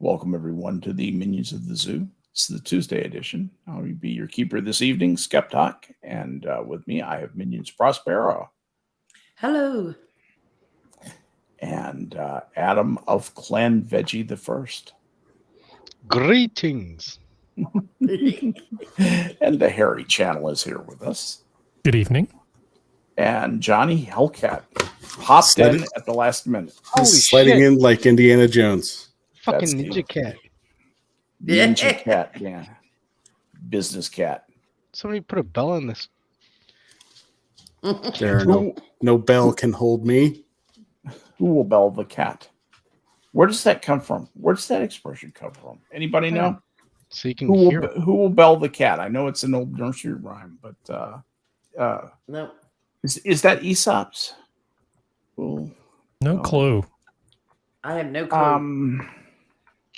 Welcome, everyone, to the Minions of the Zoo. It's the Tuesday edition. I'll be your keeper this evening, Skep, Tock, and with me, I have Minions Prospero. Hello. And Adam of Clan Veggie the First. Greetings. And the Harry Channel is here with us. Good evening. And Johnny Hellcat popped in at the last minute. He's sliding in like Indiana Jones. Fucking That's Ninja Cat. Ninja Cat, yeah. Business cat. Somebody put a bell in this. There are no bell can hold me. Who will bell the cat? Where does that come from? Where does that expression come from? Anybody know? So you can Who hear will, who will bell the cat? I know it's an old nursery rhyme, but No. is that Aesop's? Well, No clue. I have no clue.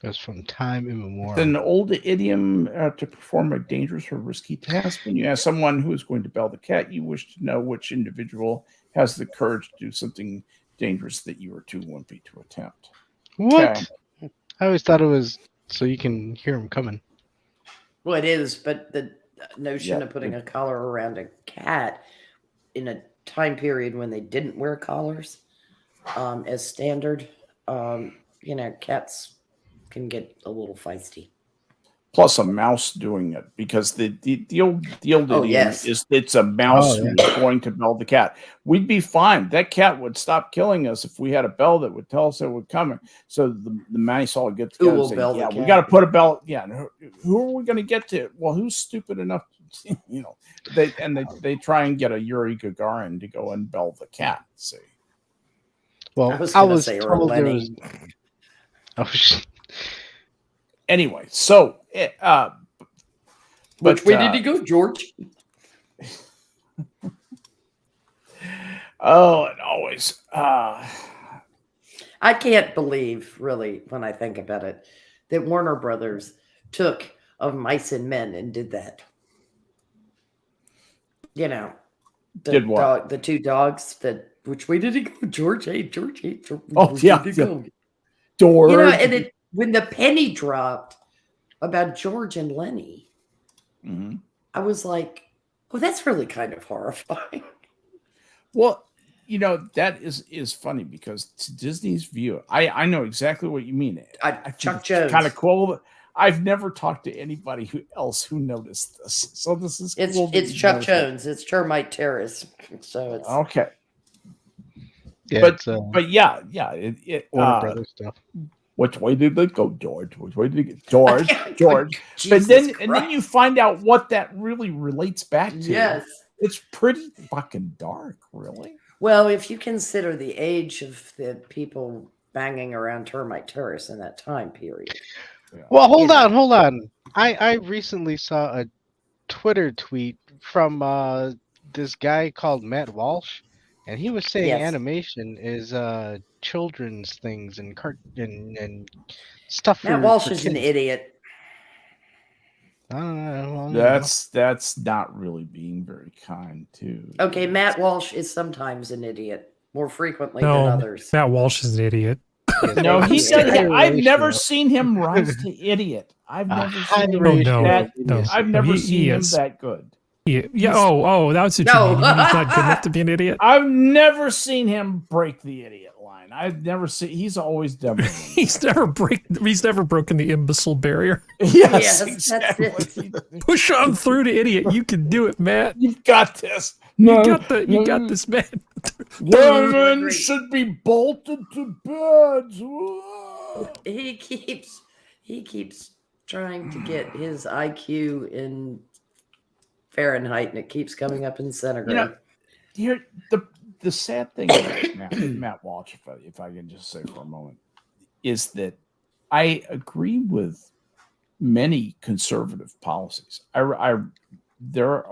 That's from time immemorial. It's an old idiom to perform a dangerous or risky task. When you ask someone who is going to bell the cat, you wish to know which individual has the courage to do something dangerous that you are too wimpy to attempt. What? Okay. I always thought it was so you can hear him coming. Well, it is, but the notion Yeah, of putting a collar around a cat in a time period when they didn't wear collars as standard, cats can get a little feisty. Plus a mouse doing it, because the old idiom yes. is it's a mouse Oh, yeah. who's going to bell the cat. We'd be fine. That cat would stop killing us if we had a bell that would tell us it would come. So the mice all get Who together will and say, bell the "Yeah, we cat?" got to put a bell." Yeah, and who are we going to get to? Well, who's stupid enough? They try and get a Yuri Gagarin to go and bell the cat. See, Well, I was I gonna was say told there was. Lenny. Oh shit! anyway, so Which way did he go, George? Oh, and always. I can't believe, really, when I think about it, that Warner Brothers took Of Mice and Men and did that. You know, Did what? the two dogs that. Which way did he go, George? Hey, George. Hey, George. Oh, Which yeah, way did he yeah. go? George. You know, and when the penny dropped about George and Lenny, Mhm. I was like, "Oh, that's really kind of horrifying." Well, you know, that is funny because to Disney's view, I know exactly what you mean. I think Chuck it's Jones. kind of cool. I've never talked to anybody else who noticed this, so this is cool. It's Chuck Jones. It's Termite Terrace. So it's Okay, Yeah, but it's, but yeah, Warner Brothers stuff. which way did they go, George? Which way did they go, George? But Jesus then and then Christ. you find out what that really relates back to. Yes. It's pretty fucking dark, really. Well, if you consider the age of the people banging around Termite Terrace in that time period. Well, hold You know. on. I recently saw a Twitter tweet from this guy called Matt Walsh, and he was saying Yes. animation is children's things and and stuff. Matt for Walsh is an kids. idiot. I don't know. That's not really being very kind too. Okay, Matt Walsh is sometimes an idiot, more frequently than No, others. Matt Walsh is an idiot. No, he Yeah. doesn't. I've never Ratio. seen him rise to idiot. I've A never high seen him ratio that. of no. idiots. I've never He seen him is. that good. Yeah. He's- Oh, that's what No. you mean. He's not good enough to be an idiot. I've never seen him break the idiot line. I've never seen. He's always done. He's never broken the imbecile barrier. Yes, Yes, that's exactly. Push on through to idiot. You can do it, Matt. You've got this. You got this, man. Women Agree. should be bolted to beds. Whoa. He keeps trying to get his IQ in Fahrenheit, and it keeps coming up in centigrade. You know, here the sad thing about Matt Walsh, if I can just say for a moment, is that I agree with many conservative policies. There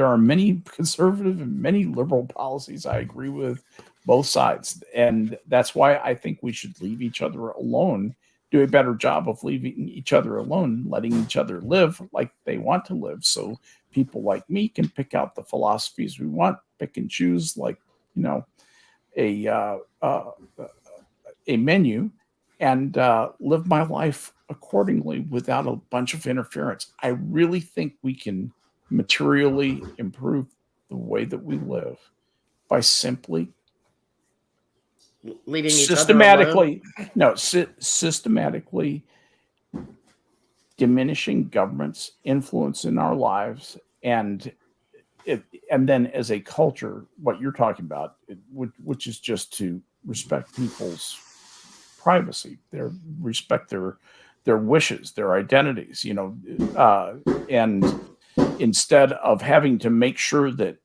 are many conservative and many liberal policies I agree with both sides, and that's why I think we should leave each other alone. Do a better job of leaving each other alone, letting each other live like they want to live. So people like me can pick out the philosophies we want, pick and choose, like, you know, a menu, live my life accordingly without a bunch of interference. I really think we can materially improve the way that we live by simply Leaving each other alone. systematically diminishing government's influence in our lives, and then as a culture, what you're talking about, which is just to respect people's privacy, respect their wishes, their identities, and instead of having to make sure that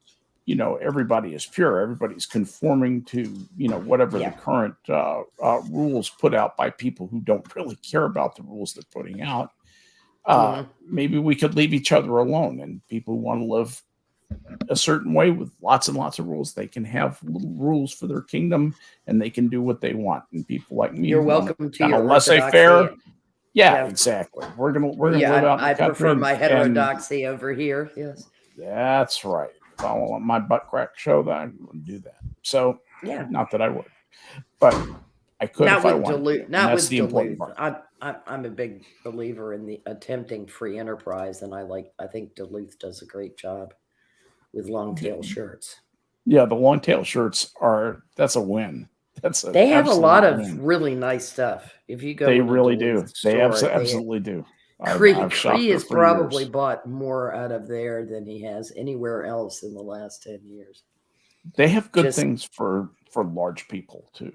everybody is pure, everybody's conforming to whatever the current rules put out by people who don't really care about the rules they're putting out. Maybe we could leave each other alone, and people who want to live a certain way with lots and lots of rules, they can have little rules for their kingdom, and they can do what they want. And people like me, you're welcome to your laissez-faire. Yeah, exactly. We're gonna live out in the country. I prefer my heterodoxy over here. Yes, that's right. If I want my butt crack show, then I would do that. So not that I would, but I could if I wanted. Not with Duluth. I'm a big believer in the attempting free enterprise, and I think Duluth does a great job with long tail shirts. Yeah, the long tail shirts that's a win. They have a lot of really nice stuff. If you go, they really do. They absolutely do. Cree has probably bought more out of there than he has anywhere else in the last 10 years. They have good things for large people too.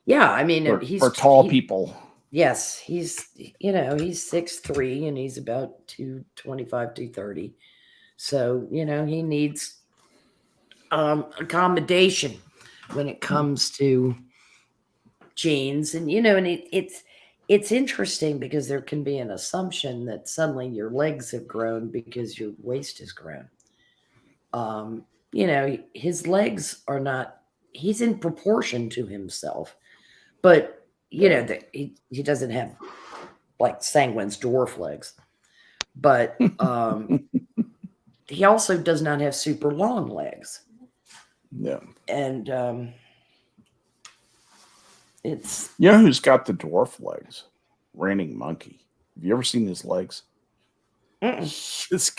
Yeah, I mean, for tall people. Yes, he's 6'3" and he's about 225, 230. So he needs accommodation when it comes to genes, and it's interesting because there can be an assumption that suddenly your legs have grown because your waist has grown. His legs are not. He's in proportion to himself, but he doesn't have like Sanguine's dwarf legs, but he also does not have super long legs. Yeah, and it's who's got the dwarf legs? Ranting Monkey. Have you ever seen his legs? He's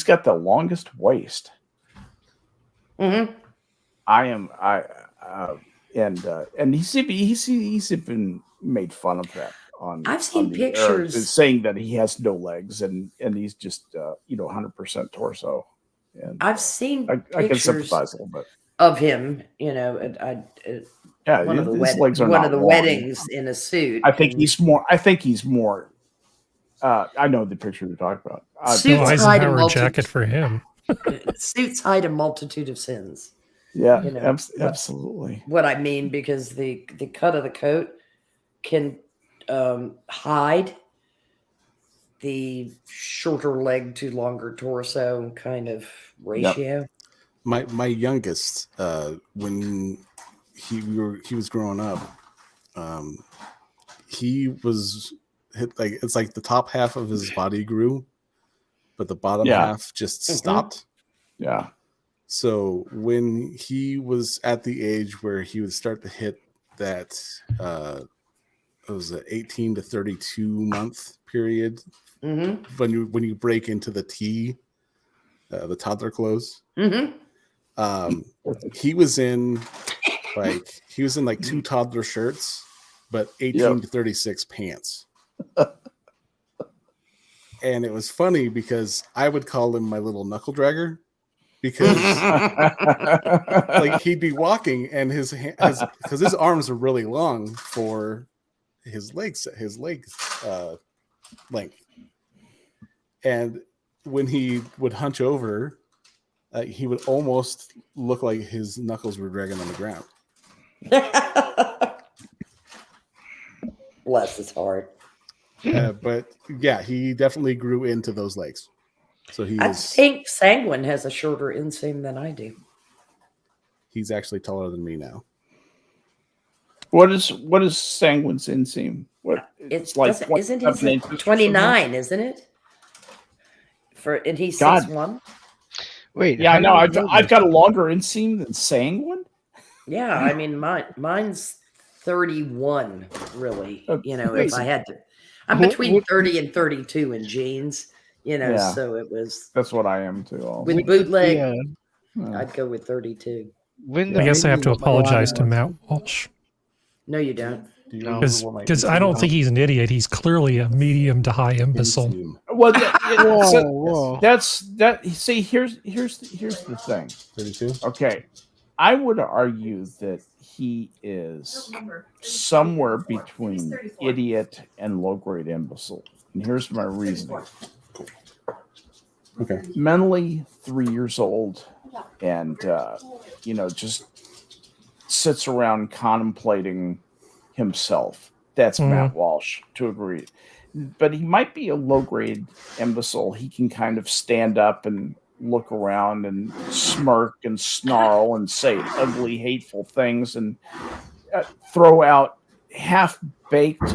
got the longest waist. Mm-hmm. And he's been made fun of that on. I've seen pictures saying that he has no legs and he's just 100% torso. And I've seen I can sympathize a little bit of him. One of the weddings in a suit. I think he's more. I know the picture you're talking about. Suits hide a jacket for him. Suits hide a multitude of sins. Yeah, absolutely. What I mean, because the cut of the coat can hide the shorter leg to longer torso kind of ratio. Yep. My youngest, when he was growing up, he was like, it's like the top half of his body grew, but the bottom half just stopped. Yeah. So when he was at the age where he would start to hit that, it was an 18 to 32 month period, when you break into the T, the toddler clothes. He was in like 2 toddler shirts, but 18 to 36 pants. And it was funny because I would call him my little knuckle dragger, because like he'd be walking and because his arms are really long for his legs length. And when he would hunch over, he would almost look like his knuckles were dragging on the ground. Bless his heart. But yeah, he definitely grew into those legs. So I think Sanguine has a shorter inseam than I do. He's actually taller than me now. What is Sanguine's inseam? It's like isn't it 29? Isn't it? And he's 6'1". Wait, yeah, no, I've got a longer inseam than Sanguine. Yeah, I mean mine's 31, really. You know, Wait. if I had to. I'm What- between what- 30 and 32 in jeans, you know, Yeah. so it was That's what I am too. Also. with bootleg, Yeah. I'd go with 32. When Yeah. I guess I have to minions apologize go to on, Matt Walsh No, you don't. Do you No. remember what my because I don't think he's an idiot. He's clearly a medium to high imbecile. Inseam? Well, Whoa, so whoa. that's that. See, here's the thing. 32? Okay, I would argue that he is somewhere between idiot and low grade imbecile, and here's my reasoning. Okay. Mentally 3 years old, and just sits around contemplating himself. That's Matt Walsh, to agree. But he might be a low grade imbecile. He can kind of stand up and look around and smirk and snarl and say ugly, hateful things and throw out half baked,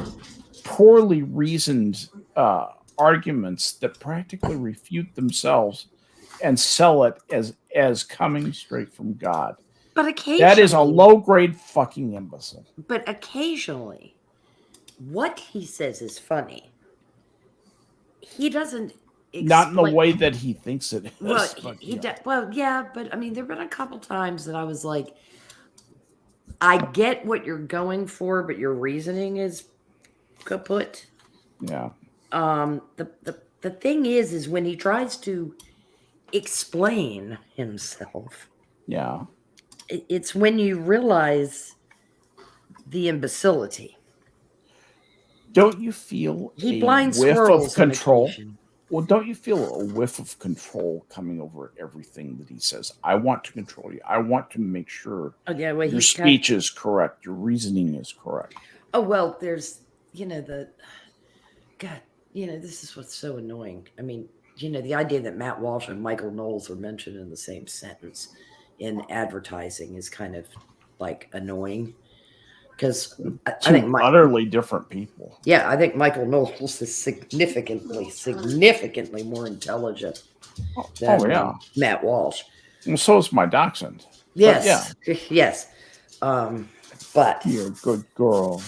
poorly reasoned arguments that practically refute themselves and sell it as coming straight from God. But occasionally, That is a low grade fucking imbecile. But occasionally, what he says is funny. He doesn't. Not in the explain- way that he thinks it is. Well, but, he yeah. well, yeah, but I mean, there've been a couple times that I was like, I get what you're going for, but your reasoning is kaput. Yeah. The thing is when he tries to explain himself, Yeah. it's when you realize the imbecility. Don't you feel He a blinds whiff squirrels of control? on occasion. Well, don't you feel a whiff of control coming over everything that he says? I want to control you. I want to make sure Oh yeah, well, your he's speech is correct. Your reasoning is correct. Oh well, there's God, this is what's so annoying. I mean, the idea that Matt Walsh and Michael Knowles are mentioned in the same sentence in advertising is kind of like annoying because I think Two utterly different people. I think Michael Knowles is significantly more intelligent than Matt Walsh. Well, so is my dachshund. Yes, yes, but You're a good girl.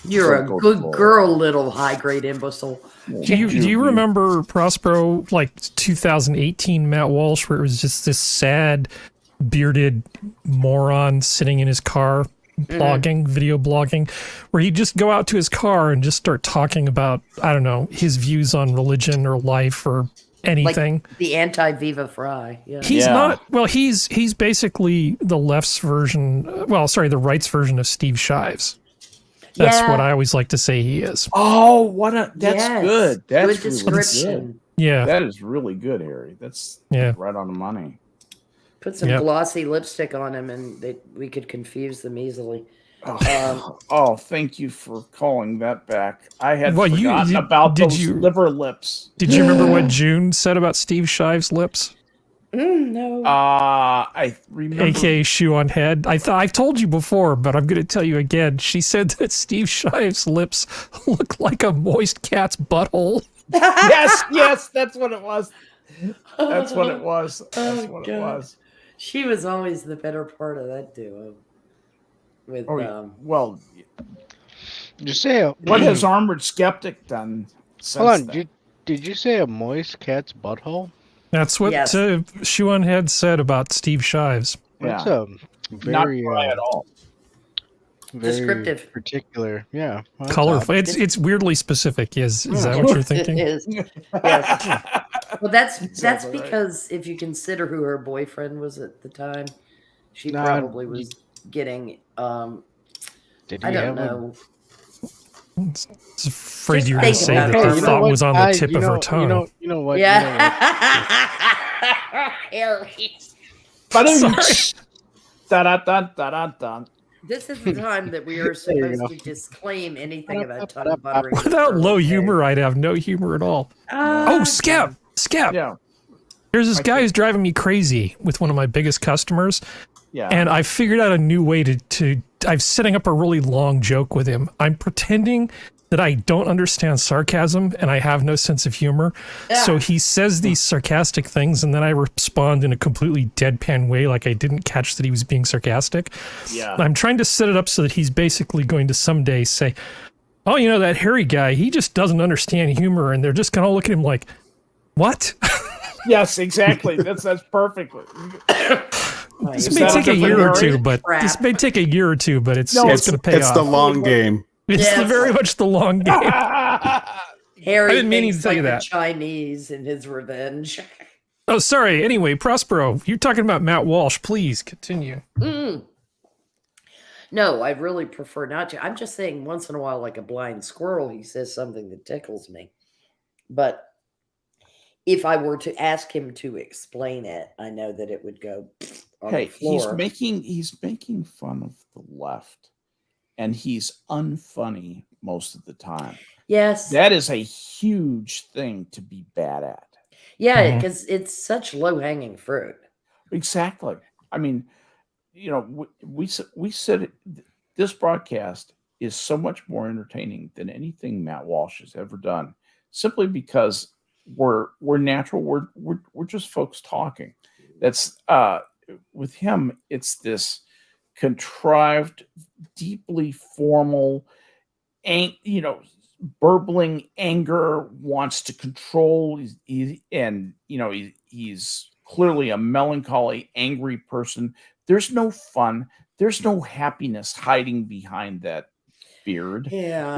you're a good girl, little high grade imbecile. Do you remember Prospero, like 2018 Matt Walsh, where it was just this sad, bearded moron sitting in his car blogging, video blogging, where he'd just go out to his car and just start talking about, I don't know, his views on religion or life or anything. Like the anti-Viva Fry. Yeah. He's not, well, he's basically the left's version, the right's version of Steve Shives. That's what I always like to say he is. Oh, that's Yes. good. That's good really description. good. Yeah. That is really good, Harry. That's right on the money. Put some glossy lipstick on him and we could confuse them easily. Thank you for calling that back. I had Well, forgotten about those liver lips. Did you remember what June said about Steve Shives' lips? No. I remember. AKA shoe on head. I've told you before, but I'm going to tell you again. She said that Steve Shives' lips look like a moist cat's butthole. yes, that's what it was. That's what it was. That's what it was. She was always the better part of that duo. With well, you say what has Armored Skeptic done since hold on, then? did you say a moist cat's butthole? That's what Shoe on Head said about Steve Shives. That's a very not dry at all. Very descriptive, particular. Yeah, well, colorful. It's weirdly specific. Is that what you're thinking? It is. Yes. Well, that's because if you consider who her boyfriend was at the time, she probably was getting. Did I don't know. I'm afraid you're going to to say that the thought was on the tip of her tongue. You know what? Yeah. This is the time that we are supposed to disclaim anything about tongue buttering. Without low humor, I'd have no humor at all. Skep. Yeah. There's this guy who's driving me crazy with one of my biggest customers. Yeah. And I figured out a new way to I'm setting up a really long joke with him. I'm pretending that I don't understand sarcasm and I have no sense of humor. So he says these sarcastic things and then I respond in a completely deadpan way like I didn't catch that he was being sarcastic. Yeah. I'm trying to set it up so that he's basically going to someday say, oh, you know, that hairy guy, he just doesn't understand humor. And they're just going to look at him like, what? Yes, exactly. That's perfectly. This may take a year or two, but it's going to pay off. It's the long game. It's very much the long game. Harry I didn't mean thinks to tell you like that. the Chinese in his revenge. Oh, sorry. Anyway, Prospero, you're talking about Matt Walsh. Please continue. No, I really prefer not to. I'm just saying once in a while, like a blind squirrel, he says something that tickles me. But if I were to ask him to explain it, I know that it would go on the floor. He's making fun of the left. And he's unfunny most of the time. Yes. That is a huge thing to be bad at. Yeah, because it's such low-hanging fruit. Exactly. I mean, you know, we said this broadcast is so much more entertaining than anything Matt Walsh has ever done, simply because we're natural. We're just folks talking. That's with him. It's this contrived, deeply formal, burbling anger, wants to control. He's clearly a melancholy, angry person. There's no fun. There's no happiness hiding behind that beard. Yeah.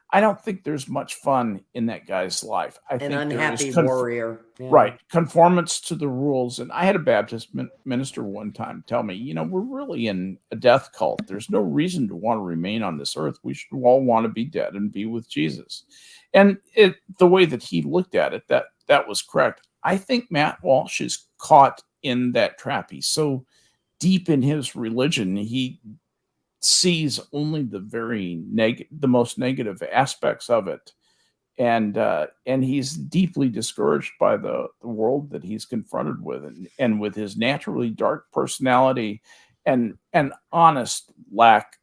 I don't think there's much fun in that guy's life. I think unhappy warrior. Yeah. Right. Conformance to the rules. And I had a Baptist minister one time tell me, we're really in a death cult. There's no reason to want to remain on this earth. We should all want to be dead and be with Jesus. And the way that he looked at it, that was correct. I think Matt Walsh is caught in that trap. He's so deep in his religion, he sees only the most negative aspects of it, and he's deeply discouraged by the world that he's confronted with, and with his naturally dark personality and an honest lack,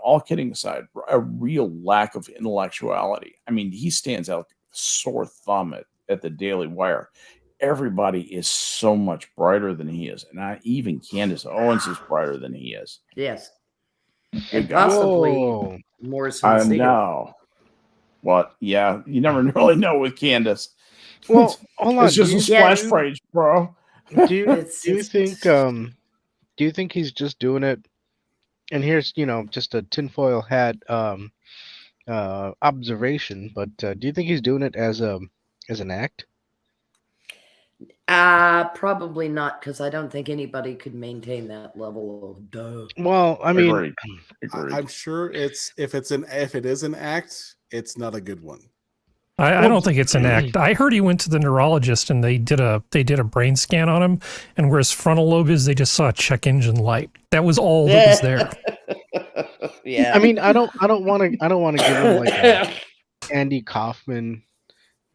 all kidding aside, a real lack of intellectuality. I mean, he stands out like a sore thumb at the Daily Wire. Everybody is so much brighter than he is, and even Candace Owens is brighter than he is. Yes. And possibly more sincere. I know. What? Yeah, you never really know with Candace. Well, hold on. It's just a splash page, bro. Do you think he's just doing it? And here's just a tinfoil hat observation. But do you think he's doing it as an act? Probably not, because I don't think anybody could maintain that level of duh. Well, I mean, Agreed. I'm sure if it is an act, it's not a good one. I don't think it's an act. I heard he went to the neurologist and they did a brain scan on him, and where his frontal lobe is, they just saw a check engine light. That was all that was there. Yeah. I mean, I don't want to give him like a Andy Kaufman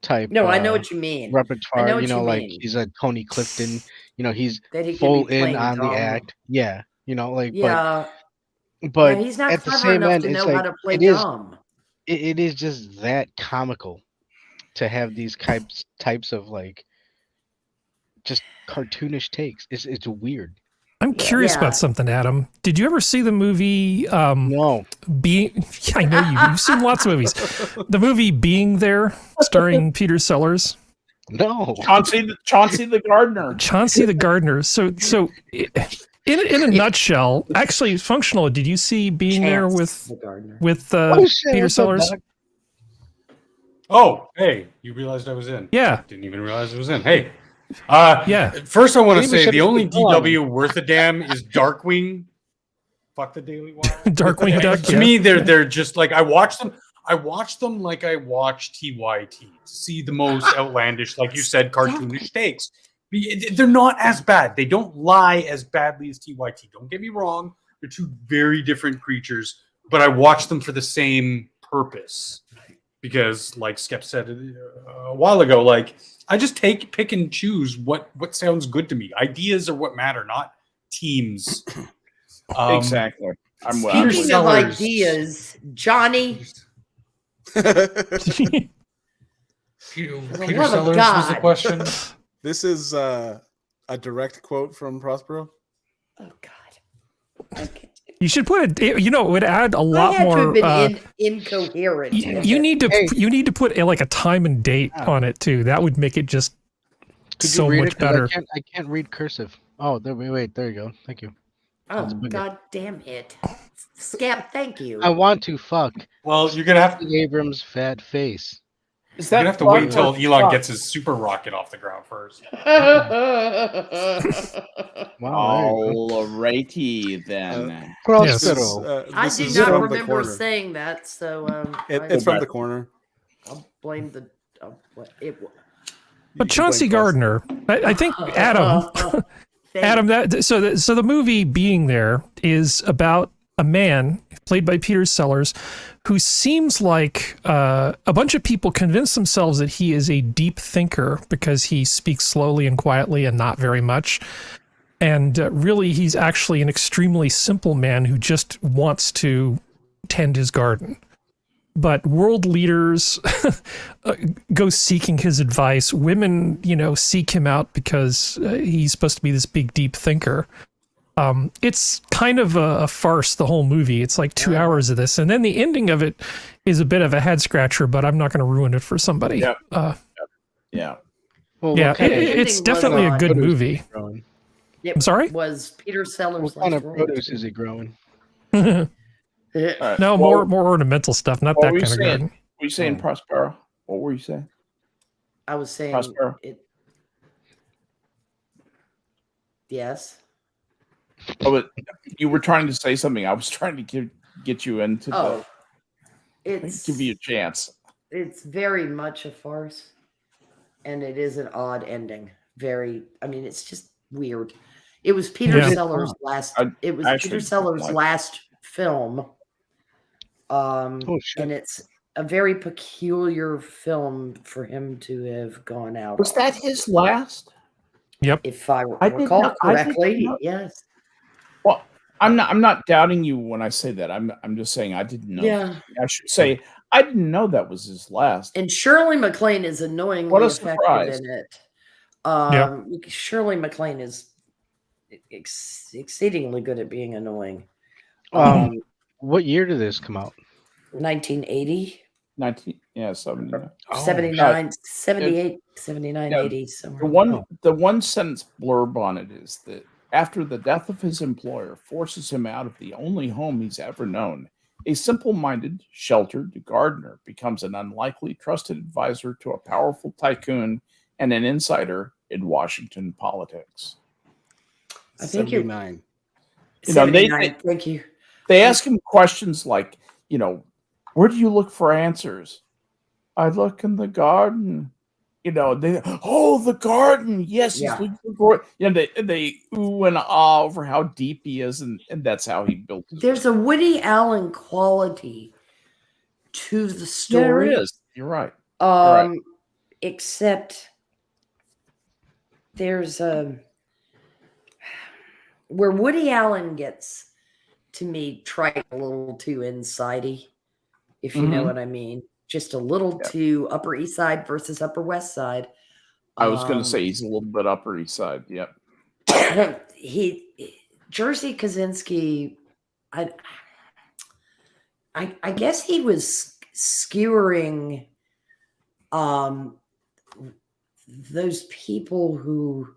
type. No, I know what you mean. Repertoire, like mean. he's a Tony Clifton. He's he full in on the act. Yeah, but he's not at the clever same enough end, to it's know like how to play it is. dumb. It is just that comical to have these types of like just cartoonish takes. It's weird. I'm curious about something, Adam. Did you ever see the movie? No. I know you've seen lots of movies. The movie Being There, starring Peter Sellers. No. Chauncey the gardener. Chauncey the gardener. So in a nutshell, actually, functional. Did you see Being There with Peter Sellers? Oh, hey, you realized I was in? Yeah. Didn't even realize I was in. Hey. Yeah. First, I want to say the only DW worth a damn is Darkwing. Fuck the Daily Wire. Darkwing Duck. To me, they're just like I watch them like I watch TYT to see the most outlandish, like you said, cartoonish takes. They're not as bad. They don't lie as badly as TYT. Don't get me wrong. They're two very different creatures, but I watch them for the same purpose. Because, like Skep said a while ago, like I just pick and choose what sounds good to me. Ideas are what matter, not teams. Exactly. Speaking of ideas, Johnny. Peter love of Sellers was the God. question. This is a direct quote from Prospero. Oh God. Okay. You should put it. You know, it would add a I lot had to more. have been incoherent. You need to. Hey. You need to put like a time and date on it too. That would make it just Could so you read much it? 'Cause better. I can't read cursive. Oh, there. Wait. There you go. Thank you. Oh That's bigger. God damn it. Skep, thank you. I want to fuck Well, you're gonna have to. Abrams' fat face. Is You're that gonna have to wait fun until or Elon fun? gets his super rocket off the ground first. Wow. there you go. Alrighty then. Prospero. I This do is not from the remember corner. saying that, so It's from the corner. I'll blame the. But You Chauncey blame Gardner, I think Adam, Adam. So the movie Being There is about a man played by Peter Sellers, who seems like a bunch of people convince themselves that he is a deep thinker because he speaks slowly and quietly and not very much. And really, he's actually an extremely simple man who just wants to tend his garden. But world leaders go seeking his advice. Women, seek him out because he's supposed to be this big, deep thinker. It's kind of a farce, the whole movie. It's like 2 hours of this. And then the ending of it is a bit of a head scratcher, but I'm not going to ruin it for somebody. Yep. Well, Yeah, what kind of- it's ending definitely was a good produce is movie. he growing? I'm sorry? Was Peter Sellers What kind of last role? produce is he growing? All right. No, Well, more ornamental stuff, not what that were you kind of saying? garden. Were you saying Oh. Prospero? What were you saying? I was saying Prospero. it. Yes. Oh, but you were trying to say something. I was trying to get you into Oh, the. it's Give you a chance. it's very much a farce, and it is an odd ending. It's just weird. It was Peter Yeah. Sellers' last. It was actually Peter Sellers' like it. last film. Oh shit! And it's a very peculiar film for him to have gone out. Was on. that his last? Yep. If I I did recall not- I did correctly, not- yes. Well, I'm not doubting you when I say that. I'm just saying I didn't know. Yeah. I should say I didn't know that was his last. And Shirley MacLaine is annoyingly What a effective surprise. in it. Yeah. Shirley MacLaine is exceedingly good at being annoying. What year did this come out? 1980, 79. 79, 78, 79, Yeah. 80. The Somewhere. one sentence blurb on it is that after the death of his employer forces him out of the only home he's ever known, a simple-minded, sheltered gardener becomes an unlikely trusted advisor to a powerful tycoon and an insider in Washington politics. I think you're 79. You know, they- 79. Thank you. They ask him questions like, where do you look for answers? I look in the garden. The garden. Yes, Yeah. he's looking for it. They ooh and ah over how deep he is, and that's how he built it. There's a Woody Allen quality to the There story. is. You're right. Except there's where Woody Allen gets to me trite a little too insidey, if you know Mhm. what I mean. Just a little Yeah. too Upper East Side versus Upper West Side. I was going to say he's a little bit Upper East Side. Yep. Jerzy Kaczynski, I guess he was skewering those people who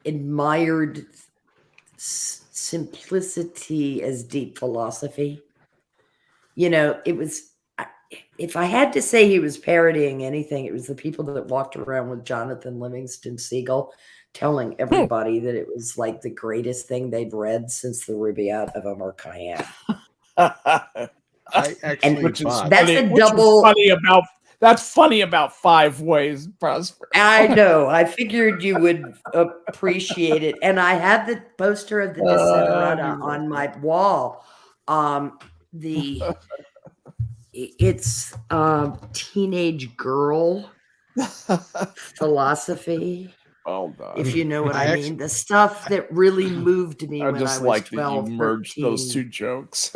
admired simplicity as deep philosophy. It was, if I had to say he was parodying anything, it was the people that walked around with Jonathan Livingston Seagull telling everybody that it was like the greatest thing they'd read since the Rubaiyat of Omar Khayyam. I actually Which is bought. That's a which is double- That's funny about 5 ways, Prosper. I know. I figured you would appreciate it. And I had the poster of the Desiderata on my wall. It's teenage girl philosophy, Well done. if you know what I I mean. The stuff that really moved me I when I just was like that 12, you merged those 13. two jokes.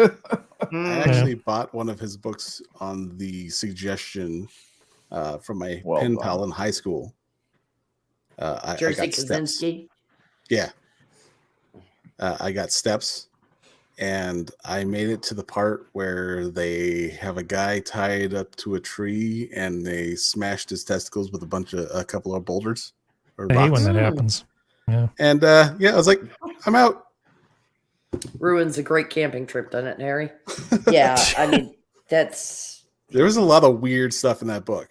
I actually bought one of his books on the suggestion from my pen pal in high school. I Jersey got Steps. Kaczynski. Yeah. I got Steps, and I made it to the part where they have a guy tied up to a tree and they smashed his testicles with a couple of boulders or I hate rocks. when that happens. Yeah. And yeah, I was like, I'm out. Ruins a great camping trip, doesn't it, Harry? Yeah, I mean, that's... There was a lot of weird stuff in that book.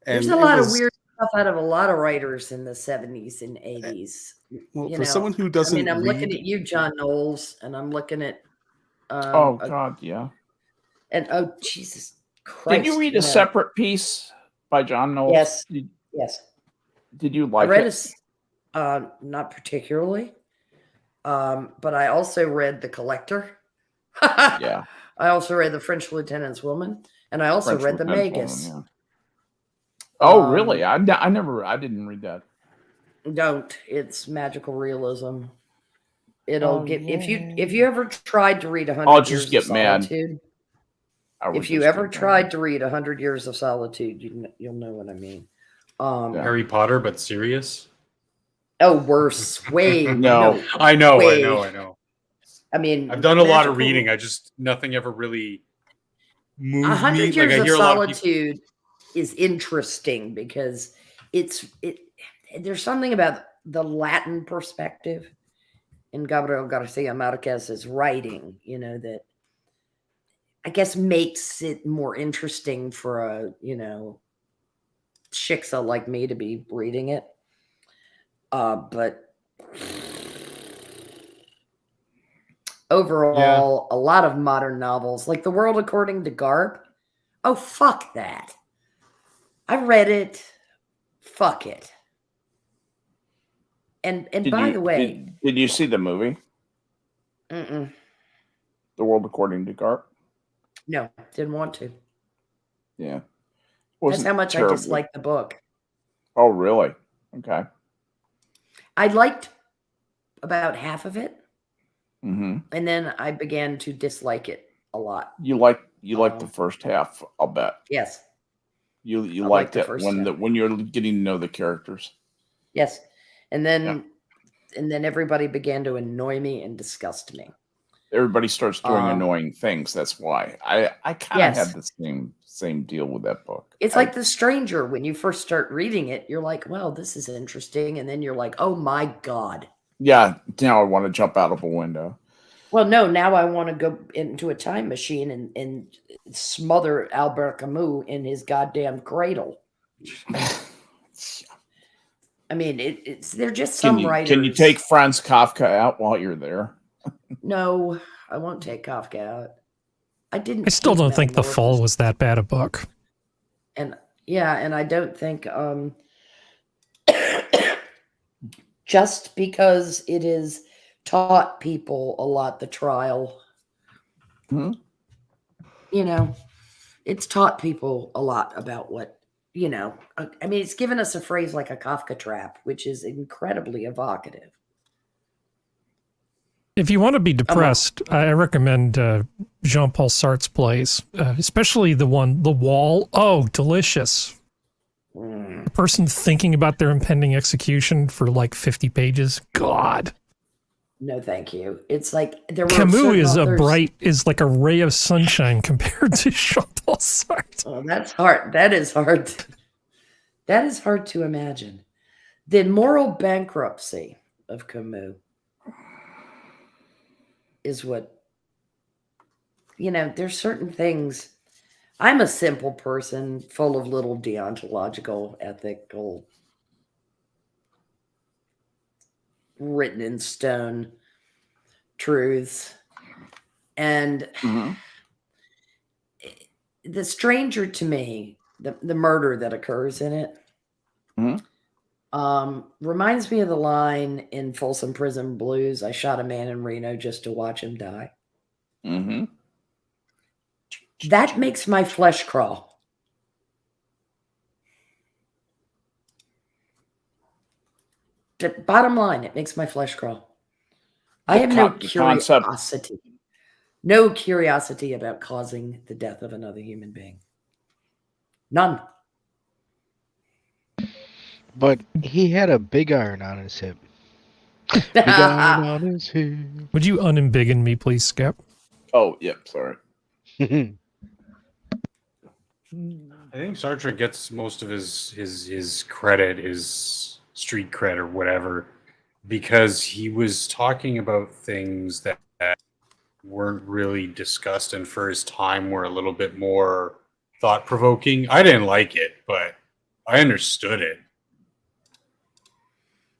And There's a lot of weird stuff out of a lot of writers in the 70s and 80s. Well, for someone who doesn't I'm read, looking at you, John Knowles, and I'm looking at... God, yeah. And, oh, Jesus Christ. Did you read a separate piece by John Knowles? Yes. Yes. Did you like I read it? Not particularly. But I also read The Collector. Yeah. I also read The French Lieutenant's Woman, and I also read The Magus. Woman, yeah. Oh, really? I didn't read that. Don't. It's magical realism. It'll get if you ever tried to read 100 I'll Years just get of mad. Solitude. If you just ever get tried mad. to read 100 Years of Solitude, you'll know what I mean. Harry Potter, but serious. Oh, worse. Way No. I know. I mean, I've done a lot of reading. Nothing ever really moved 100 me. Years Like I of hear a lot of people. Solitude is interesting because there's something about the Latin perspective in Gabriel Garcia Marquez's writing, that I guess makes it more interesting for a, shiksa like me to be reading it. But overall, a lot of modern novels, like The World According to Garp. Oh, fuck that. I read it. Fuck it. And by the way, did you see the movie? The World According to Garp? No, didn't want to. Yeah. That's how much I disliked the book. Oh, really? Okay. I liked about half of it. Mm-hmm. And then I began to dislike it a lot. You liked the first half, I'll bet. Yes. You liked it half. when you're getting to know the characters. Yes. And then everybody began to annoy me and disgust me. Everybody starts doing annoying things. That's why I kind of had the same deal with that book. It's like The Stranger. When you first start reading it, you're like, well, this is interesting. And then you're like, oh my God. Yeah. Now I want to jump out of a window. Well, no, now I want to go into a time machine and smother Albert Camus in his goddamn cradle. I mean, they're just some writers. Can you take Franz Kafka out while you're there? No, I won't take Kafka out. I still don't think The Fall was that bad a book. And I don't think just because it has taught people a lot, the trial. Hmm? It's taught people a lot about what, I mean, it's given us a phrase like a Kafka trap, which is incredibly evocative. If you want to be depressed, I recommend Jean-Paul Sartre's plays, especially the one, The Wall. Oh, delicious. A person thinking about their impending execution for like 50 pages. God. No, thank you. It's like Camus is like a ray of sunshine compared to Jean-Paul Sartre. Oh, that's hard. That is hard. That is hard to imagine. The moral bankruptcy of Camus is what, there's certain things. I'm a simple person full of little deontological, ethical, written in stone truths. And The Stranger, to me, the murder that occurs in it, reminds me of the line in Folsom Prison Blues, I shot a man in Reno just to watch him die. Mm-hmm. That makes my flesh crawl. The bottom line, it makes my flesh crawl. I have no curiosity. No curiosity about causing the death of another human being. None. But he had a big iron on his hip. Big iron on his hip. Would you unembiggen me, please, Skep? Oh, yep. Sorry. I think Sartre gets most of his credit, his street cred or whatever, because he was talking about things that weren't really discussed, and for his time were a little bit more thought-provoking. I didn't like it, but I understood it.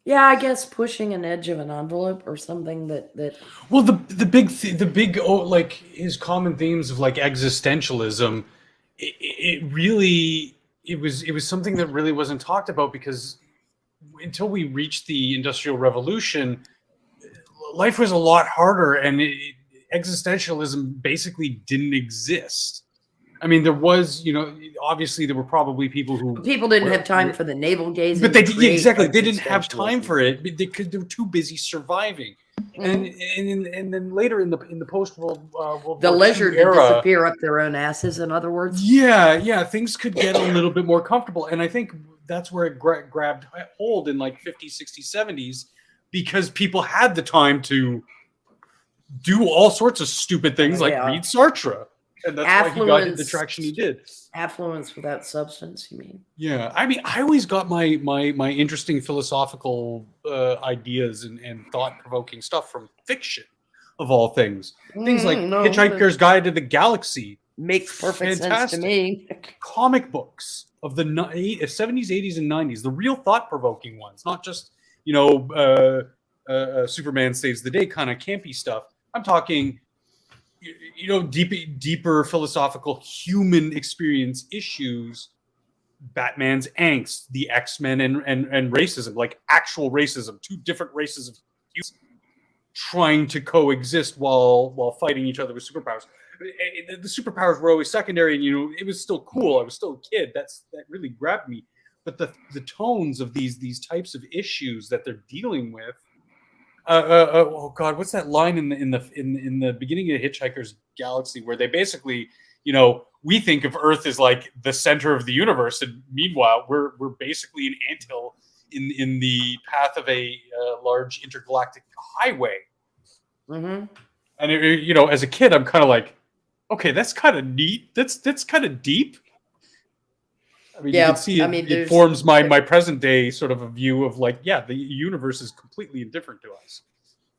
Yeah, I guess pushing an edge of an envelope or something that Well, the big like his common themes of like existentialism, it was something that really wasn't talked about, because until we reached the Industrial Revolution, life was a lot harder, and existentialism basically didn't exist. I mean, there was, obviously there were probably people who didn't have time for the navel gazing. but they didn't have time for it. They were too busy surviving. And then later in the post World War leisure II to era, disappear up their own asses. In other words, yeah, things could get a little bit more comfortable, and I think that's where it grabbed hold in like 50s, 60s, 70s, because people had the time to do all sorts of stupid things like read Sartre. And that's why he got the traction he did. Affluence without substance, you mean? Yeah, I mean, I always got my interesting philosophical ideas and thought-provoking stuff from fiction, of all things. Things like Hitchhiker's Guide to the Galaxy. Makes perfect sense to me. Comic books of the 70s, 80s, and 90s. The real thought-provoking ones, not just, Superman Saves the Day kind of campy stuff. I'm talking... deeper philosophical human experience issues, Batman's angst, the X-Men and racism, like actual racism, two different races of humans trying to coexist while fighting each other with superpowers. The superpowers were always secondary, and it was still cool. I was still a kid. That really grabbed me. But the tones of these types of issues that they're dealing with. Oh God, what's that line in the beginning of Hitchhiker's Galaxy where they basically, we think of Earth as like the center of the universe, and meanwhile we're basically an anthill in the path of a large intergalactic highway. Mm-hmm. And as a kid, I'm kind of like, okay, that's kind of neat. That's kind of deep. I mean, you can see it forms my present day sort of a view of like, yeah, the universe is completely indifferent to us.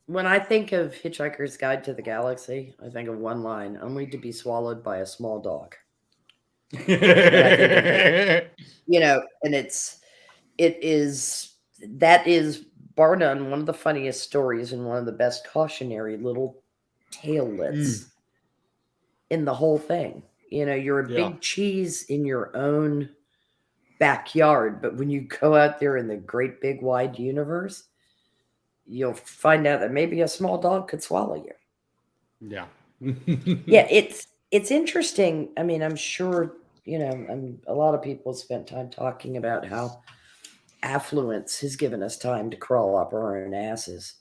When I think of Hitchhiker's Guide to the Galaxy, I think of one line: only to be swallowed by a small dog. And that is bar none one of the funniest stories and one of the best cautionary little tailets in the whole thing. You're a big cheese in your own backyard, but when you go out there in the great big wide universe, you'll find out that maybe a small dog could swallow you. Yeah. Yeah, it's interesting. I mean, I'm sure a lot of people spent time talking about how affluence has given us time to crawl up our own asses.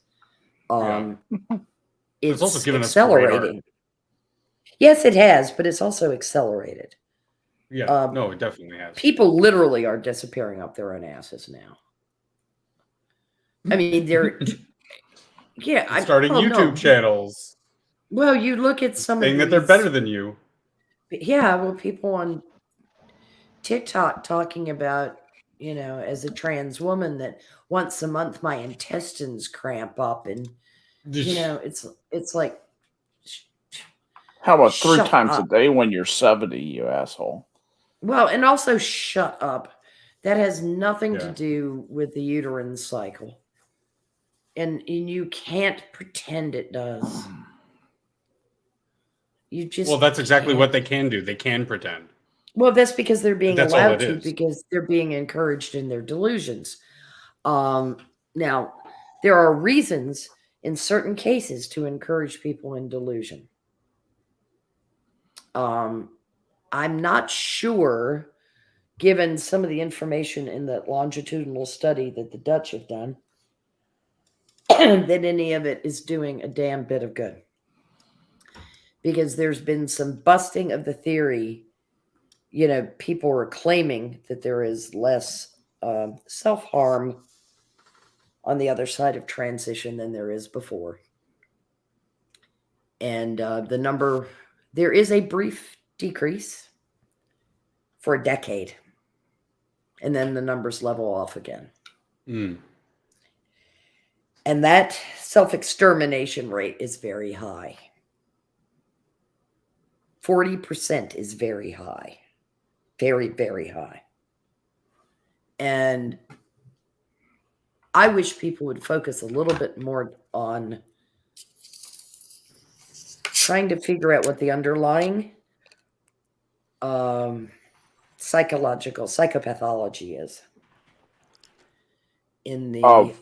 It's also given accelerating. Yes, it has, but it's also accelerated. Yeah, no, it definitely has. People literally are disappearing up their own asses now. I mean, they're starting YouTube channels. Well, you look at some saying that they're better than you. Yeah, well, people on TikTok talking about, as a trans woman, that once a month my intestines cramp up, and it's like, how about 3 times a day when you're 70, you asshole? Well, and also shut up. That has nothing to do with the uterine cycle. And you can't pretend it does. Well, that's exactly what they can do. They can pretend. Well, that's because they're being allowed to, because they're being encouraged in their delusions. Now, there are reasons in certain cases to encourage people in delusion. I'm not sure, given some of the information in that longitudinal study that the Dutch have done, that any of it is doing a damn bit of good. because there's been some busting of the theory. People are claiming that there is less self-harm on the other side of transition than there is before. And there is a brief decrease for a decade. And then the numbers level off again. Mm. And that self-extermination rate is very high. 40% is very high. Very, very high. And I wish people would focus a little bit more on trying to figure out what the underlying psychopathology is in the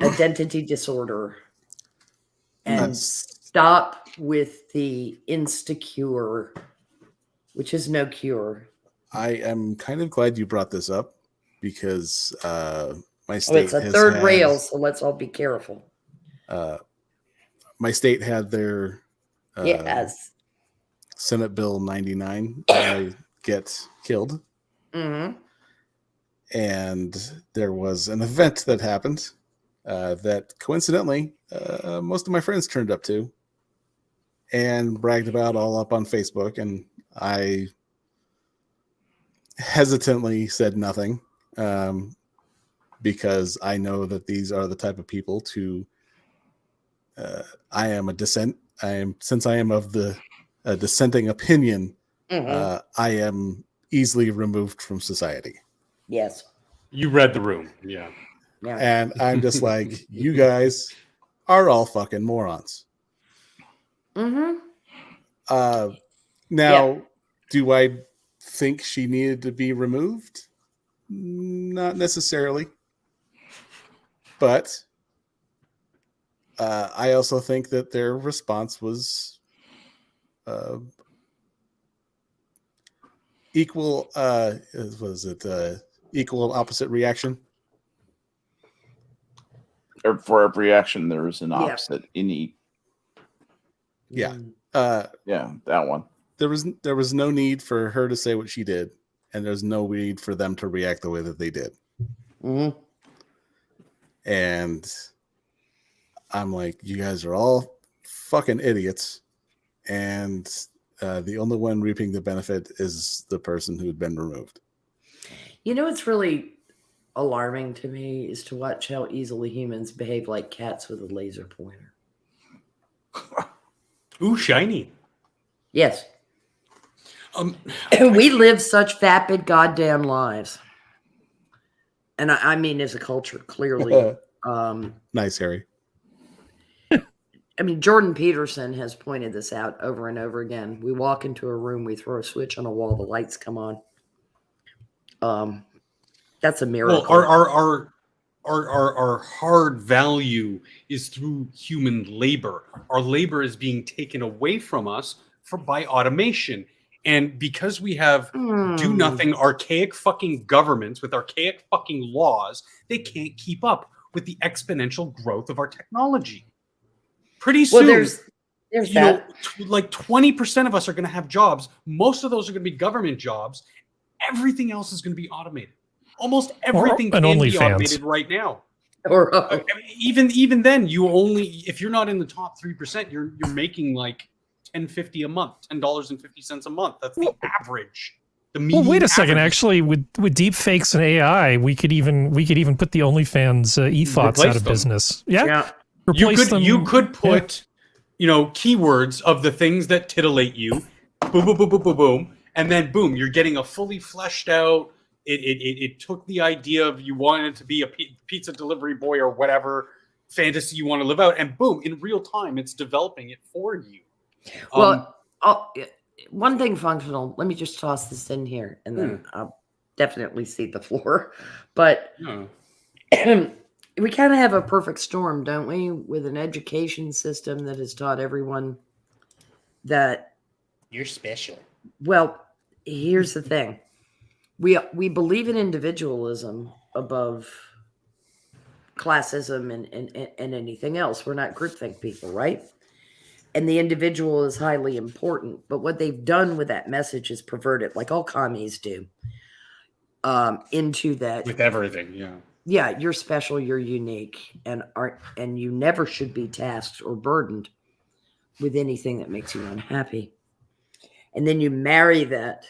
identity disorder, and stop with the insta-cure, which is no cure. I am kind of glad you brought this up because my state it's a third rail, so let's all be careful. My state had their yes. Senate Bill 99 get killed. Mm-hmm. And there was an event that happened that coincidentally most of my friends turned up to and bragged about all up on Facebook, and I hesitantly said nothing because I know that these are the type of people I am since I am of the dissenting opinion, Mm-hmm. I am easily removed from society. Yes. You read the room. Yeah. And I'm just like, you guys are all fucking morons. Mm-hmm. Now, do I think she needed to be removed? Not necessarily. But I also think that their response was equal equal and opposite reaction? For every action, there is an opposite in each. Yeah. Yeah, that one. There was no need for her to say what she did, and there's no need for them to react the way that they did. Mm-hmm. And I'm like, you guys are all fucking idiots, and the only one reaping the benefit is the person who'd been removed. What's really alarming to me is to watch how easily humans behave like cats with a laser pointer. Ooh, shiny. Yes. We live such vapid goddamn lives. And I mean, as a culture, clearly. Nice, Harry. I mean, Jordan Peterson has pointed this out over and over again. We walk into a room, we throw a switch on a wall, the lights come on. That's a miracle. Well, our hard value is through human labor. Our labor is being taken away from us by automation. And because we have do nothing archaic fucking governments with archaic fucking laws, they can't keep up with the exponential growth of our technology. Pretty soon, there's that. Like 20% of us are going to have jobs. Most of those are going to be government jobs. Everything else is going to be automated. Almost everything can be automated right now. Or even then, if you're not in the top 3%, you're making like $10.50 a month, $10.50 a month. That's the average. Well, wait a second. Actually, with deep fakes and AI, we could even put the OnlyFans e-thoughts out of business. Yeah. You could put, keywords of the things that titillate you, boom, boom, boom, boom, boom, boom, and then boom, you're getting a fully fleshed out. It took the idea of you wanted to be a pizza delivery boy or whatever fantasy you want to live out, and boom, in real time, it's developing it for you. Well, one thing functional. Let me just toss this in here, and then I'll definitely cede the floor. But we kind of have a perfect storm, don't we? With an education system that has taught everyone that you're special. Well, here's the thing. We believe in individualism above classism and anything else. We're not groupthink people, right? and the individual is highly important. But what they've done with that message is pervert it, like all commies do, into that. With everything, yeah. Yeah, you're special, you're unique, and you never should be tasked or burdened with anything that makes you unhappy. And then you marry that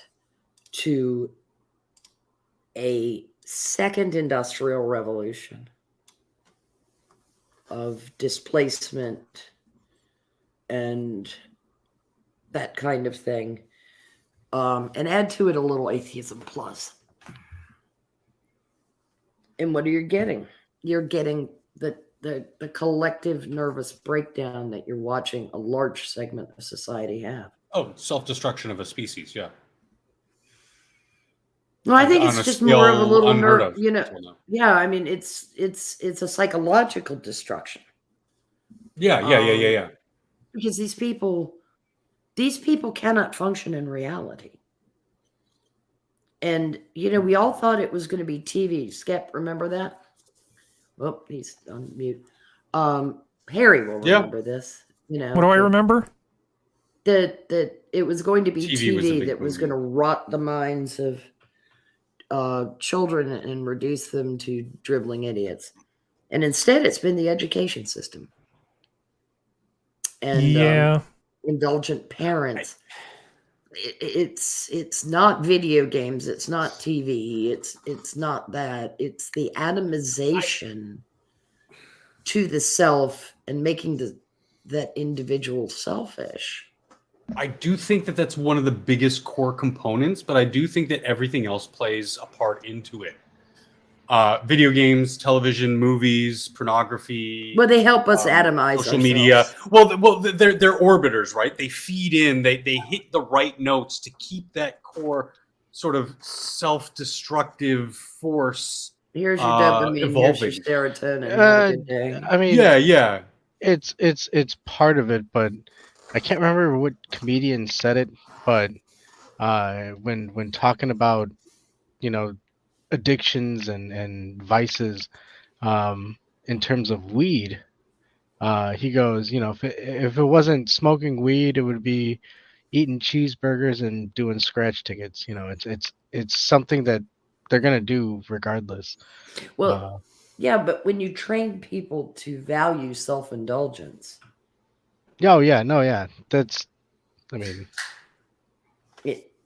to a second industrial revolution of displacement and that kind of thing, and add to it a little atheism plus. And what are you getting? You're getting the collective nervous breakdown that you're watching a large segment of society have. Oh, self-destruction of a species, yeah. No, I think On it's a just more of a scale little unheard nerve, of. you know. Yeah, I mean, it's a psychological destruction. Yeah. Because these people cannot function in reality. And you know, we all thought it was going to be TV. Skep, remember that? Oh, he's on mute. Harry will remember this. You know, What do I remember? that it was going to be TV was a TV big that was movie. going to rot the minds of children and reduce them to dribbling idiots. And instead, it's been the education system and Yeah. indulgent parents. It's not video games. It's not TV. It's not that. It's the atomization to the self and making that individual selfish. I do think that that's one of the biggest core components, but I do think that everything else plays a part into it. Video games, television, movies, pornography. Well, they help us atomize social ourselves. media. Well, they're orbiters, right? They feed in. They hit the right notes to keep that core sort of self-destructive force. Here's your dopamine. Evolving. Here's your serotonin. Have a good day. I mean, Yeah. it's part of it, but I can't remember what comedian said it, but when talking about, you know, addictions and vices, in terms of weed, he goes, you know, if it wasn't smoking weed, it would be eating cheeseburgers and doing scratch tickets. You know, it's something that they're gonna do regardless. Well, yeah, but when you train people to value self-indulgence, Oh yeah, no, yeah, that's, I mean,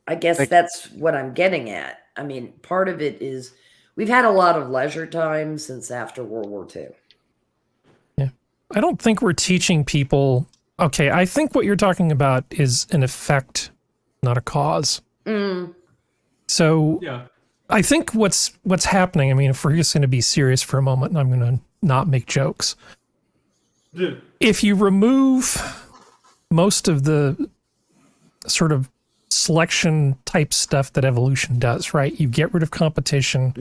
I guess Like- that's what I'm getting at. I mean, part of it is we've had a lot of leisure time since after World War II. I don't think we're teaching people. Okay, I think what you're talking about is an effect, not a cause. So Yeah. I think what's happening, I mean, if we're just going to be serious for a moment, and I'm going to not make jokes. Yeah. If you remove most of the sort of selection type stuff that evolution does, right? You get rid of competition,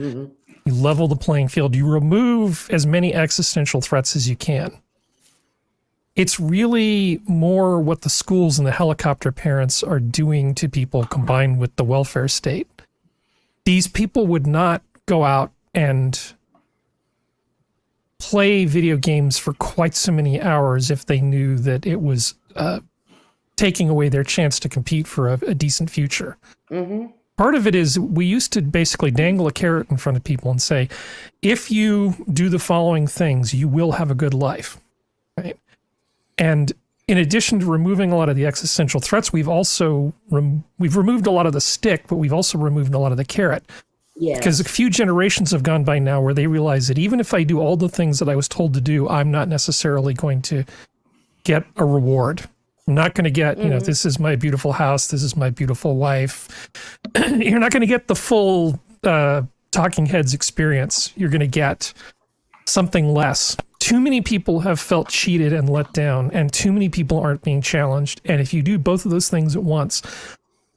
you level the playing field, you remove as many existential threats as you can. It's really more what the schools and the helicopter parents are doing to people combined with the welfare state. These people would not go out and play video games for quite so many hours if they knew that it was taking away their chance to compete for a decent future. Part of it is we used to basically dangle a carrot in front of people and say, if you do the following things, you will have a good life, right? And in addition to removing a lot of the existential threats, we've also we've removed a lot of the stick, but we've also removed a lot of the carrot. Yeah. Because a few generations have gone by now where they realize that even if I do all the things that I was told to do, I'm not necessarily going to get a reward. I'm not going to get, you know, this is my beautiful house, this is my beautiful wife. You're not going to get the full Talking Heads experience. You're going to get something less. Too many people have felt cheated and let down, and too many people aren't being challenged. And if you do both of those things at once,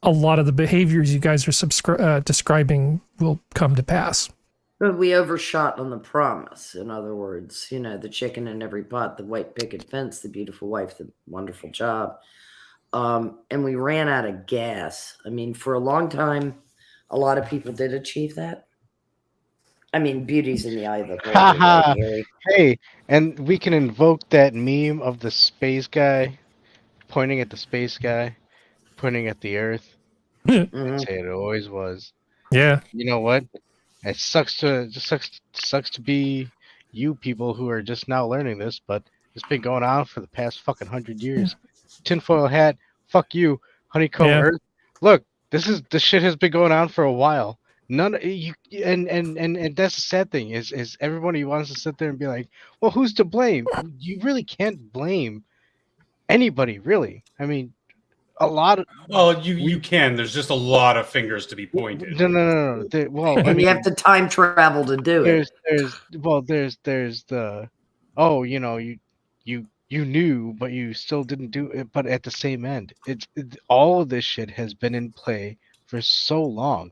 a lot of the behaviors you guys are describing will come to pass. But we overshot on the promise. In other words, you know, the chicken in every pot, the white picket fence, the beautiful wife, the wonderful job. And we ran out of gas. I mean, for a long time, a lot of people did achieve that. I mean, beauty's in the eye of the beholder, right, Harry? hey, and we can invoke that meme of the space guy pointing at the space guy, pointing at the Earth. Mhm. I'd say it always was. Yeah. You know what? It sucks to be you people who are just now learning this, but it's been going on for the past fucking 100 years. Tinfoil hat, fuck you, honeycomb Yeah. Earth. Look, this shit has been going on for a while. None you and that's the sad thing is everybody wants to sit there and be like, well, who's to blame? You really can't blame anybody, really. I mean, a lot of Well, you can. There's just a lot of fingers to be pointed. no. Well, I And mean, you have to time travel to do it. there's the oh, you know, you knew but you still didn't do it, but at the same end all of this shit has been in play for so long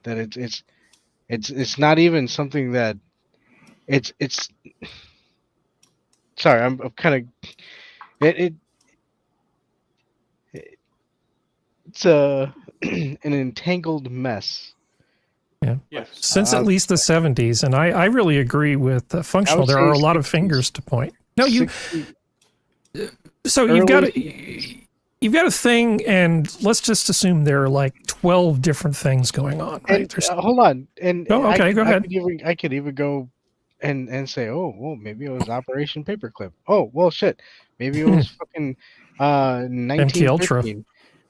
that it's not even something that it's sorry, I'm kind of it's an entangled mess. Yes. Since at least the 70s, and I really agree with functional. There are a lot of fingers to point. No, you. So you've got a thing, and let's just assume there are like 12 different things going on. Right? And, hold on, and Oh, okay, go ahead. I could even go and say, oh, well, maybe it was Operation Paperclip. Oh, well, shit, maybe it was fucking 1913.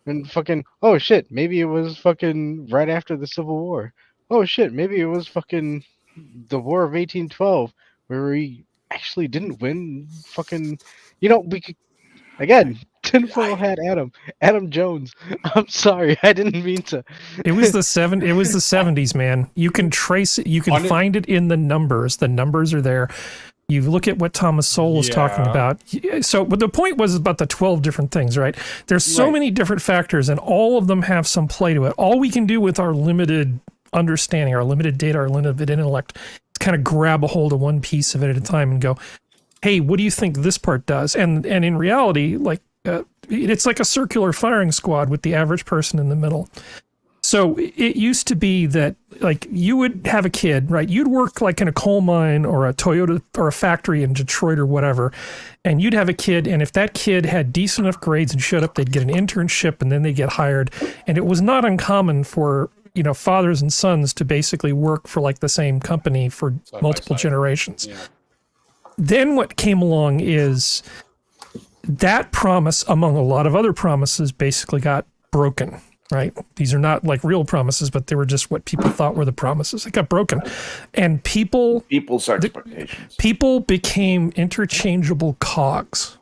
And fucking, oh shit, maybe it was fucking right after the Civil War. Oh shit, maybe it was fucking the War of 1812, where we actually didn't win. Fucking, you know, we could again. Tinfoil hat Adam Jones. I'm sorry, I didn't mean to. It was the 70s, man. You can trace it. You can find it in the numbers. The numbers are there. You look at what Thomas Sowell was talking about. So, but the point was about the 12 different things, right? There's so many different factors, and all of them have some play to it. All we can do with our limited understanding, our limited data, our limited intellect, is kind of grab a hold of one piece of it at a time and go, hey, what do you think this part does? And in reality, like it's like a circular firing squad with the average person in the middle. So it used to be that like you would have a kid, right? You'd work like in a coal mine or a Toyota or a factory in Detroit or whatever. And you'd have a kid. And if that kid had decent enough grades and showed up, they'd get an internship and then they'd get hired. And it was not uncommon for, you know, fathers and sons to basically work for like the same company for multiple generations. Yeah. Then what came along is that promise, among a lot of other promises, basically got broken. Right? These are not like real promises, but they were just what people thought were the promises. It got broken. And people's expectations. People became interchangeable cogs.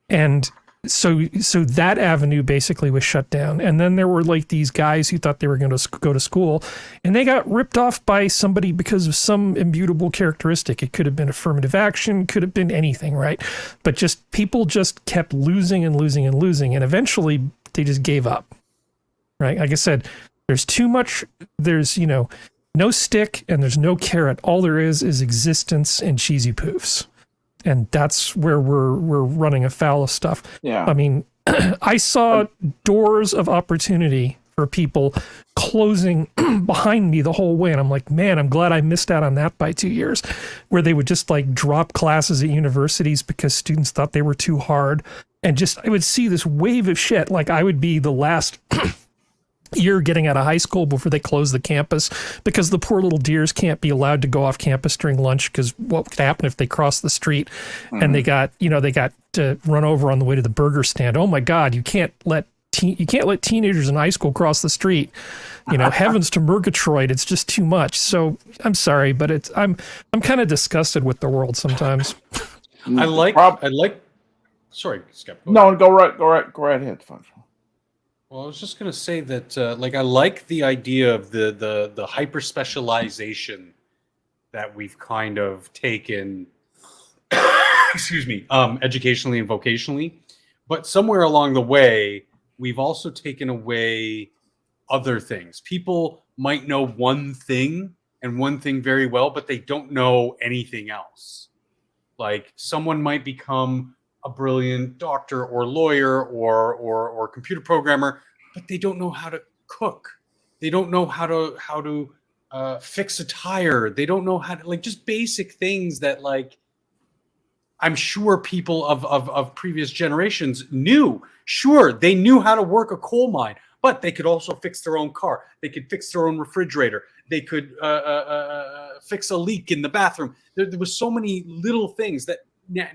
And so that avenue basically was shut down. And then there were like these guys who thought they were going to go to school, and they got ripped off by somebody because of some immutable characteristic. It could have been affirmative action, could have been anything, right? But just people just kept losing and losing and losing. And eventually they just gave up. Right? Like I said, there's too much, there's, you know, no stick and there's no carrot. All there is existence and cheesy poofs. And that's where we're running afoul of stuff. Yeah. I mean, I saw doors of opportunity for people closing behind me the whole way. And I'm like, man, I'm glad I missed out on that by 2 years, where they would just like drop classes at universities because students thought they were too hard. And just, I would see this wave of shit. Like I would be the last year getting out of high school before they close the campus, because the poor little deers can't be allowed to go off campus during lunch, because what could happen if they cross the street and they got run over on the way to the burger stand? Oh my God, you can't let teenagers in high school cross the street. You know, heavens to Murgatroyd, it's just too much. So I'm sorry, but I'm kind of disgusted with the world sometimes. I like sorry, Skep. No, go right ahead, Functional. Well, I was just going to say that, I like the idea of the hyper specialization that we've kind of taken, excuse me, educationally and vocationally. But somewhere along the way, we've also taken away other things. People might know one thing and one thing very well, but they don't know anything else. Like someone might become a brilliant doctor or lawyer or computer programmer, but they don't know how to cook. They don't know how to fix a tire. They don't know how to, like, just basic things that, like, I'm sure people of previous generations knew. Sure, they knew how to work a coal mine, but they could also fix their own car. They could fix their own refrigerator. They could fix a leak in the bathroom. There was so many little things that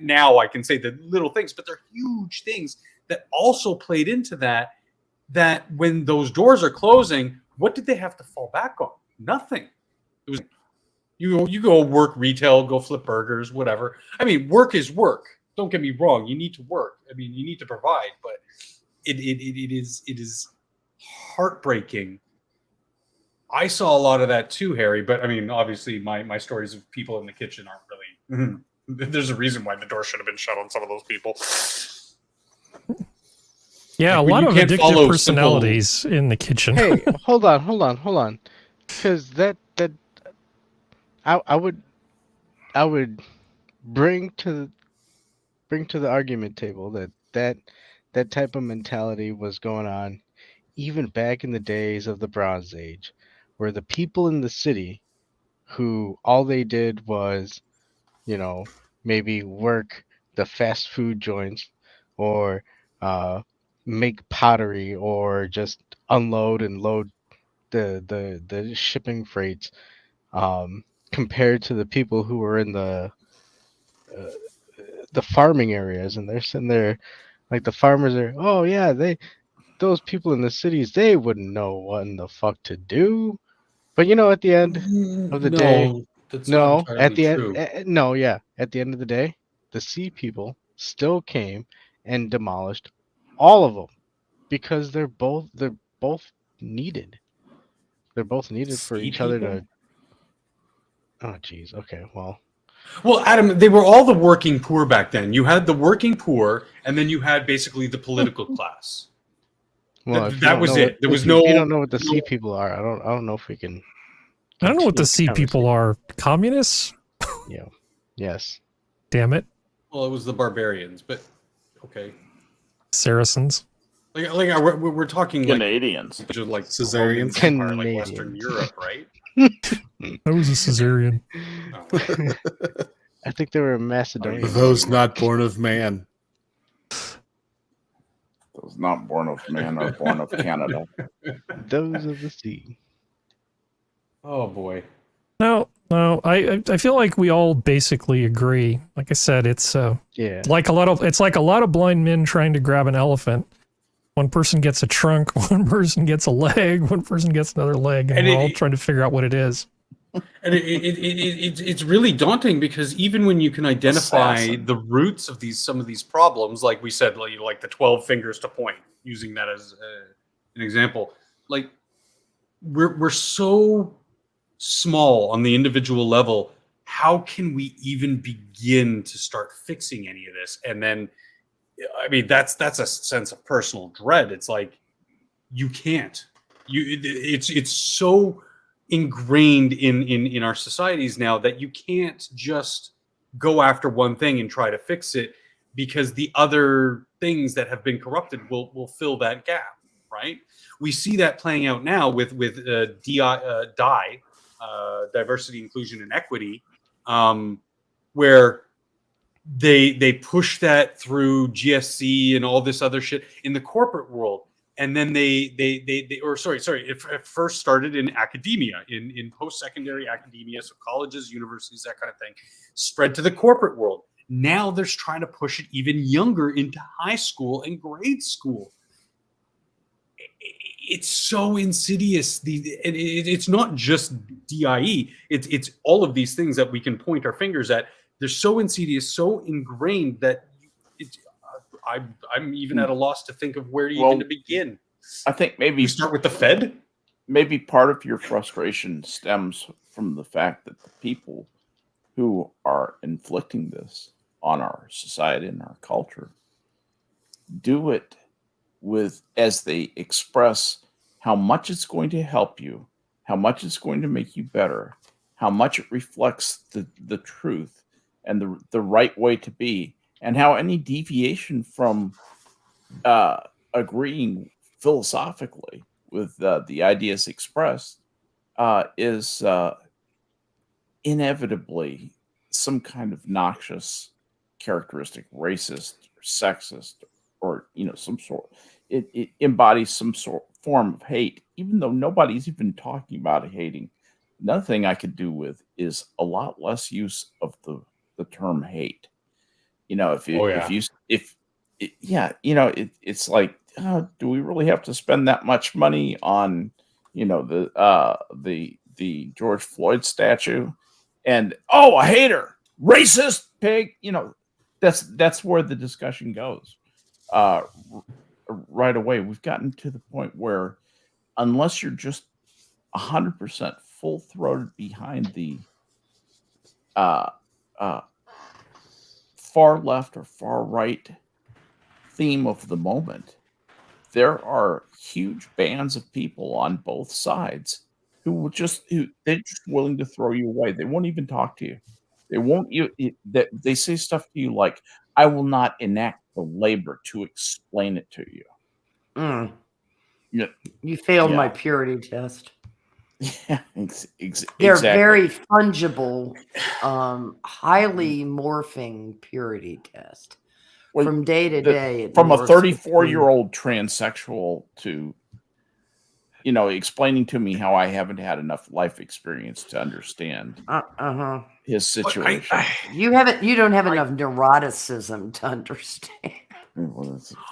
now I can say the little things, but they're huge things that also played into that. That when those doors are closing, what did they have to fall back on? Nothing. It was you go work retail, go flip burgers, whatever. I mean, work is work. Don't get me wrong. You need to work. I mean, you need to provide, but it is heartbreaking. I saw a lot of that too, Harry. But I mean, obviously, my stories of people in the kitchen aren't really. There's a reason why the door should have been shut on some of those people. Yeah, Like, a lot you of can't addictive follow personalities in the kitchen. Hey, hold on, because I would bring to the argument table that type of mentality was going on even back in the days of the Bronze Age, where the people in the city who all they did was, maybe work the fast food joints or make pottery or just unload and load the shipping freights, compared to the people who were in uh, the farming areas, and they're sitting there like the farmers are, oh yeah, those people in the cities, they wouldn't know what in the fuck to do. But at the end of the day, No, that's not no, at entirely the end, true. no, yeah, at the end of the day, the sea people still came and demolished all of them because they're both needed. They're both needed for Sea each other people? to. Oh, geez. Okay, well, Well, Adam, they were all the working poor back then. You had the working poor, and then you had basically the political class. if you That don't was know what it. There was if you don't no, know what the sea no. people are, I don't know if we can I don't know what the continue sea people conversation. are. Communists? Yes. Damn it. Well, it was the barbarians, but okay. Saracens. We're talking like Canadians. just like Caesareans. Roman Empire, like Western Canadians. Europe, right? I was a Caesarean. Oh. I think they were Macedonian. Those not born of man. Those not born of man are born of Canada. Those of the sea. Oh boy. No, I feel like we all basically agree. Like I said, it's Yeah. like a lot of blind men trying to grab an elephant. One person gets a trunk, one person gets a leg, one person gets another leg, and we're all trying to figure out what it is. And it's really daunting because even when you can identify Assassin. the roots of some of these problems, like we said, like the 12 fingers to point, using that as an example, like we're so small on the individual level. How can we even begin to start fixing any of this? And then, I mean, that's a sense of personal dread. It's like you can't. It's so ingrained in our societies now that you can't just go after one thing and try to fix it because the other things that have been corrupted will fill that gap, right? We see that playing out now with DI, diversity, inclusion, and equity, where they push that through GSC and all this other shit in the corporate world. And then it first started in academia, in post-secondary academia, so colleges, universities, that kind of thing, spread to the corporate world. Now they're trying to push it even younger into high school and grade school. It's so insidious. It's not just DIE. It's all of these things that we can point our fingers at. They're so insidious, so ingrained that I'm even at a loss to think of where even to begin. I think maybe We start with the Fed. Maybe part of your frustration stems from the fact that the people who are inflicting this on our society and our culture do it as they express how much it's going to help you, how much it's going to make you better, how much it reflects the truth and the right way to be, and how any deviation from agreeing philosophically with the ideas expressed is inevitably some kind of noxious characteristic racist or sexist or some sort. It embodies some sort form of hate, even though nobody's even talking about hating. Another thing I could do with is a lot less use of the term hate. It's like, do we really have to spend that much money on the George Floyd statue? And a hater, racist pig. That's where the discussion goes. Right away, we've gotten to the point where unless you're just 100% full-throated behind the far left or far right theme of the moment, there are huge bands of people on both sides who they're just willing to throw you away. They won't even talk to you. They won't. They say stuff to you like, "I will not enact the labor to explain it to you." Mm. Yeah, You failed yeah. my purity test. Yeah, They're exactly. very fungible, highly morphing purity test. Well, From day to day, it from a morphs 34-year-old transsexual to explaining to me how I haven't had enough life experience to understand his situation. You don't have enough neuroticism to understand.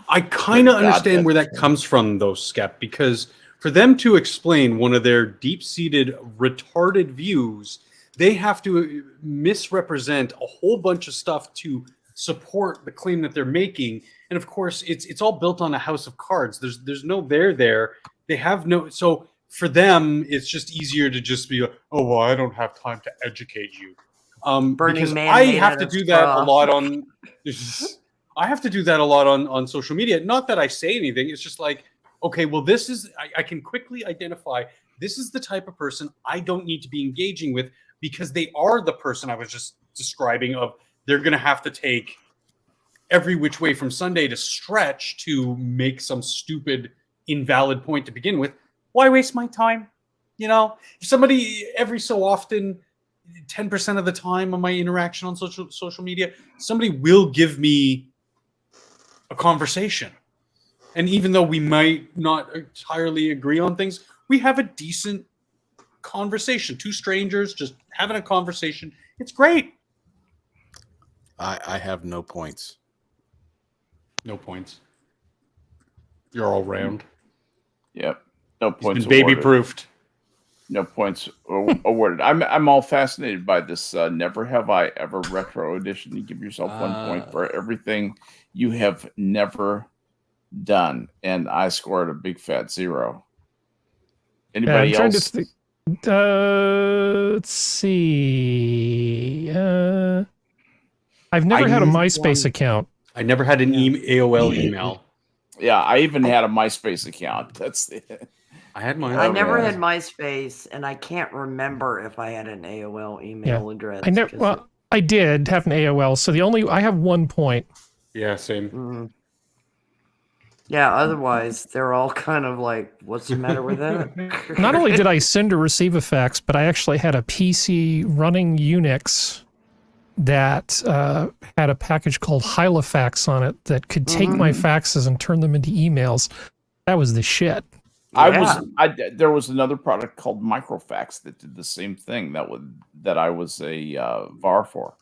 I kind of understand where that comes from, though, Skep, because for them to explain one of their deep-seated, retarded views, they have to misrepresent a whole bunch of stuff to support the claim that they're making. And of course, it's all built on a house of cards. There's no there. They have no. So for them, it's just easier to just be like, "Oh, well, I don't have time to educate you." Because I have to do that a lot on. I have to do that a lot on social media. Not that I say anything. It's just like, okay, well, this is. I can quickly identify this is the type of person I don't need to be engaging with because they are the person I was just describing. Of they're going to have to take every which way from Sunday to stretch to make some stupid, invalid point to begin with. Why waste my time? If somebody every so often, 10% of the time on my interaction on social media, somebody will give me a conversation. And even though we might not entirely agree on things, we have a decent conversation. Two strangers just having a conversation. It's great. I have no points. No points. You're all round. Yep. No points. Baby proofed. No points awarded. I'm all fascinated by this Never Have I Ever retro edition. You give yourself 1 point for everything you have never done, and I scored a big fat 0. Anybody else? Let's see. I've never had a MySpace account. I never had an AOL email. Yeah, I even had a MySpace account. I had mine. I never had MySpace, and I can't remember if I had an AOL email address. I did have an AOL, so I have 1 point. Yeah, same. Mm-hmm. Yeah, otherwise they're all kind of like, what's the matter with that? Not only did I send or receive a fax, but I actually had a PC running Unix that had a package called Hylafax on it that could take my faxes and turn them into emails. That was the shit. There was another product called Microfax that did the same thing that I was a VAR for.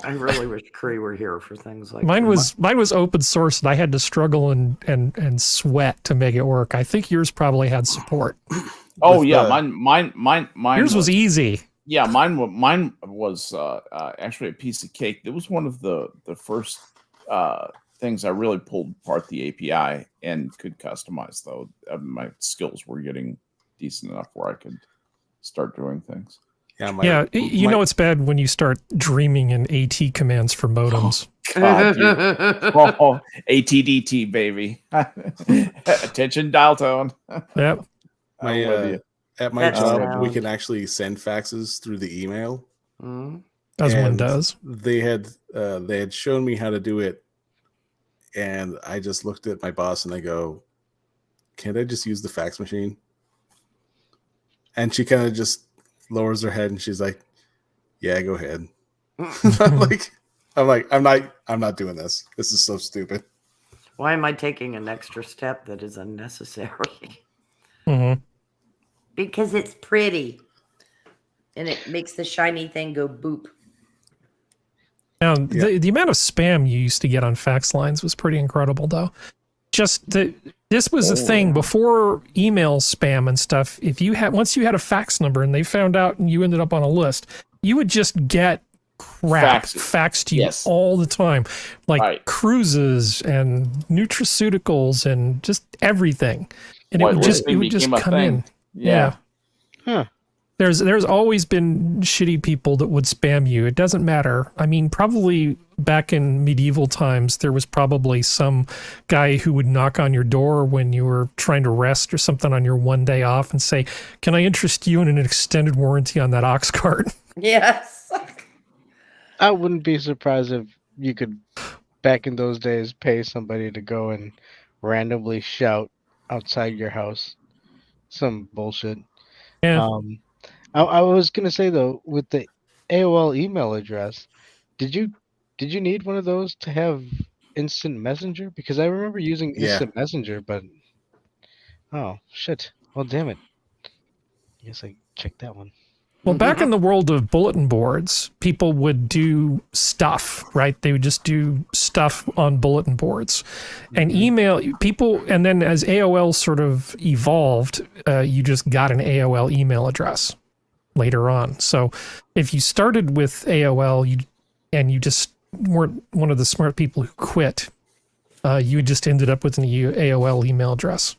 I really wish Cree were here for things like mine was open source, and I had to struggle and sweat to make it work. I think yours probably had support. Oh yeah, mine. Yours was easy. Yeah, mine was actually a piece of cake. It was one of the first things I really pulled apart the API and could customize. Though my skills were getting decent enough where I could start doing things. It's bad when you start dreaming in AT commands for modems. ATDT, baby. Attention dial tone. Yep. At my job, we can actually send faxes through the email. As one does. They had shown me how to do it, and I just looked at my boss and I go, "Can't I just use the fax machine?" And she kind of just lowers her head and she's like, "Yeah, go ahead." Like, I'm not doing this. This is so stupid. Why am I taking an extra step that is unnecessary? Mhm. Because it's pretty. And it makes the shiny thing go boop. Now, the amount of spam you used to get on fax lines was pretty incredible, though. This was a thing before email spam and stuff. If you had once you had a fax number and they found out and you ended up on a list, you would just get crap faxed to you all the time, like cruises and nutraceuticals and just everything, and it would just come in. Yeah. Huh. There's always been shitty people that would spam you. It doesn't matter. I mean, probably back in medieval times, there was probably some guy who would knock on your door when you were trying to rest or something on your one day off and say, "Can I interest you in an extended warranty on that ox cart?" Yes. I wouldn't be surprised if you could, back in those days, pay somebody to go and randomly shout outside your house some bullshit. Yeah. I was gonna say though, with the AOL email address, did you need one of those to have instant messenger? Because I remember using instant messenger, but oh shit. Well, damn it. I guess I checked that one. Well, back in the world of bulletin boards, people would do stuff, right? They would just do stuff on bulletin boards and email people. And then as AOL sort of evolved, you just got an AOL email address later on. So if you started with AOL and you just weren't one of the smart people who quit, you just ended up with an AOL email address.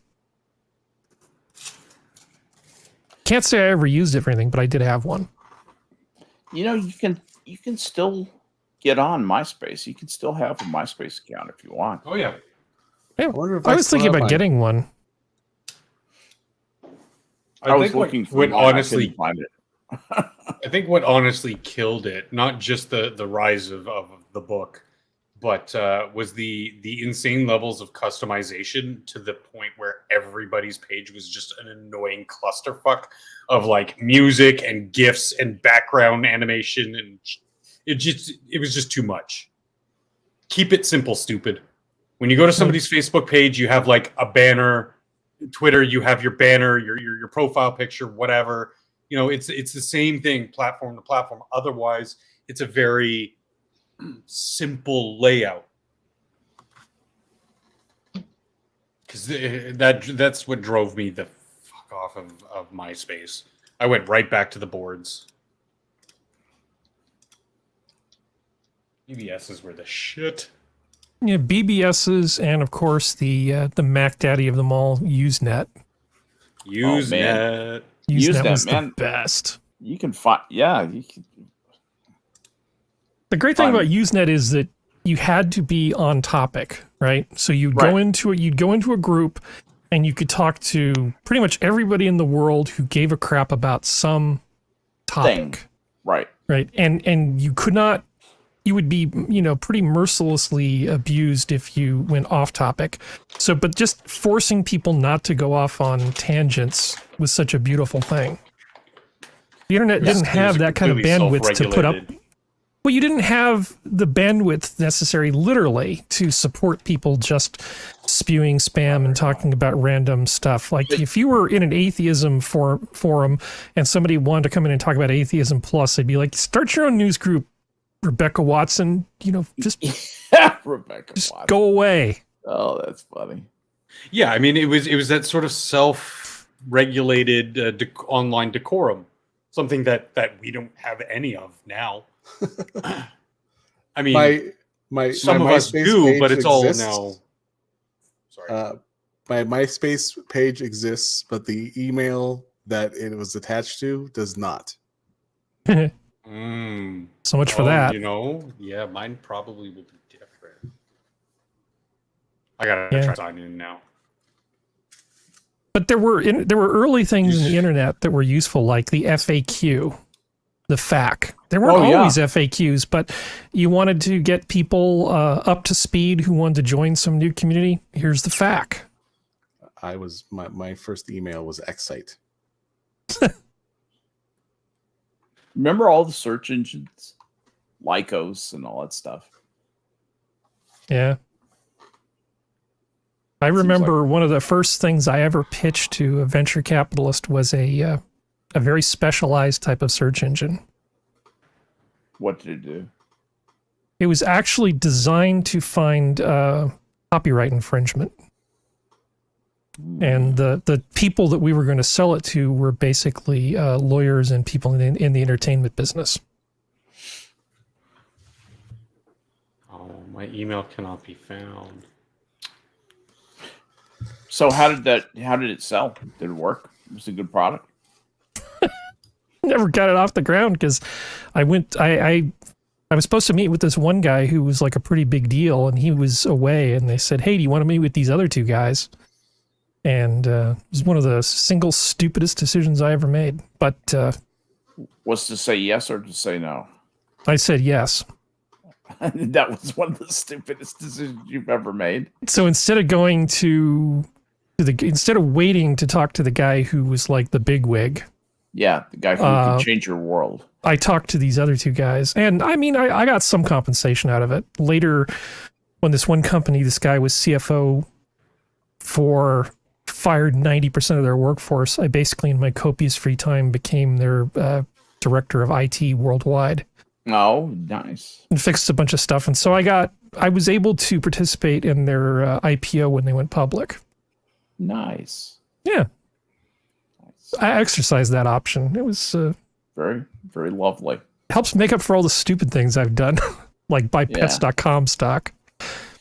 Can't say I ever used it for anything, but I did have one. You know, you can still get on MySpace. You can still have a MySpace account if you want. Oh yeah. Yeah, I was thinking about getting one. I was looking for what one. honestly I couldn't find it. I think what honestly killed it, not just the rise of the book, but was the insane levels of customization to the point where everybody's page was just an annoying clusterfuck of like music and GIFs and background animation, and it was just too much. Keep it simple, stupid. When you go to somebody's Facebook page, you have like a banner. Twitter, you have your banner, your profile picture, whatever. You know, it's the same thing, platform to platform. Otherwise, it's a very simple layout. Because that's what drove me the fuck off of MySpace. I went right back to the boards. BBSs were the shit. Yeah, BBSs and of course the Mac Daddy of them all, Usenet. Usenet. Usenet was the best. You can find, The great thing about Usenet is that you had to be on topic, right? So you'd go into a group and you could talk to pretty much everybody in the world who gave a crap about some topic. Right. Right. And you could not, you would be, pretty mercilessly abused if you went off topic. So, but just forcing people not to go off on tangents was such a beautiful thing. The internet didn't have that kind of bandwidth to put up. Well, you didn't have the bandwidth necessary, literally, to support people just spewing spam and talking about random stuff. Like, if you were in an atheism forum and somebody wanted to come in and talk about Atheism Plus, they'd be like, start your own news group, Rebecca Watson. Just go away. Oh, that's funny. Yeah, I mean, it was that sort of self-regulated online decorum, something that we don't have any of now. I mean, some of us do, but it's all now. Sorry. My MySpace page exists, but the email that it was attached to does not. So much for that. Yeah, mine probably will be different. I gotta try signing in now. But there were early things in the internet that were useful, like the FAQ. The FAQ. There weren't always FAQs, but you wanted to get people up to speed who wanted to join some new community. Here's the FAQ. My first email was Excite. Remember all the search engines? Lycos and all that stuff. Yeah. I remember one of the first things I ever pitched to a venture capitalist was a very specialized type of search engine. What did it do? It was actually designed to find copyright infringement. And the people that we were going to sell it to were basically lawyers and people in the entertainment business. Oh, my email cannot be found. So how did it sell? Did it work? Was it a good product? Never got it off the ground because I was supposed to meet with this one guy who was like a pretty big deal, and he was away, and they said, "Hey, do you want to meet with these other two guys?" And it was one of the single stupidest decisions I ever made. But Was to say yes or to say no? I said yes. That was one of the stupidest decisions you've ever made. So instead of going instead of waiting to talk to the guy who was like the bigwig, Yeah, the guy who can change your world. I talked to these other two guys, and I mean, I got some compensation out of it. Later, when this one company, this guy was CFO fired 90% of their workforce, I basically, in my copious free time, became their director of IT worldwide. Oh, nice. And fixed a bunch of stuff. And so I was able to participate in their IPO when they went public. Nice. Yeah. Nice. I exercised that option. It was Very, very lovely. helps make up for all the stupid things I've done, like buy pets.com stock.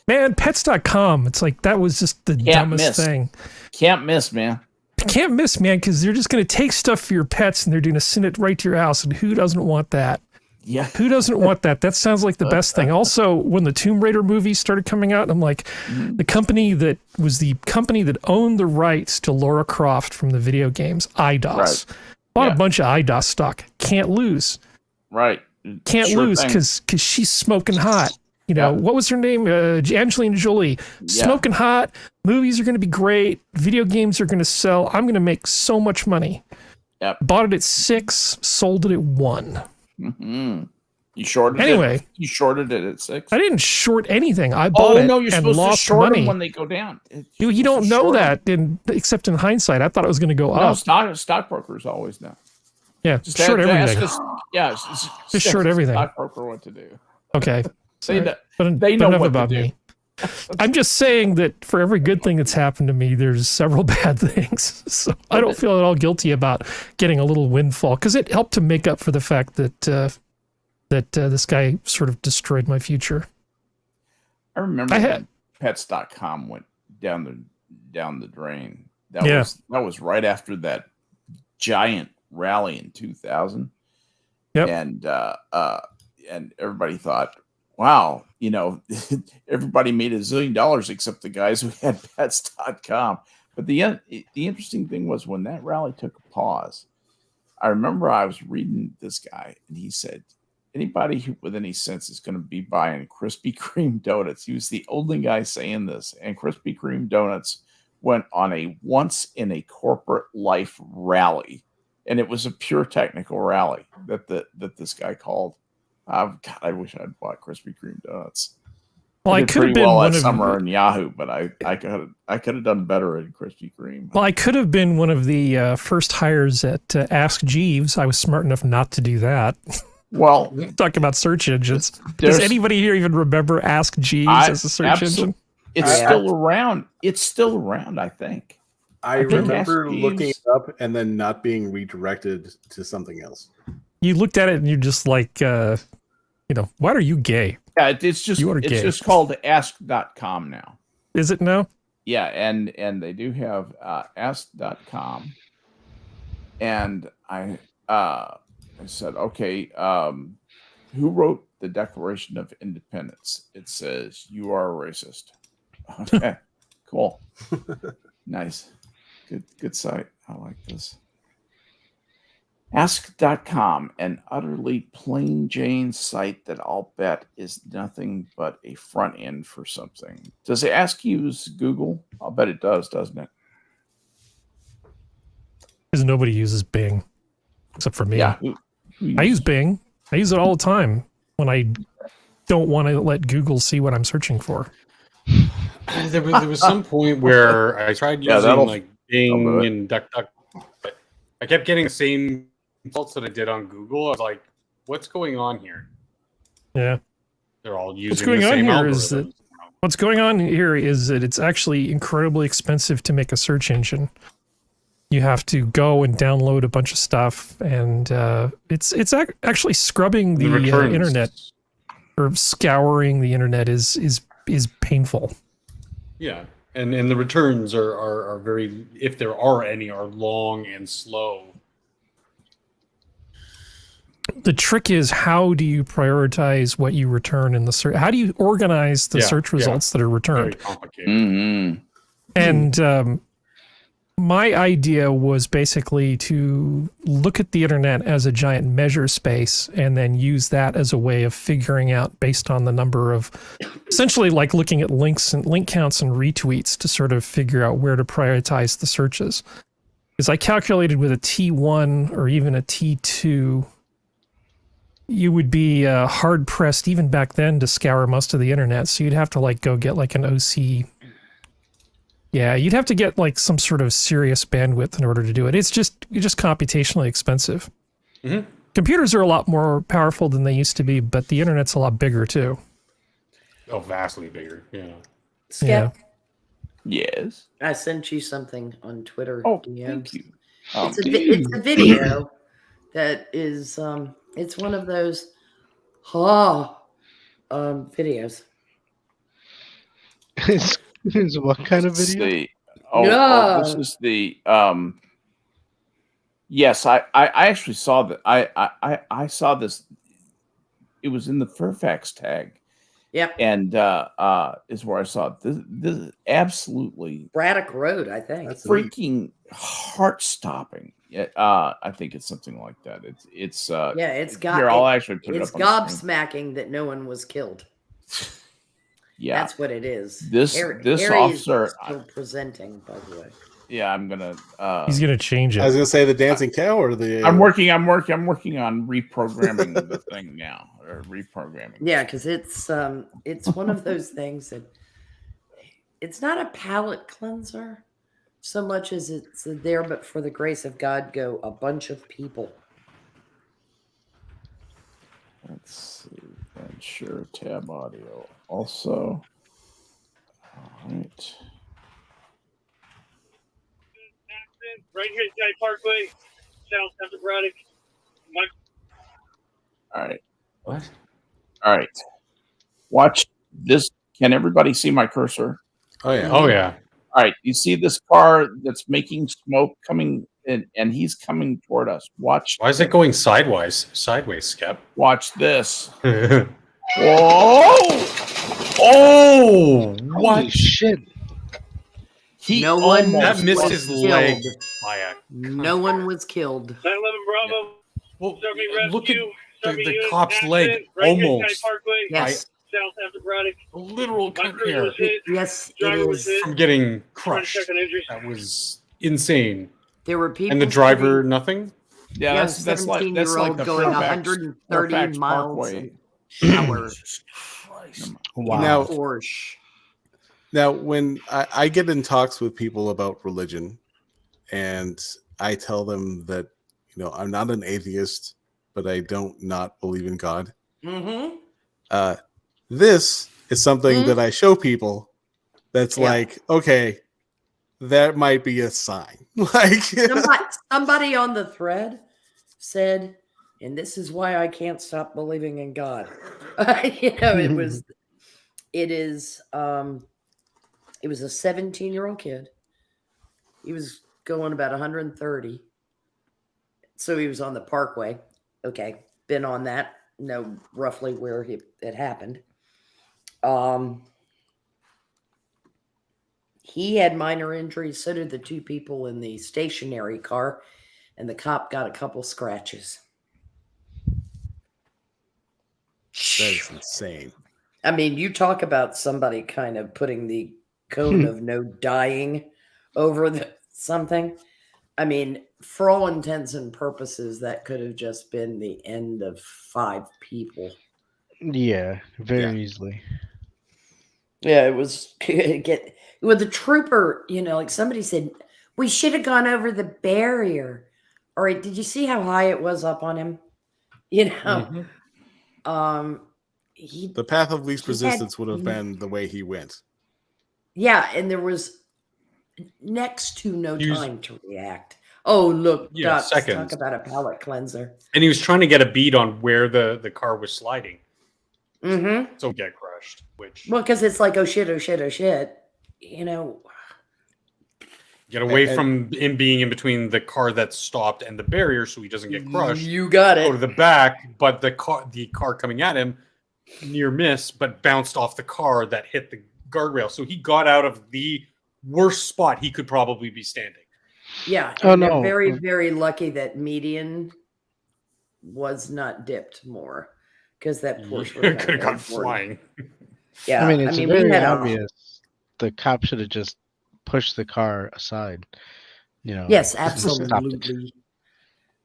Man, pets.com, it's like that was just the dumbest thing. Can't miss, man. Can't miss, man, because they're just going to take stuff for your pets and they're going to send it right to your house. And who doesn't want that? Yeah. Who doesn't want that? That sounds like the best thing. Also, when the Tomb Raider movies started coming out, I'm like, the company that owned the rights to Lara Croft from the video games, IDOS, bought a bunch of IDOS stock. Can't lose. Right. Can't lose because she's smoking hot. You know, what was her name? Angelina Jolie. Smoking hot. Movies are going to be great. Video games are going to sell. I'm going to make so much money. Yep. Bought it at 6, sold it at 1. Mm-hmm. You shorted it. You shorted it at 6. I didn't short anything. I bought it you're and supposed lost to short money them when they go down. You don't know that, except in hindsight. I thought it was going to go up. Stockbrokers always know. Yeah, Just short everything. Just short everything. Stockbroker what to do. Okay. They But know enough what about to do. me. I'm just saying that for every good thing that's happened to me, there's several bad things. So I don't feel at all guilty about getting a little windfall because it helped to make up for the fact that this guy sort of destroyed my future. I remember when pets.com went down the drain. That was right after that giant rally in 2000. Yep. And everybody thought, wow, everybody made $1 zillion except the guys who had pets.com. But the interesting thing was when that rally took a pause, I remember I was reading this guy and he said, anybody with any sense is going to be buying Krispy Kreme donuts. He was the only guy saying this. And Krispy Kreme donuts went on a once in a corporate life rally. And it was a pure technical rally that this guy called. God, I wish I'd bought Krispy Kreme donuts. Well, I could have been one that summer in Yahoo, but I could have done better at Krispy Kreme. Well, I could have been one of the first hires at Ask Jeeves. I was smart enough not to do that. Well, talk about search engines. Does anybody here even remember Ask Jeeves as a search engine? It's still around. It's still around, I think. I remember looking it up and then not being redirected to something else. You looked at it and you're just like, why are you gay? Yeah, it's just called ask.com now. Is it now? Yeah, and they do have ask.com. And I said, okay, who wrote the Declaration of Independence? It says, you are a racist. Okay, cool. Nice. Good site. I like this. Ask.com, an utterly plain Jane site that I'll bet is nothing but a front end for something. Does it Ask use Google? I'll bet it does, doesn't it? Because nobody uses Bing, except for me. Yeah. I use Bing. I use it all the time. when I don't want to let Google see what I'm searching for. There was some point where I tried Yeah, using that'll like do Bing it. and DuckDuck, but I kept getting the same results that I did on Google. I was like, "What's going on here?" Yeah. They're all using What's going the on same here is that algorithms. what's going on here is that it's actually incredibly expensive to make a search engine. You have to go and download a bunch of stuff, and it's actually scrubbing the returns. internet or scouring the internet is painful. Yeah, and the returns are very, if there are any, are long and slow. The trick is, how do you prioritize what you return in the search? How do you organize the Yeah, search yeah. results that are Very returned? complicated. Mm-hmm. And my idea was basically to look at the internet as a giant measure space and then use that as a way of figuring out, based on the number of, essentially like looking at links and link counts and retweets, to sort of figure out where to prioritize the searches. Because I calculated with a T1 or even a T2, you would be hard pressed even back then to scour most of the internet. So you'd have to like go get like an OC. Yeah, you'd have to get like some sort of serious bandwidth in order to do it. It's just computationally expensive. Mm-hmm. Computers are a lot more powerful than they used to be, but the internet's a lot bigger too. Oh, vastly bigger. Yeah. Skep, Yes. I sent you something on Twitter. Oh, DMs. thank you. Oh, It's a video that is it's one of those videos. Is what kind of Let's video? see. Yeah. This is the yes, I actually saw that. I saw this. It was in the Fairfax tag. Yep. And is where I saw it. This is absolutely Braddock Road, I think. That's freaking heart stopping. I think it's something like that. It's yeah, it's got here, I'll actually put it it's up on the screen. gobsmacking that no one was killed. Yeah, That's what it is. this Harry officer is still presenting, by the way. yeah, I'm gonna He's gonna change I was it. gonna say the dancing cow or the. I'm working on reprogramming the thing now, or reprogramming. Yeah, because it's one of those things that it's not a palate cleanser so much as it's there, but for the grace of God, go a bunch of people. Let's see, and share tab audio also. All right. Right here at Sky Parkway, South Democratic. All right. What? All right. Watch this. Can everybody see my cursor? Oh yeah. Oh yeah. All right. You see this car that's making smoke coming in, and he's coming toward us. Watch. Why is it going sideways? Sideways, Skep. Watch this. Whoa! Oh! Holy shit! He No one- almost That missed was his killed. leg by a. No one was killed. 911 Bravo. Well, Serving look at rescue. the Serving unit cop's accident, leg. right here at Sky Almost. Parkway, Yes, South Democratic. A literal My cut cruiser hair was hit. yes, it Driver was is. hit. from getting Trying to crushed. check on injuries. That was insane. There were people. And the driver, nothing. Yeah, Yeah, that's like 17-year-old the going Fairfax 130 miles Parkway. an hour. Wow. Now, Porsche. Now, when I get in talks with people about religion, and I tell them that I'm not an atheist, but I don't not believe in God. Mm-hmm. This is something that I show people. That's Yeah. like, okay, that might be a sign. Like Somebody on the thread said, and this is why I can't stop believing in God. It was a 17-year-old kid. He was going about 130. So he was on the Parkway. Okay, been on that. Know roughly where it happened. He had minor injuries. So did the two people in the stationary car, and the cop got a couple scratches. that's insane. I mean, you talk about somebody kind of putting the code of no dying over something. I mean, for all intents and purposes, that could have just been the end of 5 people Yeah, very Yeah. easily. Yeah, it was get with the trooper, like somebody said, we should have gone over the barrier. All right, did you see how high it was up on him? Mhm. He The path of least he had resistance would have been the way he went. yeah, and there was next to no He was- time to react. Oh, look, Yeah, ducks, talk seconds. about a palate cleanser. And he was trying to get a beat on where the car was sliding, Mm-hmm. so get crushed. Which Well, because it's like, oh shit, oh shit, oh shit. You know, get away and- from him being in between the car that's stopped and the barrier, so he doesn't get crushed. you got Go to it. the back, but the car coming at him near miss, but bounced off the car that hit the guardrail. So he got out of the worst spot he could probably be standing. Yeah. Oh, And they're no. very, very lucky that median was not dipped more because that Porsche Could have gone flying. Yeah. I mean, it's we very had obvious. The cop should have just pushed the car aside. Yes, stopped it. absolutely.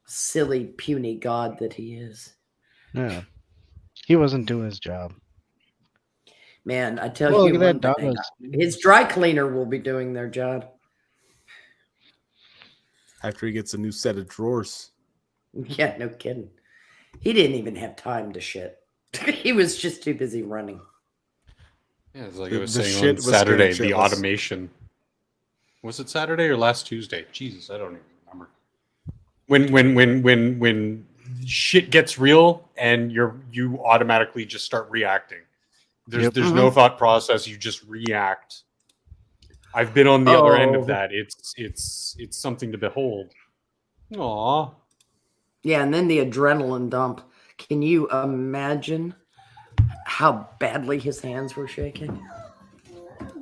Silly, puny god that he is. Yeah, he wasn't doing his job. Man, I tell Well, you look at one that thing. dog. His dry cleaner will be doing their job. After he gets a new set of drawers. Yeah, no kidding. He didn't even have time to shit. He was just too busy running. Yeah, it's like The- I was the saying shit on was Saturday, scared the shitless. automation. Was it Saturday or last Tuesday? Jesus, I don't even remember. When shit gets real and you automatically just start reacting. There's Yep. no thought process. You just react. I've been on the other end Oh. of that. It's something to behold. Aw. Yeah, and then the adrenaline dump. Can you imagine how badly his hands were shaking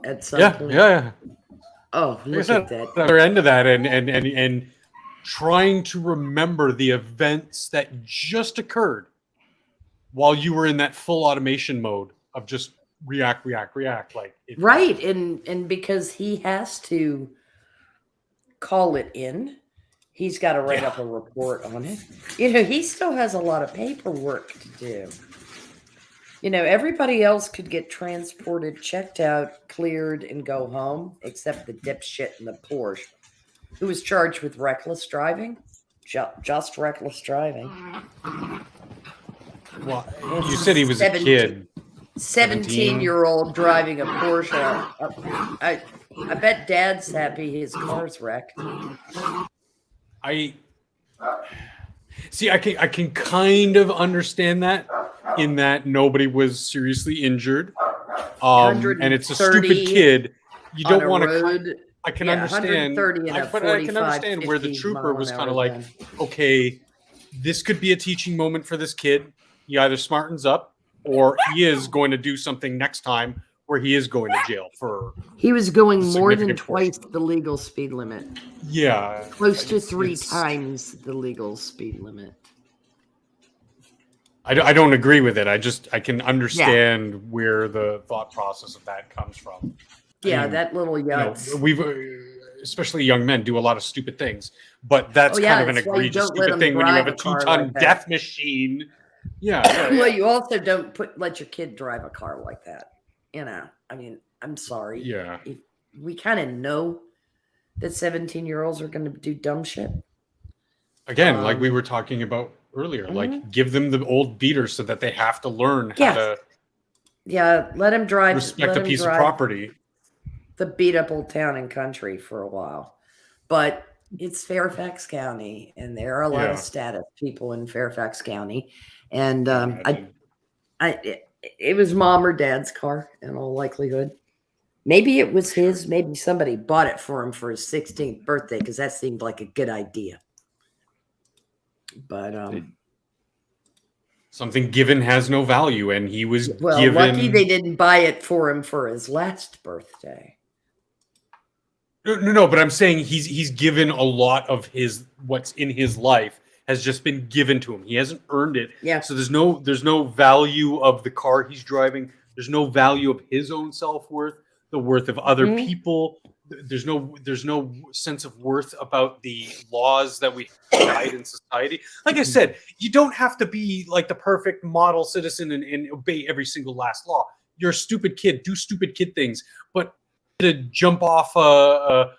at some Yeah, point? yeah. Oh, Like I look said, at that. the other end of that, and trying to remember the events that just occurred while you were in that full automation mode of just react. Like Right, and because he has to call it in, he's got to write up a report on it. He still has a lot of paperwork to do. Everybody else could get transported, checked out, cleared, and go home, except the dipshit in the Porsche, who was charged with reckless driving. Just reckless driving. Well, you said he was a kid. 17-year-old driving a Porsche. I bet Dad's happy his car's wrecked. I see. I can kind of understand that, in that nobody was seriously injured, and it's a stupid 130 kid. You don't on a want road. to. I can Yeah, understand. 130 in a But I can 45, understand where the 50 trooper mile was an kind of hour like, zone. okay, this could be a teaching moment for this kid. He either smartens up, or he is going to do something next time where he is going to jail for. He was going a more than significant twice portion. the legal speed limit. Yeah, Close to it's- 3 it's- times the legal speed limit. I don't agree with it. I can understand where the thought process of that comes from. Yeah, mean, that little yutz. We've especially young men do a lot of stupid things, but that's Oh, yeah, kind of an that's why you egregious don't let stupid them thing when you have a drive a car 2-ton like that. death machine. Yeah, Well, you also don't let your kid drive a car like that. I mean, I'm sorry. yeah. We kind of know that 17-year-olds are going to do dumb shit. Again, like we were talking about earlier, like give them the old beater so that they have to learn how Yes. to Yeah, let him drive. respect let a him piece of drive property. the beat up old town and country for a while. But it's Fairfax County, and there are a lot Yeah. of status people in Fairfax County. And it was mom or dad's car in all likelihood. Maybe it was his. Maybe somebody bought it for him for his 16th birthday because that seemed like a good idea. But Something given has no value, and he was well, given. lucky they didn't buy it for him for his last birthday. No, but I'm saying he's given a lot of what's in his life has just been given to him. He hasn't earned it. Yeah. So there's no value of the car he's driving. There's no value of his own self-worth, the worth of other people. there's no sense of worth about the laws that we guide in society. Like I said, you don't have to be like the perfect model citizen and obey every single last law. You're a stupid kid, do stupid kid things, but to jump off a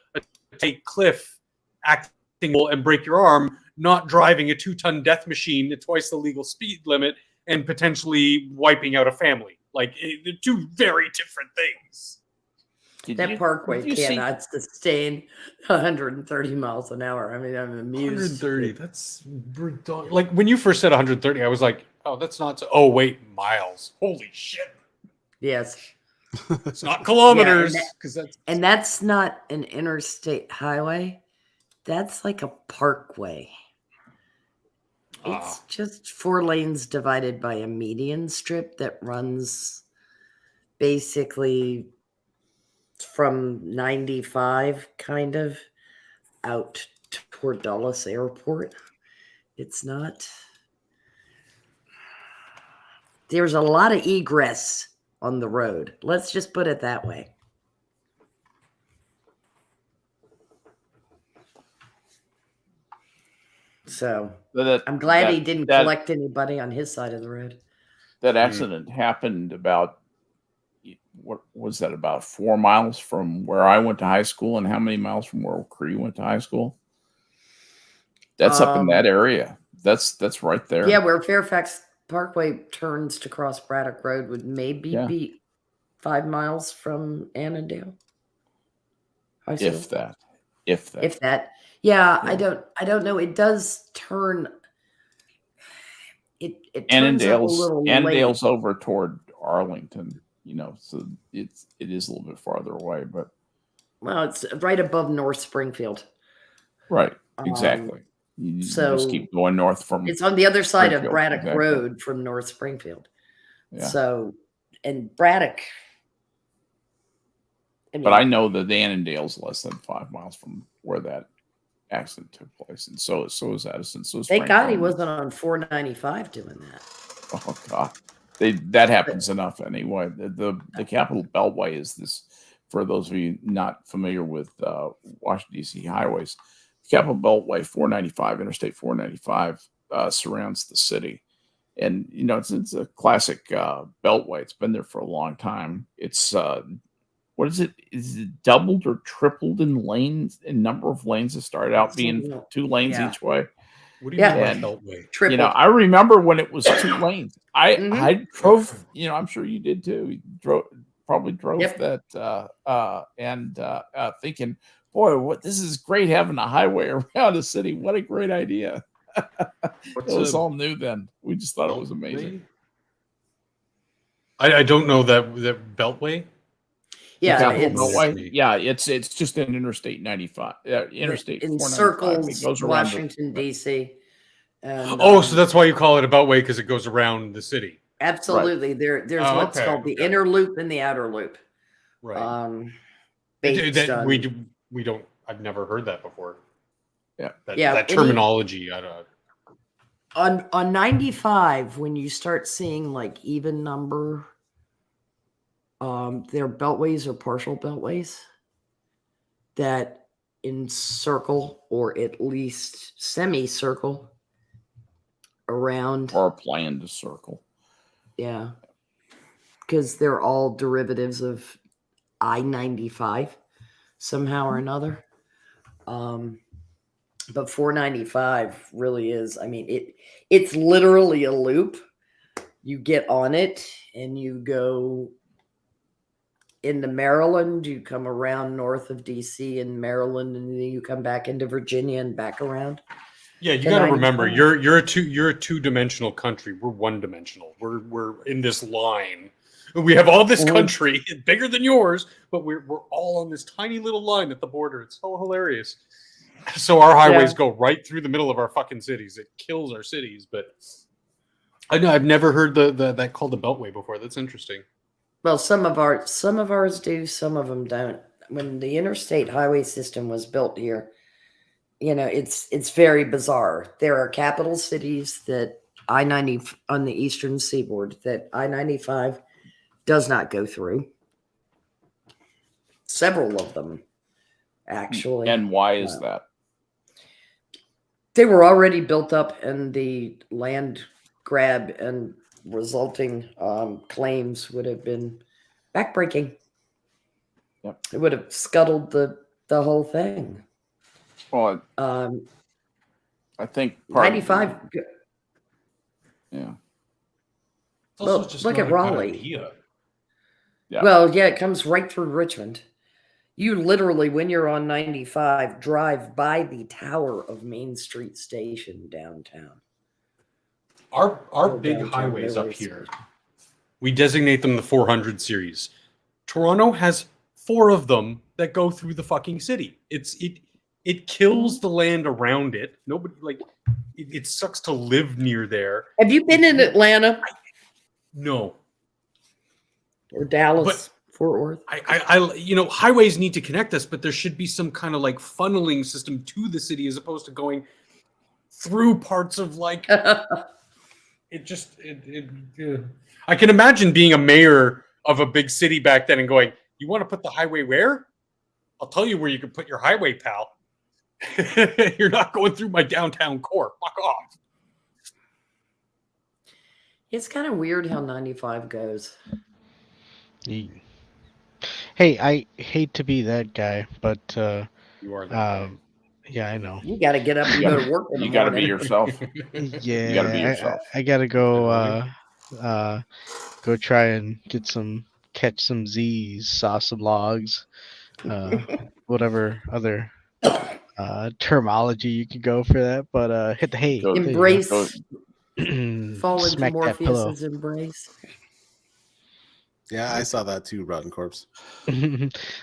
tight cliff, acting and break your arm, not driving a 2-ton death machine at twice the legal speed limit and potentially wiping out a family. Like, they're two very different things. That parkway cannot sustain 130 miles an hour. I mean, I'm amused. 130. That's brutal. Like, when you first said 130, I was like, oh, that's not so. Oh, wait, miles. Holy shit. Yes. It's not kilometers. And that's not an interstate highway. That's like a parkway. It's just 4 lanes divided by a median strip that runs basically from 95 kind of out toward Dulles Airport. It's not. There's a lot of egress on the road. Let's just put it that way. So I'm glad he didn't collect anybody on his side of the road. That accident happened about, what was that, about 4 miles from where I went to high school, and how many miles from where Cree went to high school? That's up in that area. That's right there. Yeah, where Fairfax Parkway turns to cross Braddock Road would maybe be 5 miles from Annandale. If that. Yeah, I don't know. It does turn. It turns up a little Annandale's over toward Arlington, so it is a little bit farther away, but it's right above North Springfield. Right, exactly. You just keep going north from. It's on the other side of Braddock Road from North Springfield. Yeah. So, and Braddock. But I know that Annandale's less than 5 miles from where that accident took place, and so is Edison. So thank God he wasn't on 495 doing that. Oh God, that happens enough anyway. The Capitol Beltway is this. For those of you not familiar with Washington D.C. highways, the Capitol Beltway 495, Interstate 495, surrounds the city, and it's a classic beltway. It's been there for a long time. It's what is it? Is it doubled or tripled in lanes, in number of lanes that started out being 2 lanes each way? What do you mean by beltway? Tripled. I remember when it was 2 lanes. I drove. I'm sure you did too. Probably drove that thinking, boy, this is great having a highway around a city. What a great idea! It was all new then. We just thought it was amazing. I don't know that beltway. Yeah, it's just an Interstate 95, Interstate in 495. Circles, it goes around Washington D.C. So that's why you call it a beltway, because it goes around the city. Absolutely, there's what's called the inner loop and the outer loop. Right. We don't. I've never heard that before. Yeah. That terminology. I don't. On 95, when you start seeing like even number. They're beltways or partial beltways that encircle or at least semicircle around. Or plan to circle. Yeah. Because they're all derivatives of I-95 somehow or another. But 495 really is, it's literally a loop. You get on it and you go into Maryland, you come around north of DC in Maryland, and then you come back into Virginia and back around. Yeah, you got to remember, you're a 2-dimensional country. We're 1-dimensional. We're in this line. We have all this country, bigger than yours, but we're all on this tiny little line at the border. It's so hilarious. So our highways go right through the middle of our fucking cities. It kills our cities, but I know I've never heard that called the Beltway before. That's interesting. Well, some of ours do, some of them don't. When the interstate highway system was built here, it's very bizarre. There are capital cities that I-90 on the eastern seaboard that I-95 does not go through. Several of them actually. And why is that? They were already built up, and the land grab and resulting claims would have been backbreaking. Yep. It would have scuttled the whole thing. Well, Um, I think part 95. Yeah. It's also Well, just look not at a good Raleigh. idea. Yeah. Well, yeah, it comes right through Richmond. You literally, when you're on 95, drive by the tower of Main Street Station downtown. Our Or big downtown highways up Railway here, we designate them the 400 series. Toronto has 4 of them that go through the fucking city. It kills the land around it. Nobody it sucks to live near there. Have you been in Atlanta No. or Dallas, Fort Worth? I highways need to connect us, but there should be some kind of like funneling system to the city as opposed to going through parts of like I can imagine being a mayor of a big city back then and going, "You want to put the highway where? I'll tell you where you can put your highway, pal. You're not going through my downtown core. Fuck off." It's kind of weird how 95 goes. Hey, I hate to be that guy, but You are that guy. yeah, I know. You got to get up and go to work in the You got to be morning. yourself. Yeah, You got to be yourself. I gotta go. Go try and catch some Z's, saw some logs, whatever other terminology you could go for that. But hit the hay. Go- There you Embrace, go. fall into Smack that pillow. Morpheus's embrace. Yeah, I saw that too, Rotten Corpse.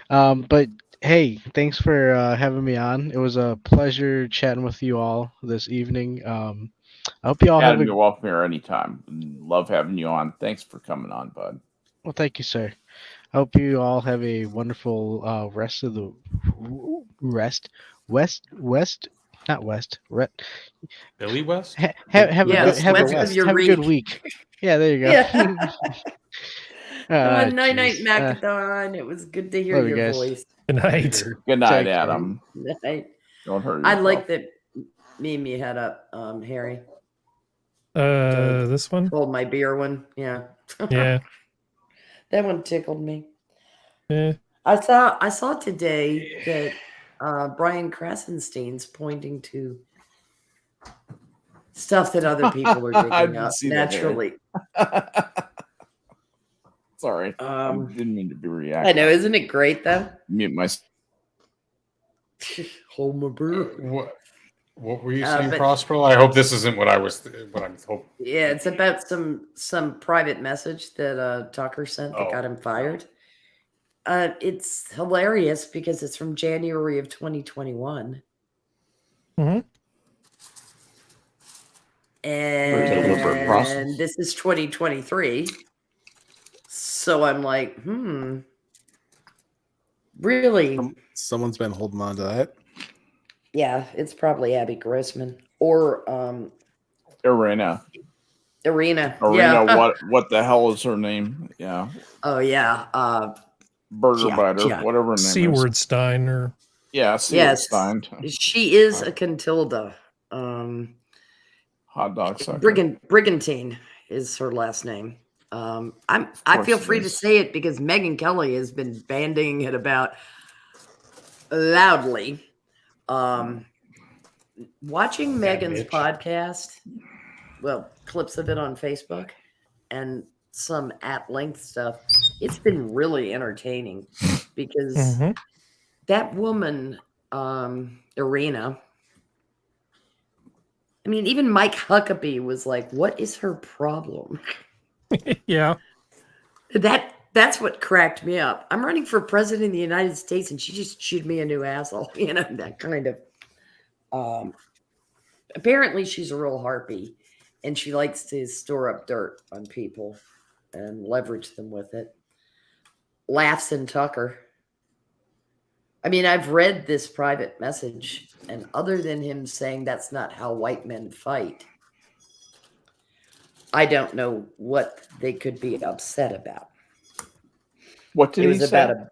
But hey, thanks for having me on. It was a pleasure chatting with you all this evening. I hope you all have Adam, a you're welcome here anytime. Love having you on. Thanks for coming on, bud. well. Thank you, sir. I hope you all have a wonderful rest of the Billy West? Have Yes, a good west of your have a good reach. week. Yeah, there you go. Yeah. Ah, Night night, jeez. Macathon. It was good to hear love you your guys. voice. Good night. Good night, Take care. Adam. Night. Don't hurt I yourself. like that meme you had up, Harry. This one? Hold my beer one. Yeah. Yeah. That one tickled me. Yeah. I saw today that Brian Krasenstein's pointing to stuff that other people are I digging didn't up see that, Harry. naturally. Sorry. I didn't mean to be reacting. I know, isn't it great though? Mute my. Hold my beer. What were you saying, but- Prospero? I hope this isn't what I'm hoping. Yeah, it's about some private message that Tucker sent that Oh. got him fired. It's hilarious because it's from January of 2021. Mhm. deliberate process. And this is 2023. So I'm like, really? Someone's been holding on to that. Yeah, it's probably Abby Grossman or Arena. Arena. Arena, Yeah. what the hell is her name? Yeah. Oh yeah. Burger Yeah, Biter, yeah. whatever her name is. Seaward Stein or Yeah, Yes. Stein. She is a Cantilda. Hot dog sucker. Brigantine is her last name. I course feel it free to is. say it because Megan Kelly has been bandying it about loudly. Watching Megan's bitch. podcast, well, clips of it on Facebook and some at-length stuff, it's been really entertaining because Mhm. that woman, Arena, I mean, even Mike Huckabee was like, what is her problem? Yeah. That's what cracked me up. I'm running for president of the United States and she just chewed me a new asshole. You know, that kind of apparently she's a real harpy and she likes to store up dirt on people and leverage them with it. Laughs in Tucker. I mean, I've read this private message, and other than him saying that's not how white men fight, I don't know what they could be upset about. What did It he was say? about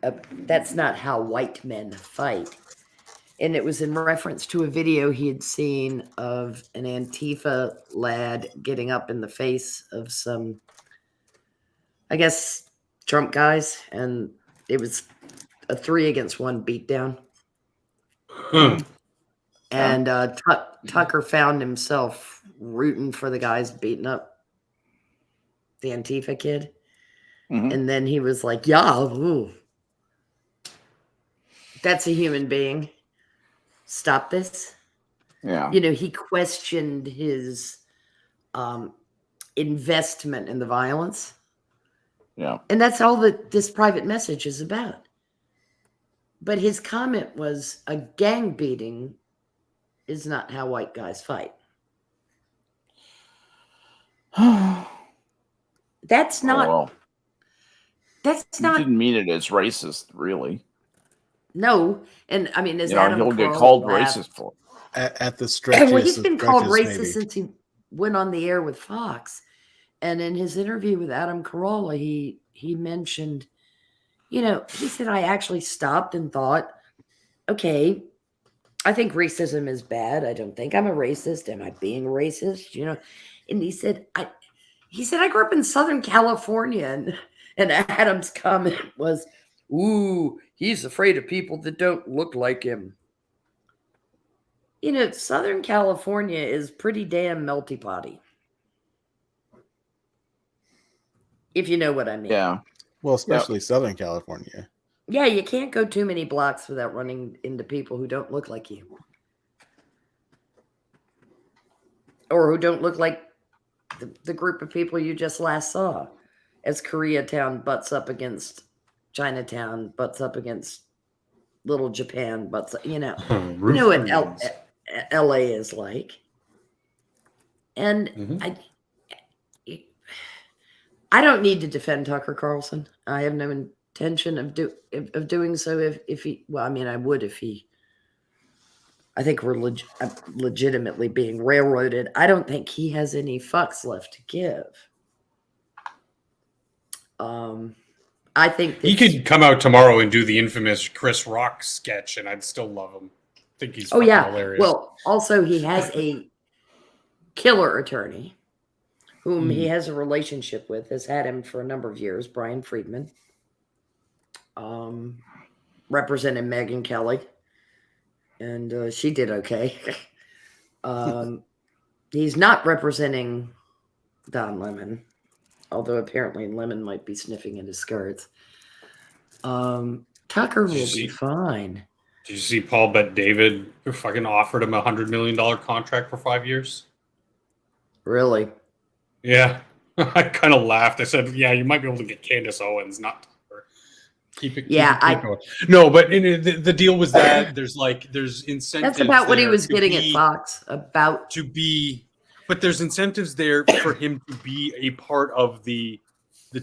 that's not how white men fight. And it was in reference to a video he had seen of an Antifa lad getting up in the face of some, I guess, Trump guys, and it was a 3-against-1 beatdown. And Tucker found himself rooting for the guys beating up the Antifa kid. And then he was like, yeah, ooh, that's a human being. Stop this. Yeah. You know, he questioned his investment in the violence. Yeah. And that's all that this private message is about. But his comment was, a gang beating is not how white guys fight. That's not. Well, That's he not. didn't mean it as racist, really. No, and I mean, as You know, Adam he'll get Carolla called laughed, racist for it. At the stretches. well, he's been called racist maybe. since he went on the air with Fox. And in his interview with Adam Carolla, he mentioned, you know, he said, I actually stopped and thought, okay, I think racism is bad. I don't think I'm a racist. Am I being racist? You know, and he said, I grew up in Southern California, and Adam's comment was, ooh, he's afraid of people that don't look like him. You know, Southern California is pretty damn melty potty. If you know what I mean. Yeah. Well, especially Southern California. Yeah, you can't go too many blocks without running into people who don't look like you. Or who don't look like the group of people you just last saw. As Koreatown butts up against Chinatown, butts up against Little Japan, butts up, you know. You know what LA is like. And I don't need to defend Tucker Carlson. I have no intention of doing so if he, well, I mean, I would if he, I think we're legitimately being railroaded. I don't think he has any fucks left to give. I think he could come out tomorrow and do the infamous Chris Rock sketch, and I'd still love him. I think he's hilarious. Well, also he has a killer attorney whom he has a relationship with, has had him for a number of years, Brian Friedman, represented Megyn Kelly, and she did okay. He's not representing Don Lemon, although apparently Lemon might be sniffing at his skirts. Tucker will be fine. Did you see Paul Bet David fucking offered him $100 million contract for 5 years? Really? Yeah. I kind of laughed. I said, yeah, you might be able to get Candace Owens, not Tucker. Keep it going. No, but the deal was that there's incentives. That's about what he was getting at Fox. But there's incentives there for him to be a part of the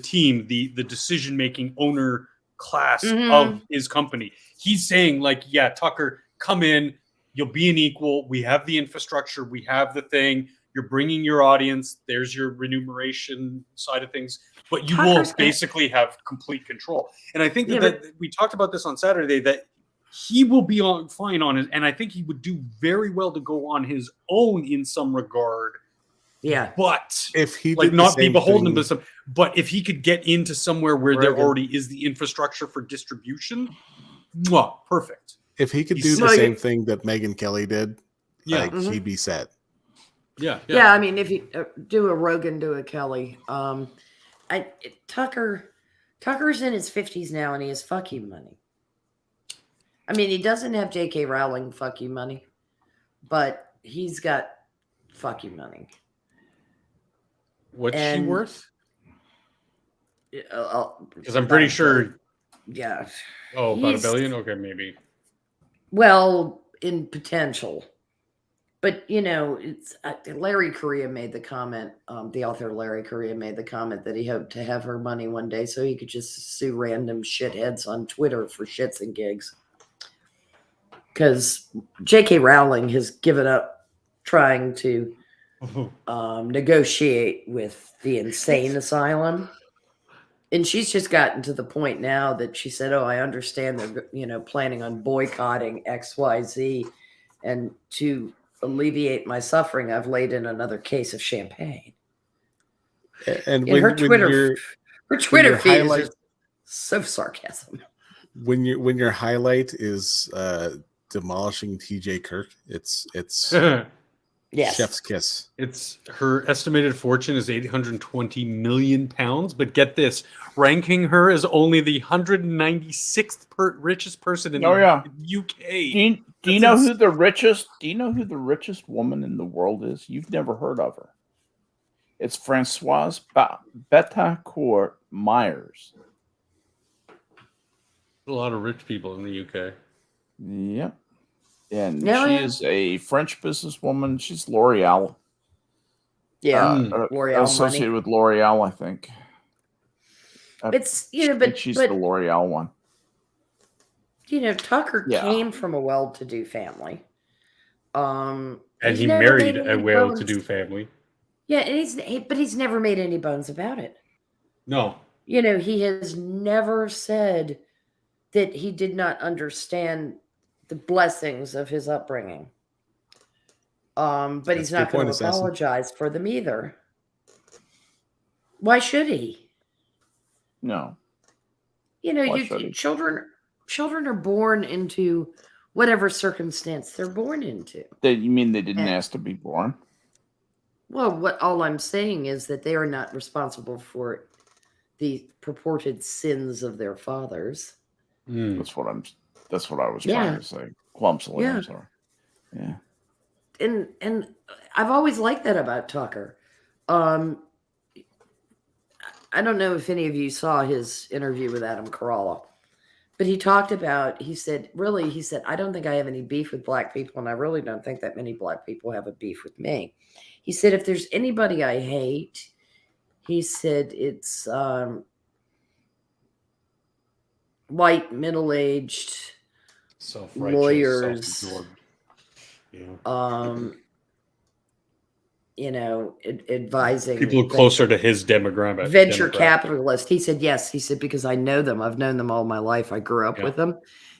team, the decision-making owner class of his company. He's saying, yeah, Tucker, come in, you'll be an equal. We have the infrastructure, we have the thing. You're bringing your audience. There's your remuneration side of things, but you will basically have complete control. And I think that we talked about this on Saturday, that he will be fine on it, and I think he would do very well to go on his own in some regard. Yeah, but if he not be beholden to some, but if he could get into somewhere where there already is the infrastructure for distribution, perfect. If he could do the same thing that Megyn Kelly did, he'd be set. Yeah. I mean, if you do a Rogan, do a Kelly. Tucker's in his 50s now, and he has fuck you money. I mean, he doesn't have J.K. Rowling fuck you money, but he's got fuck you money. What's she worth? Because I'm pretty sure. Yeah. Oh, about $1 billion? Okay, maybe. Well, in potential. But, you know, it's Larry Correia made the comment, the author Larry Correia made the comment that he hoped to have her money one day so he could just sue random shitheads on Twitter for shits and gigs. Because J.K. Rowling has given up trying to negotiate with the insane asylum And she's just gotten to the point now that she said, "Oh, I understand they're planning on boycotting XYZ, and to alleviate my suffering, I've laid in another case of champagne." And And her Twitter your feed is highlight- just so sarcasm. when your highlight is demolishing TJ Kirk, it's Yes. chef's kiss. It's her estimated fortune is 820 million pounds, but get this, ranking her as only the 196th richest person in the UK. Do you know who the richest? Do you know who the richest woman in the world is? You've never heard of her. It's Francoise Bettencourt Myers. A lot of rich people in the UK. Yep. And Yeah, she yeah. is a French businesswoman. She's L'Oreal. Yeah, L'Oreal associated money. with L'Oreal, I think. It's I think she's the L'Oreal one. Tucker Yeah. came from a well-to-do family. And He's he never married made a any well-to-do bones. family. Yeah, but he's never made any bones about it. No. He has never said that he did not understand the blessings of his upbringing. But That's he's a not good going point, to Assassin. apologize for them either. Why should he? No. Why should he? Children are born into whatever circumstance they're born into. You mean they didn't Yeah. ask to be born? Well, all I'm saying is that they are not responsible for the purported sins of their fathers. That's what I was Yeah. trying to say. Clumsily, Yeah. I'm sorry. Yeah. And I've always liked that about Tucker. I don't know if any of you saw his interview with Adam Carolla, but he talked about, he said, I don't think I have any beef with black people, and I really don't think that many black people have a beef with me. He said, if there's anybody I hate, he said, it's white, middle-aged Self-righteous, lawyers, self-absorbed. Yeah. advising People closer to his demographic. venture capitalist. He said, yes. He said, because I know them. I've known them all my life. I grew up with them.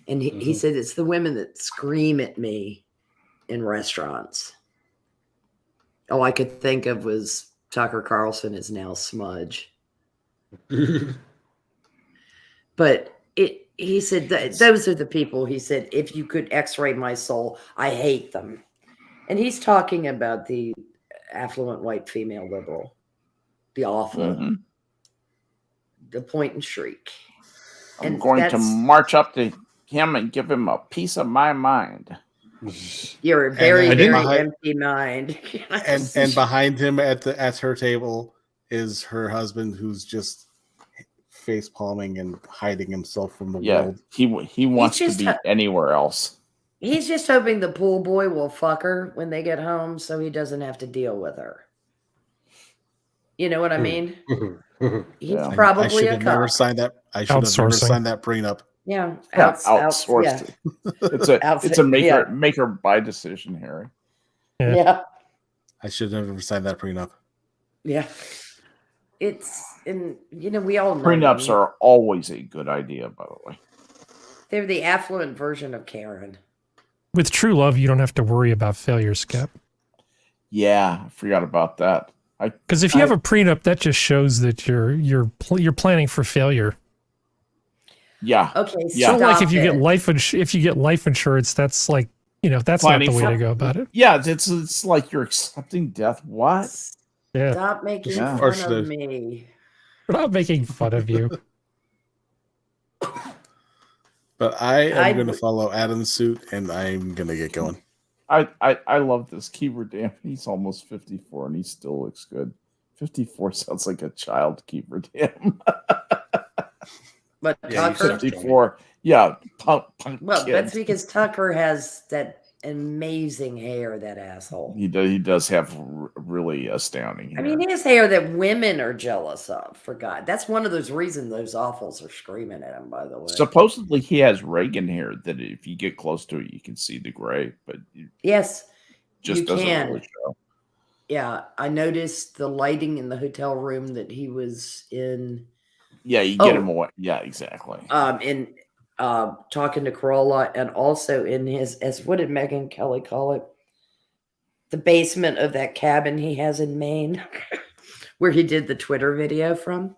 And he said, it's the women that scream at me in restaurants. All I could think of was Tucker Carlson is now Smudge. But he said, those are the people, he said, if you could x-ray my soul, I hate them. And he's talking about the affluent white female liberal, the awful, the point and shriek. I'm going to march up to him and give him a piece of my mind. You're a very, And very behind- empty mind. and behind him at her table is her husband, who's just face palming and hiding himself from the world. He wants to just be anywhere else. He's just hoping the pool boy will fuck her when they get home so he doesn't have to deal with her. You know what I mean? He's probably I should a have never cop. signed that. I should have never signed that prenup. Yeah, outsourced it. It's a make or buy decision, Harry. Yeah. I should have never signed that prenup. Yeah. We all know Prenups them. are always a good idea, by the way. They're the affluent version of Karen. With true love, you don't have to worry about failure, Skep. Yeah, I forgot about that. Because if you have a prenup, that just shows that you're planning for failure. Yeah. Okay. So like if you get life insurance, that's like that's Planning not the way for- to go about it. Yeah, it's like you're accepting death. What? Yeah. Stop making Yeah. fun of me. We're not making fun of you. But I am going to follow Adam's suit, and I'm going to get going. I love this keeper. Damn, he's almost 54 and he still looks good. 54 sounds like a child, keeper. Damn. But Yeah, he's Tucker, 54. Yeah, punk well, kid. that's because Tucker has that amazing hair, that asshole. He does have really astounding hair. I mean, he has hair that women are jealous of, for God. That's one of those reasons those awfuls are screaming at him, by the way. Supposedly he has Reagan hair that if you get close to it, you can see the gray, but Yes, just you doesn't can. really show. Yeah, I noticed the lighting in the hotel room that he was in Yeah, you get him away. Yeah, exactly. In talking to Corolla, and also in his, as what did Megan Kelly call it? The basement of that cabin he has in Maine, where he did the Twitter video from.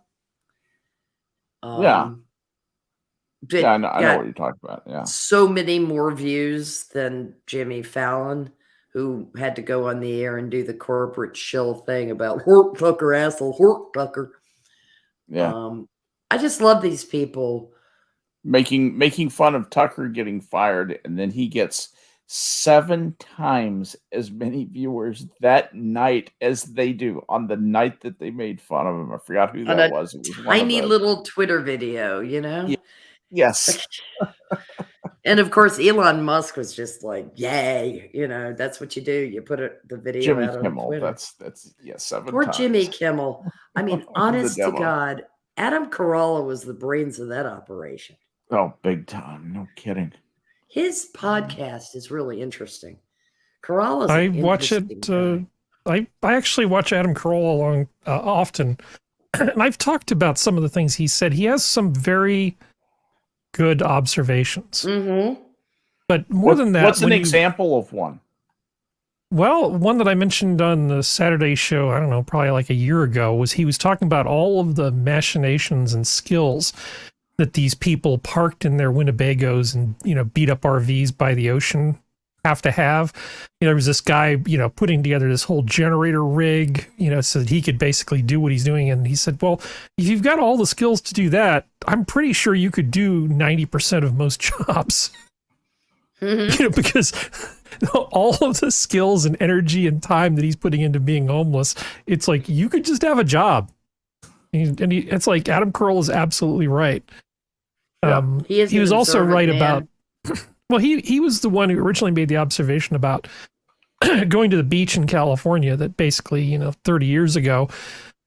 Yeah, I know what you're talking about. Yeah, so many more views than Jimmy Fallon, who had to go on the air and do the corporate shill thing about Hort Tucker, asshole, Hort Tucker. yeah. I just love these people Making fun of Tucker getting fired, and then he gets 7 times as many viewers that night as they do on the night that they made fun of him. I forgot who that was. It was tiny little Twitter video, you know? Yeah. Yes. And of course, Elon Musk was just like, "Yay!" You know, that's what you do. You put the video Jimmy out Kimmel. on Twitter. That's 7 Poor times. Jimmy Kimmel. I mean, honest to God, Adam Carolla was the brains of that operation. Oh, big time! No kidding. His podcast is really interesting. Carolla's. I watch it. I actually watch Adam Carolla often, and I've talked about some of the things he said. He has some very good observations. Mm-hmm. But more than that, what's an example of one? Well, one that I mentioned on the Saturday show, I don't know, probably like a year ago, was he was talking about all of the machinations and skills that these people parked in their Winnebagos and, beat up RVs by the ocean have to have. There was this guy, putting together this whole generator rig, so that he could basically do what he's doing. And he said, well, if you've got all the skills to do that, I'm pretty sure you could do 90% of most jobs. Because all of the skills and energy and time that he's putting into being homeless, it's like you could just have a job. It's like Adam Carolla is absolutely right. He was also right about. Well, he was the one who originally made the observation about going to the beach in California. That basically, 30 years ago,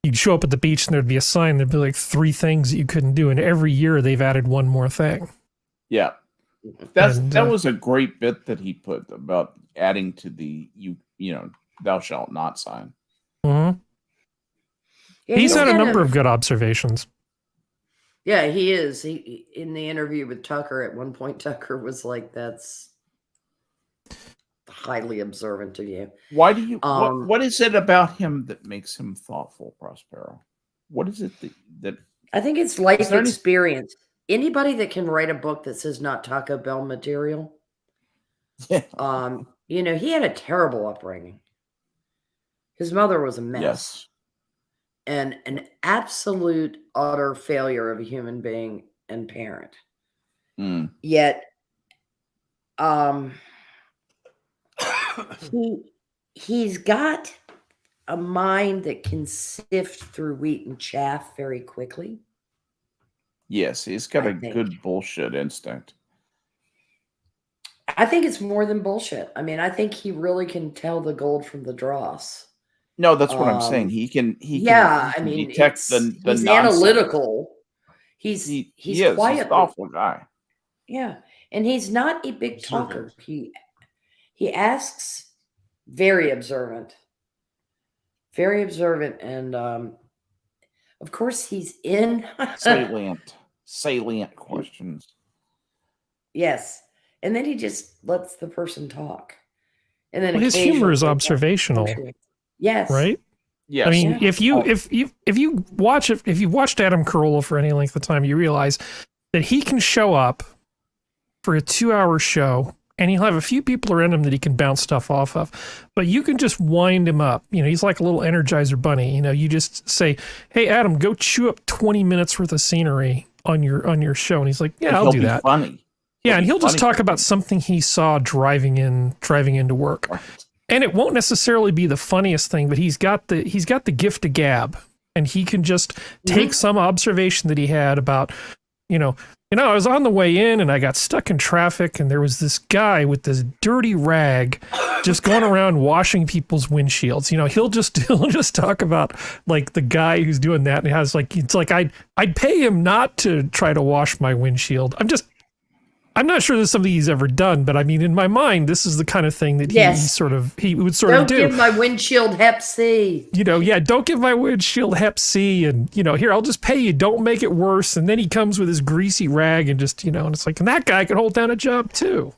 you'd show up at the beach and there'd be a sign. There'd be like 3 things that you couldn't do, and every year they've added one more thing. Yeah. That was a great bit that he put about adding to the thou shalt not sign. Mm-hmm. Yeah, he's had a number of good observations. Yeah, he is. He in the interview with Tucker at one point, Tucker was like, "That's highly observant of you." Why do you? What is it about him that makes him thoughtful, Prospero? What is it that? I think it's life experience. Anybody that can write a book that says not Taco Bell material, he had a terrible upbringing. His mother was a mess. Yes. And an absolute utter failure of a human being and parent. Yet, he's got a mind that can sift through wheat and chaff very quickly. Yes, he's got a good bullshit instinct. I think it's more than bullshit. I mean, I think he really can tell the gold from the dross. No, that's what I'm saying. He can detect the he's nonsense. Analytical. He's quiet. He's a thoughtful guy. Yeah, and he's not a big talker. He asks, very observant, and of course he's in salient questions. Yes, and then he just lets the person talk, and then his humor is observational. Yes. Right? Yes. I mean, if you've watched Adam Carolla for any length of time, you realize that he can show up for a 2-hour show and he'll have a few people around him that he can bounce stuff off of. But you can just wind him up. He's like a little Energizer bunny. You just say, "Hey Adam, go chew up 20 minutes worth of scenery on your show." And he's like, "Yeah, I'll do that." Funny. Yeah, and he'll just talk about something he saw driving into work. Right. And it won't necessarily be the funniest thing, but he's got the gift of gab, and he can just take some observation that he had about, I was on the way in and I got stuck in traffic, and there was this guy with this dirty rag just going around washing people's windshields. He'll just talk about like the guy who's doing that, and it's like I'd pay him not to try to wash my windshield. I'm not sure this is something he's ever done, but I mean, in my mind, this is the kind of thing that Yes. he would sort Don't of do. give my windshield Hep C. You know, yeah, don't give my windshield Hep C, and you know, here I'll just pay you. Don't make it worse. And then he comes with his greasy rag and just, you know, and it's like, and that guy can hold down a job too.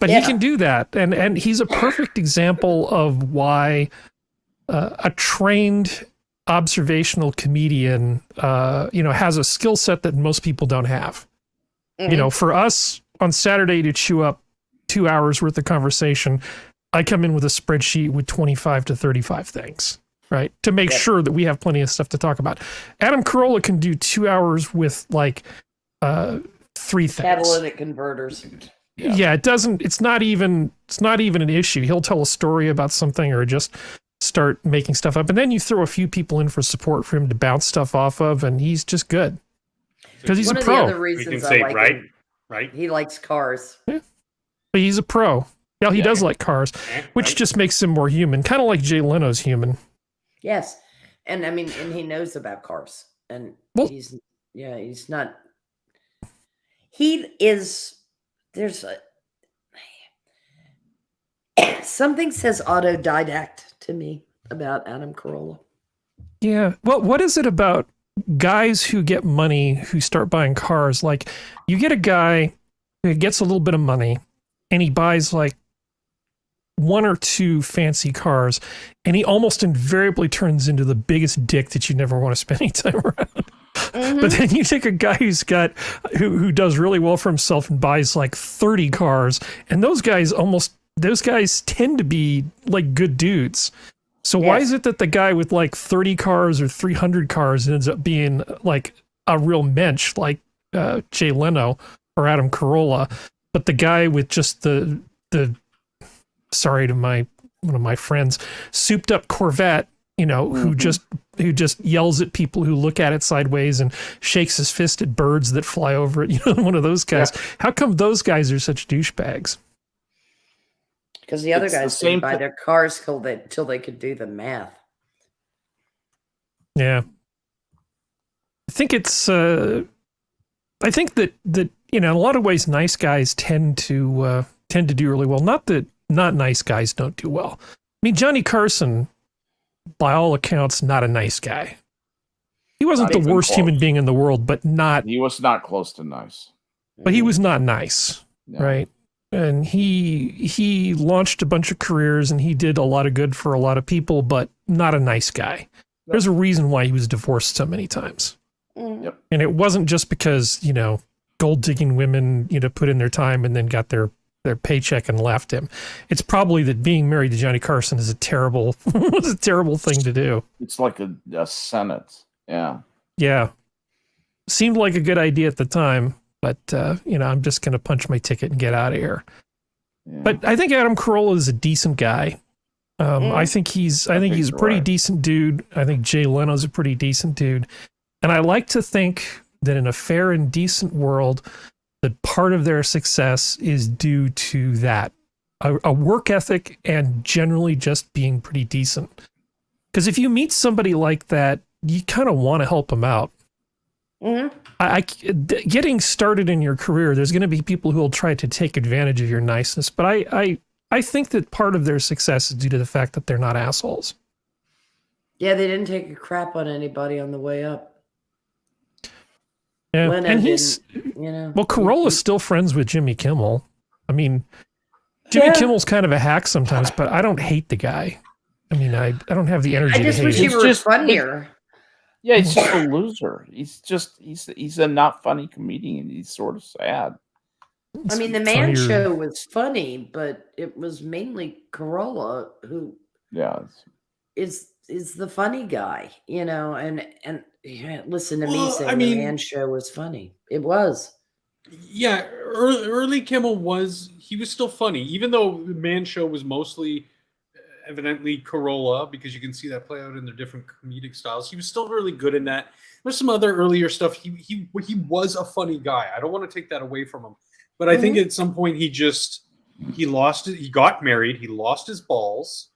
But he can do that, and he's a perfect example of why a trained observational comedian, you know, has a skill set that most people don't have. You know, for us on Saturday to chew up 2 hours worth of conversation, I come in with a spreadsheet with 25 to 35 things, right? To make sure that we have plenty of stuff to talk about. Adam Carolla can do 2 hours with like 3 things. Catalytic converters. Yeah, it's not even an issue. He'll tell a story about something or just start making stuff up. And then you throw a few people in for support for him to bounce stuff off of, and he's just good. Because he's One a of pro. the other We reasons can I say like right, him, right. he likes cars. But he's a pro. Yeah, he does like cars, which right. just makes him more human. Kind of like Jay Leno's human. Yes. And I mean, and he knows about cars. And Well- he's not, he is, there's a, something says autodidact to me about Adam Carolla. Yeah. Well, what is it about guys who get money who start buying cars? Like, you get a guy who gets a little bit of money and he buys like 1 or 2 fancy cars, and he almost invariably turns into the biggest dick that you never want to spend any time around. But then you take a guy who does really well for himself and buys like 30 cars, and those guys tend to be like good dudes. So why is it that the guy with like 30 cars or 300 cars ends up being like a real mensch like Jay Leno or Adam Carolla, but the guy with just the sorry to one of my friends, souped up Corvette, you know, who just yells at people who look at it sideways and shakes his fist at birds that fly over it, you know, one of those guys. Yeah. How come those guys are such douchebags? Because the other guys didn't buy their cars till they could do the math. Yeah. I think it's I think that you know, in a lot of ways nice guys tend to do really well. Not that not nice guys don't do well. I mean, Johnny Carson, by all accounts, not a nice guy. He wasn't the worst human being in the world, but not. He was not close to nice. But he was not nice, right? And he launched a bunch of careers and he did a lot of good for a lot of people, but not a nice guy. There's a reason why he was divorced so many times. Yep. And it wasn't just because, you know, gold digging women, you know, put in their time and then got their paycheck and left him. It's probably that being married to Johnny Carson is a terrible thing to do. It's like a sentence. Yeah. Yeah. Seemed like a good idea at the time, but you know, I'm just going to punch my ticket and get out of here. Yeah. But I think Adam Carolla is a decent guy. I think he's a pretty decent dude. I think Jay Leno's a pretty decent dude. And I like to think that in a fair and decent world, that part of their success is due to that, a work ethic and generally just being pretty decent. Because if you meet somebody like that, you kind of want to help them out. Getting started in your career, there's going to be people who will try to take advantage of your niceness. But I think that part of their success is due to the fact that they're not assholes. Yeah, they didn't take a crap on anybody on the way up. Yeah, and he's, you know, well, Carolla's still friends with Jimmy Kimmel. I mean, Jimmy Kimmel's kind of a hack sometimes, but I don't hate the guy. I mean, I don't have the energy to hate him. I just wish he were funnier. Yeah, he's just a loser. He's a not funny comedian. He's sort of sad. I mean, the Man Show was funny, but it was mainly Carolla who is the funny guy, you know, and listen to me saying the Man Show was funny. It was. Yeah, early Kimmel was still funny, even though the Man Show was mostly evidently Carolla, because you can see that play out in their different comedic styles. He was still really good in that. There's some other earlier stuff. He was a funny guy. I don't want to take that away from him. But I think at some point he lost it. He got married. He lost his balls.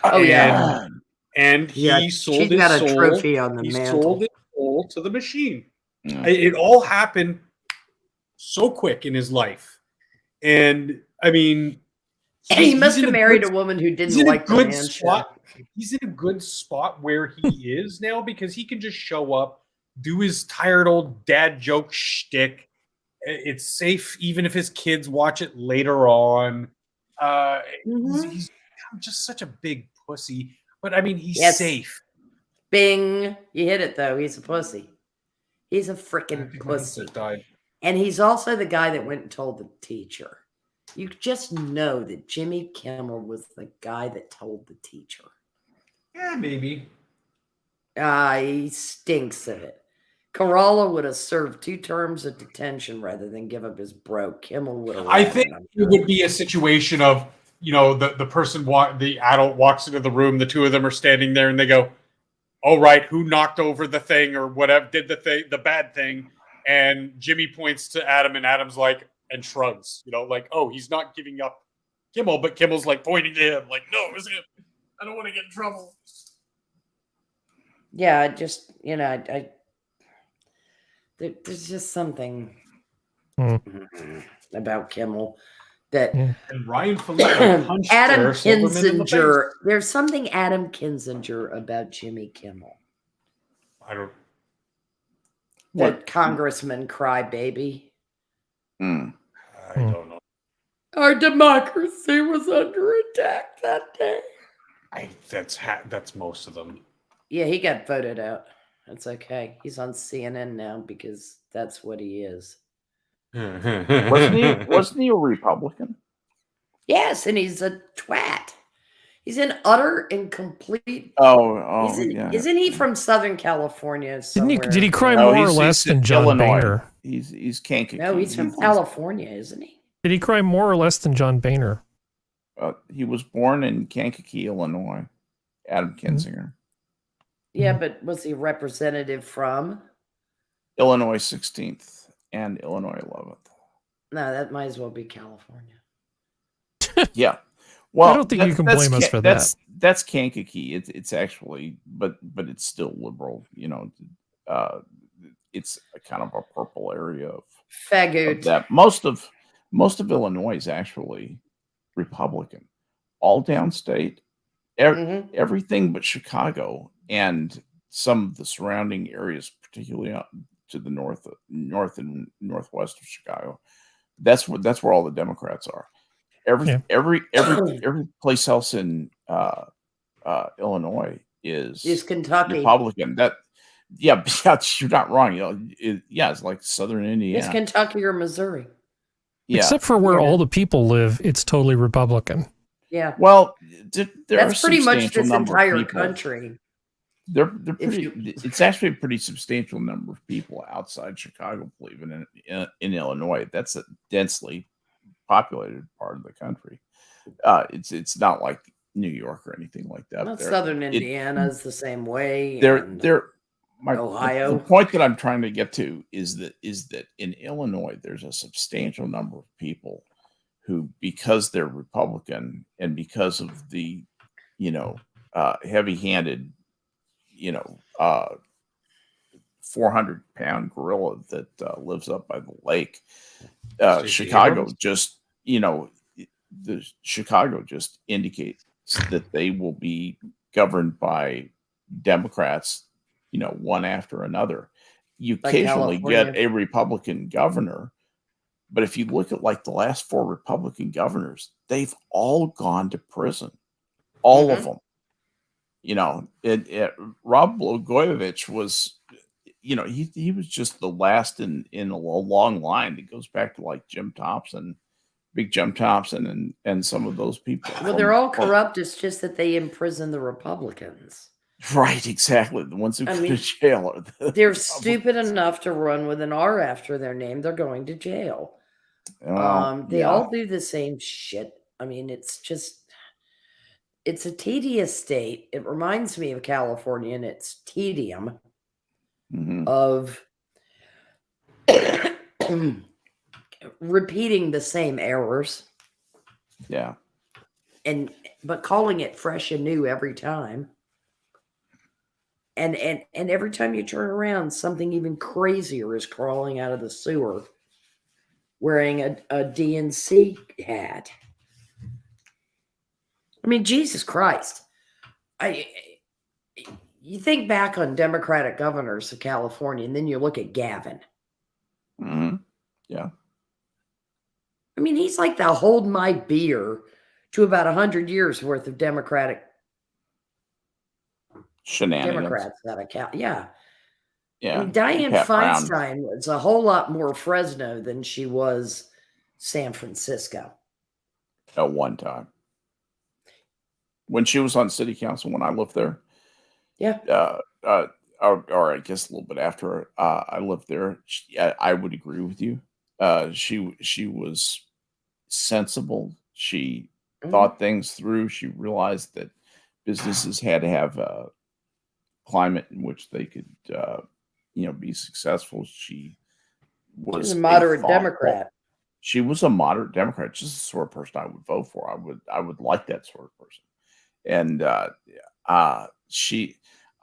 Oh, yeah. And he sold his got a soul. Trophy on the he mantle. sold his soul to the machine. It all happened so quick in his life. And I mean, And he he's must in have a married good- a woman who he's didn't in a like the good man spot. show. He's in a good spot where he is now because he can just show up, do his tired old dad joke shtick. It's safe even if his kids watch it later on. He's just such a big pussy, but I mean, he's Yes. safe. Bing. You hit it, though. He's a pussy. He's a I freaking think my pussy. headset died. And he's also the guy that went and told the teacher. You just know that Jimmy Kimmel was the guy that told the teacher. Yeah, maybe. He stinks of it. Corolla would have served 2 terms of detention rather than give up his bro. Kimmel would have. I think it would be a situation of, you know, the person the adult walks into the room, the two of them are standing there, and they go, "All right, who knocked over the thing or whatever, did the bad thing?" And Jimmy points to Adam, and Adam's like, and shrugs, you know, like, "Oh, he's not giving up Kimmel," but Kimmel's like pointing to him, like, "No, it was him. I don't want to get in trouble." Yeah, I just, you know, there's just something about Kimmel that And Ryan Felipe punched Adam Sarah Silverman in the Kinzinger. face. There's something Adam Kinzinger about Jimmy Kimmel. I don't. That Congressman crybaby. Hmm. I don't know. Our democracy was under attack that day. That's most of them. Yeah, he got voted out. That's okay. He's on CNN now because that's what he is. Wasn't he a Republican? Yes, and he's a twat. He's an utter and complete. Yeah. Isn't he from Southern California somewhere? Did he cry No, more or he's less than John Illinois. Boehner? He's Kankakee. No, he's from California, isn't he? Did he cry more or less than John Boehner? He was born in Kankakee, Illinois. Adam Kinzinger. Yeah, but was he representative from? Illinois 16th and Illinois 11th. No, that might as well be California. Yeah. Well, I don't think you can blame us for that. That's Kankakee. It's actually, but it's still liberal. You know, it's a kind of a purple area of Faggot. that. Most of Illinois is actually Republican. All downstate, everything but Chicago and some of the surrounding areas, particularly to the north and northwest of Chicago. That's where all the Democrats are. Every place else in Illinois is Kentucky Republican. You're not wrong. You know, it's like Southern Indiana. It's Kentucky or Missouri. Yeah. Except for where all the people live, it's totally Republican. Yeah. Well, that's pretty much this entire country. They're pretty. It's actually a pretty substantial number of people outside Chicago believe in Illinois. That's a densely populated part of the country. It's not like New York or anything like that. Well, Southern Indiana is the same way. Ohio. The point that I'm trying to get to is that in Illinois there's a substantial number of people who, because they're Republican and because of the, heavy-handed, 400-pound gorilla that lives up by the lake, Chicago just, Chicago just indicates that they will be governed by Democrats, one after another. You occasionally get a Republican governor, but if you look at like the last 4 Republican governors, they've all gone to prison, all of them. Rob Blagojevich was, he was just the last in a long line that goes back to like Jim Thompson, Big Jim Thompson, and some of those people. Well, they're all corrupt. It's just that they imprison the Republicans. Right, exactly. The ones who go to jail are they're stupid enough to run with an R after their name. They're going to jail. They all do the same shit. I mean, it's a tedious state. It reminds me of California and its tedium of repeating the same errors. Yeah. But calling it fresh and new every time. And every time you turn around, something even crazier is crawling out of the sewer. wearing a DNC hat. I mean, Jesus Christ. You think back on Democratic governors of California, and then you look at Gavin. Mm-hmm. Yeah. I mean, he's like the hold my beer to about 100 years worth of Democratic Shenanigans. Democrats out of Cal. Yeah. Yeah. I mean, Dianne Pat Brown. Feinstein was a whole lot more Fresno than she was San Francisco. At one time. When she was on city council, when I lived there. Yeah. Or I guess a little bit after I lived there, I would agree with you. She was sensible. She thought things through. She realized that businesses had to have a climate in which they could, be successful. She was a moderate Democrat. She was a moderate Democrat, just the sort of person I would vote for. I would like that sort of person. And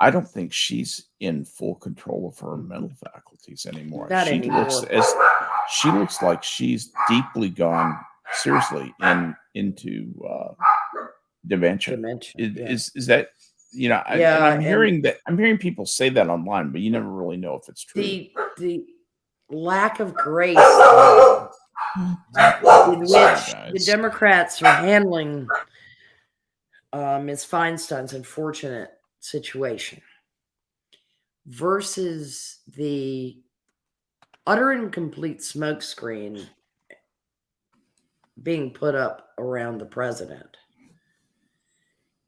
I don't think she's in full control of her mental faculties anymore. Not anymore. She looks like she's deeply gone seriously into dementia. Is that I'm hearing people say that online, but you never really know if it's true. The lack of grace in which the Democrats are handling Ms. Feinstein's unfortunate situation versus the utter and complete smokescreen being put up around the president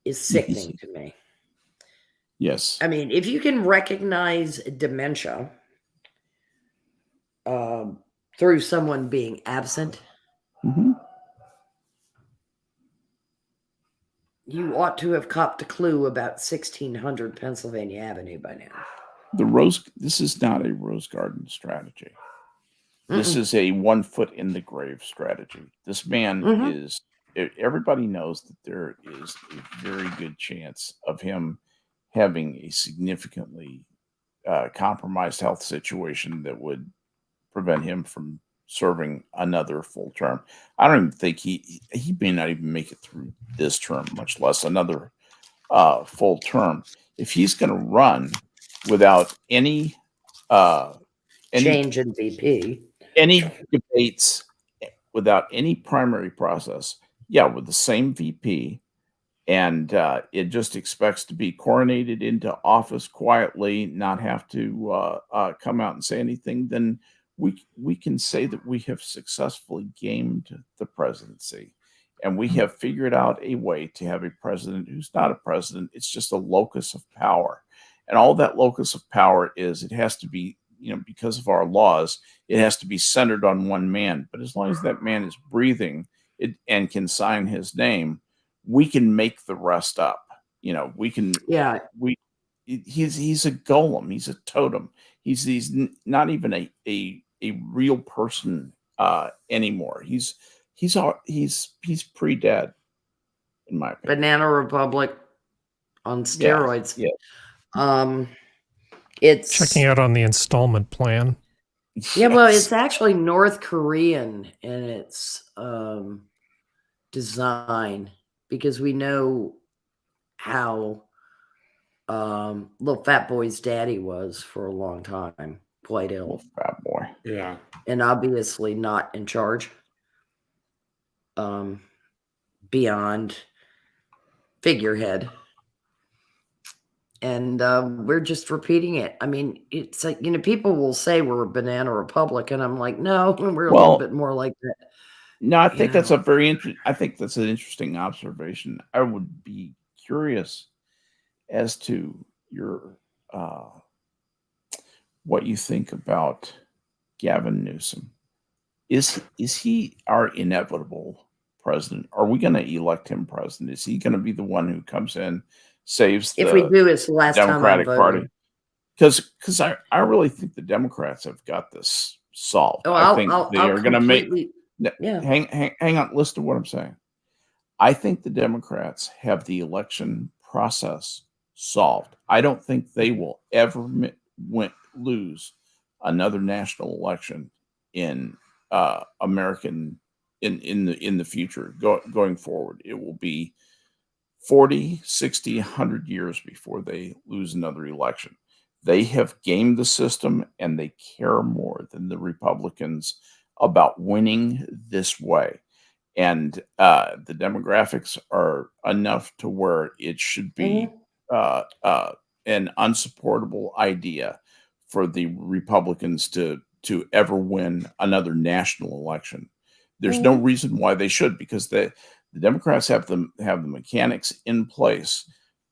is sickening to me. Yes. I mean, if you can recognize dementia through someone being absent, you ought to have copped a clue about 1600 Pennsylvania Avenue by now. This is not a Rose Garden strategy. This is a 1 foot in the grave strategy. This man is, everybody knows that there is a very good chance of him having a significantly compromised health situation that would prevent him from serving another full term. I don't even think he may not even make it through this term, much less another full term. If he's going to run without any change in VP, any debates, without any primary process, with the same VP, and it just expects to be coronated into office quietly, not have to come out and say anything, then we can say that we have successfully gamed the presidency, and we have figured out a way to have a president who's not a president. It's just a locus of power, and all that locus of power is, it has to be, because of our laws, it has to be centered on one man. But as long as that man is breathing and can sign his name, we can make the rest up. We can. Yeah. He's a golem. He's a totem. He's not even a real person anymore. He's pre-dead, in my opinion. Banana Republic on steroids. Yeah. It's checking out on the installment plan. Yeah, well, it's actually North Korean in its design, because we know how little fat boy's daddy was for a long time, quite ill. Little fat boy. Yeah. And obviously not in charge beyond figurehead. And we're just repeating it. I mean, it's like, people will say we're a banana republic, and I'm like, no, we're a little bit more like that. No, I think that's I think that's an interesting observation. I would be curious as to your what you think about Gavin Newsom. Is he our inevitable president? Are we going to elect him president? Is he going to be the one who comes in, saves the if we do, it's the last Democratic time Party? Because I really think the Democrats have got this solved. I think they are going to make. Yeah. Hang on. Listen to what I'm saying. I think the Democrats have the election process solved. I don't think they will ever lose another national election in American in the future going forward. It will be 40, 60, 100 years before they lose another election. They have gamed the system, and they care more than the Republicans about winning this way. And the demographics are enough to where it should be an unsupportable idea for the Republicans to ever win another national election. There's no reason why they should, because the Democrats have the mechanics in place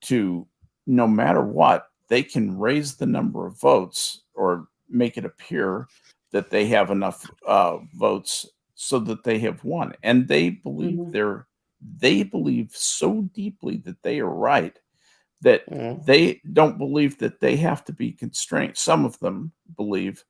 to, no matter what, they can raise the number of votes or make it appear that they have enough votes so that they have won. And they believe they believe so deeply that they are right that they don't believe that they have to be constrained. Some of them believe,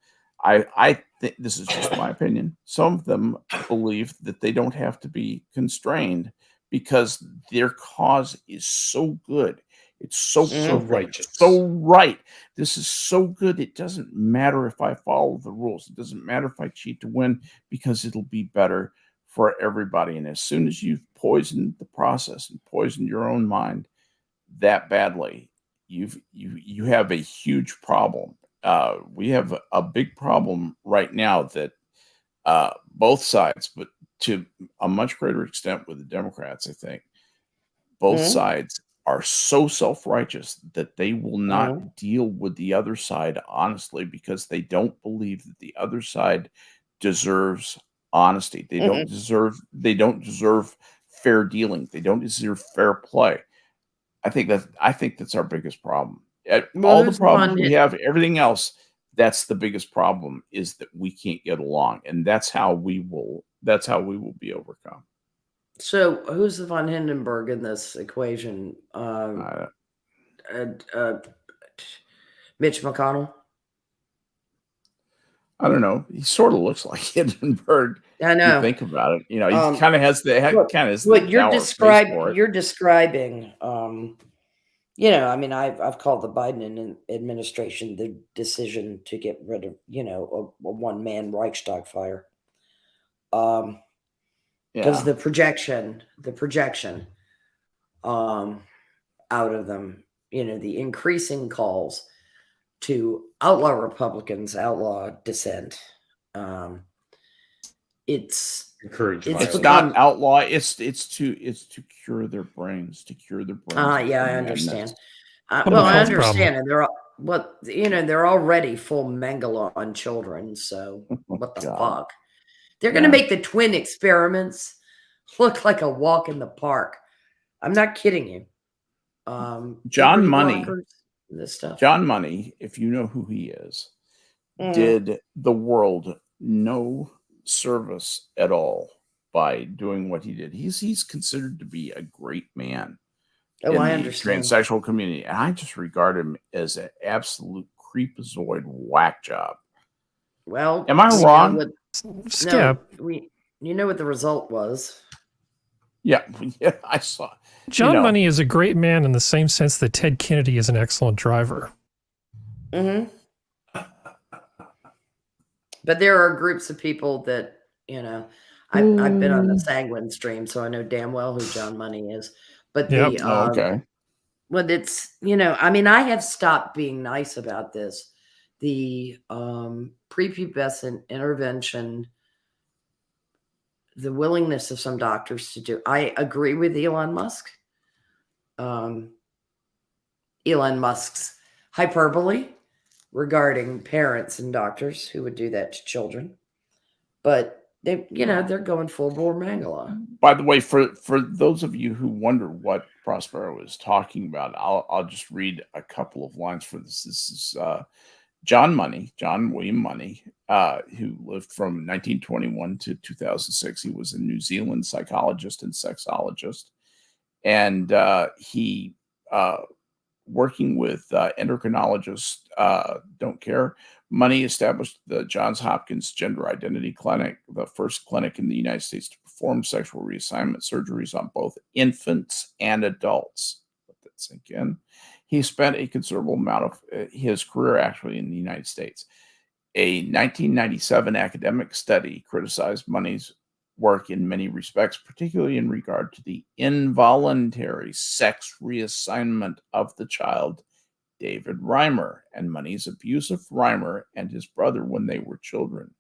I think this is just my opinion, some of them believe that they don't have to be constrained because their cause is so good. It's so righteous. so right. This is so good. It doesn't matter if I follow the rules. It doesn't matter if I cheat to win, because it'll be better for everybody. And as soon as you've poisoned the process and poisoned your own mind that badly, you have a huge problem. We have a big problem right now that both sides, but to a much greater extent with the Democrats, I think, both sides are so self-righteous that they will not deal with the other side honestly, because they don't believe that the other side deserves honesty. They don't deserve fair dealing. They don't deserve fair play. I think that's our biggest problem. All the problems we have, everything else, that's the biggest problem, is that we can't get along, and that's how we will be overcome. So who's the von Hindenburg in this equation? Mitch McConnell? I don't know. He sort of looks like Hindenburg. I know. You think about it. You know, he kind of has the what you're describing. You know, I mean, I've called the Biden administration the decision to get rid of, you know, a one-man Reichstag fire. Because the projection out of them, you know, the increasing calls to outlaw Republicans, outlaw dissent. It's not outlaw. It's to cure their brains, yeah, I understand. I understand, and they're already full Mengele on children. So what the fuck? They're going to make the twin experiments look like a walk in the park. I'm not kidding you. John Money, this stuff. John Money, if you know who he is, did the world no service at all by doing what he did. He's considered to be a great man in I the understand. transsexual community, and I just regard him as an absolute creepazoid whack job. Well, am I wrong? Skep. No, you know what the result was. Yeah, I saw. John Money is a great man in the same sense that Ted Kennedy is an excellent driver. But there are groups of people that, you know, I've been on the Sanguine stream, so I know damn well who John Money is. But okay. Well, it's, you know, I mean, I have stopped being nice about this. The prepubescent intervention, the willingness of some doctors to do. I agree with Elon Musk. Elon Musk's hyperbole regarding parents and doctors who would do that to children. But they, you know, they're going full bore Mengele. By the way, for those of you who wonder what Prospero is talking about, I'll just read a couple of lines for this. This is John William Money, who lived from 1921 to 2006. He was a New Zealand psychologist and sexologist. And he, working with endocrinologists, don't care. Money established the Johns Hopkins Gender Identity Clinic, the first clinic in the United States to perform sexual reassignment surgeries on both infants and adults. Let that sink in. He spent a considerable amount of his career actually in the United States. A 1997 academic study criticized Money's work in many respects, particularly in regard to the involuntary sex reassignment of the child David Reimer and Money's abuse of Reimer and his brother when they were children.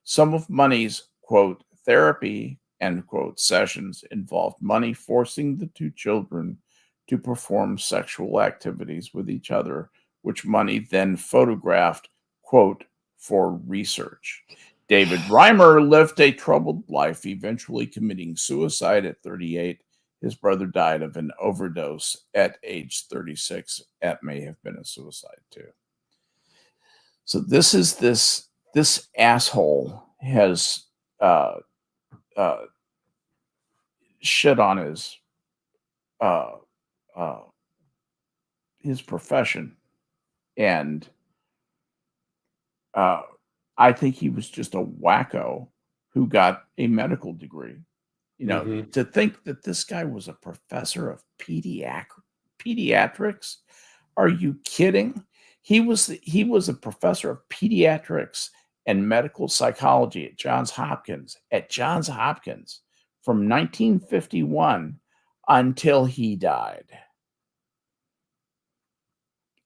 Some of Money's, quote, therapy, end quote, sessions involved Money forcing the two children to perform sexual activities with each other, which Money then photographed, quote, for research. David Reimer lived a troubled life, eventually committing suicide at 38. His brother died of an overdose at age 36. That may have been a suicide too. So this asshole has shit on his profession, and I think he was just a wacko who got a medical degree. You know, to think that this guy was a professor of pediatrics. Are you kidding? He was a professor of pediatrics and medical psychology at Johns Hopkins from 1951 until he died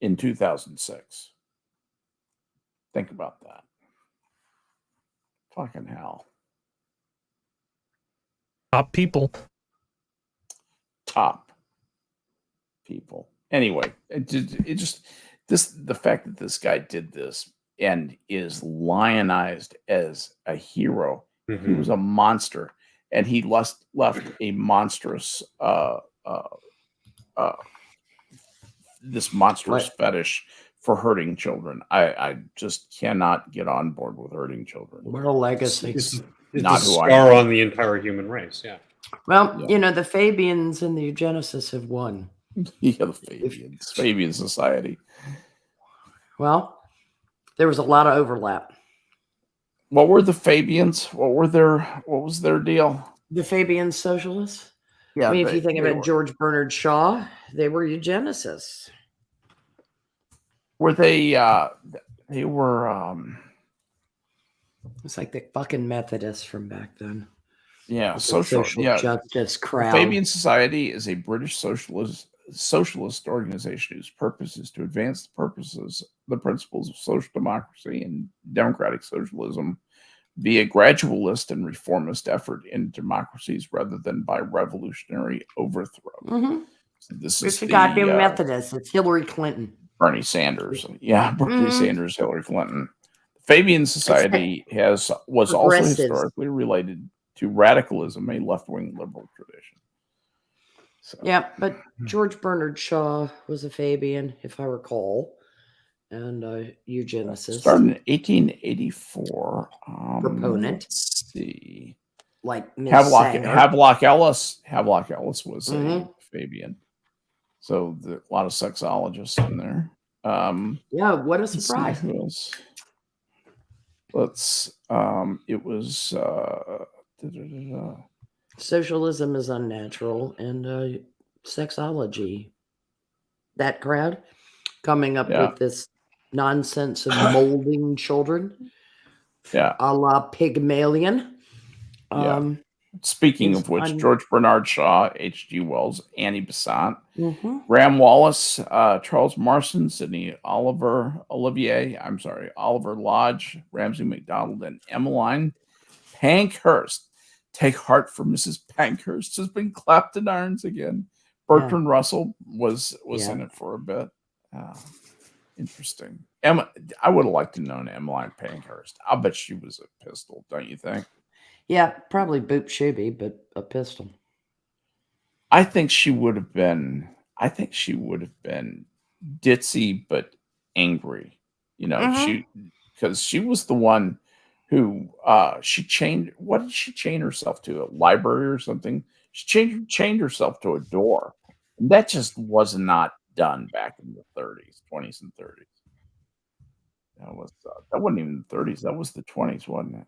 in 2006. Think about that. Fucking hell. Top people. Anyway, the fact that this guy did this and is lionized as a hero. He was a monster, and he left a monstrous this monstrous fetish for hurting children. I just cannot get on board with hurting children. Moral legacy. It's not a who I scar am. on the entire human race. Yeah. Well, you know, the Fabians and the eugenicists have won. Yeah, the Fabian Society. Well, there was a lot of overlap. What were the Fabians? What was their deal? The Fabian socialists? Yeah, I mean, if you think about George Bernard Shaw, they were eugenicists. Were they were It's like the fucking Methodists from back then. yeah, The social justice crowd. The Fabian Society is a British socialist organization whose purpose is to advance the principles of social democracy and democratic socialism via gradualist and reformist effort in democracies rather than by revolutionary overthrow. So this It's is the the goddamn Methodists. It's Hillary Clinton. Bernie Sanders. Yeah, Bernie Sanders, Hillary Clinton. The Fabian Society was also historically related to radicalism, a left-wing liberal tradition. So. Yeah, but George Bernard Shaw was a Fabian, if I recall, and a eugenicist. Started in 1884. Proponent. Let's see. Like Ms. Havelock Ellis. Havelock Ellis was a Fabian. So a lot of sexologists in there. Yeah, what a surprise. It was socialism is unnatural, and sexology. That crowd coming up with this nonsense of molding children. Yeah. A la Pygmalion. Speaking of which, George Bernard Shaw, H.G. Wells, Annie Besant, Graham Wallace, Charles Marston, Sidney Oliver Lodge, Ramsay MacDonald, and Emmeline Pankhurst. Take heart for Mrs. Pankhurst has been clapped in irons again. Bertrand Russell was in it for a bit. Interesting. I would have liked to know Emmeline Pankhurst. I'll bet she was a pistol, don't you think? Yeah, probably Boop Shooby, but a pistol. I think she would have been ditzy but angry. You know, because she was the one who she chained. What did she chain herself to? A library or something? She chained herself to a door. And that just was not done back in the 20s and 30s. That wasn't even the 30s. That was the 20s, wasn't it?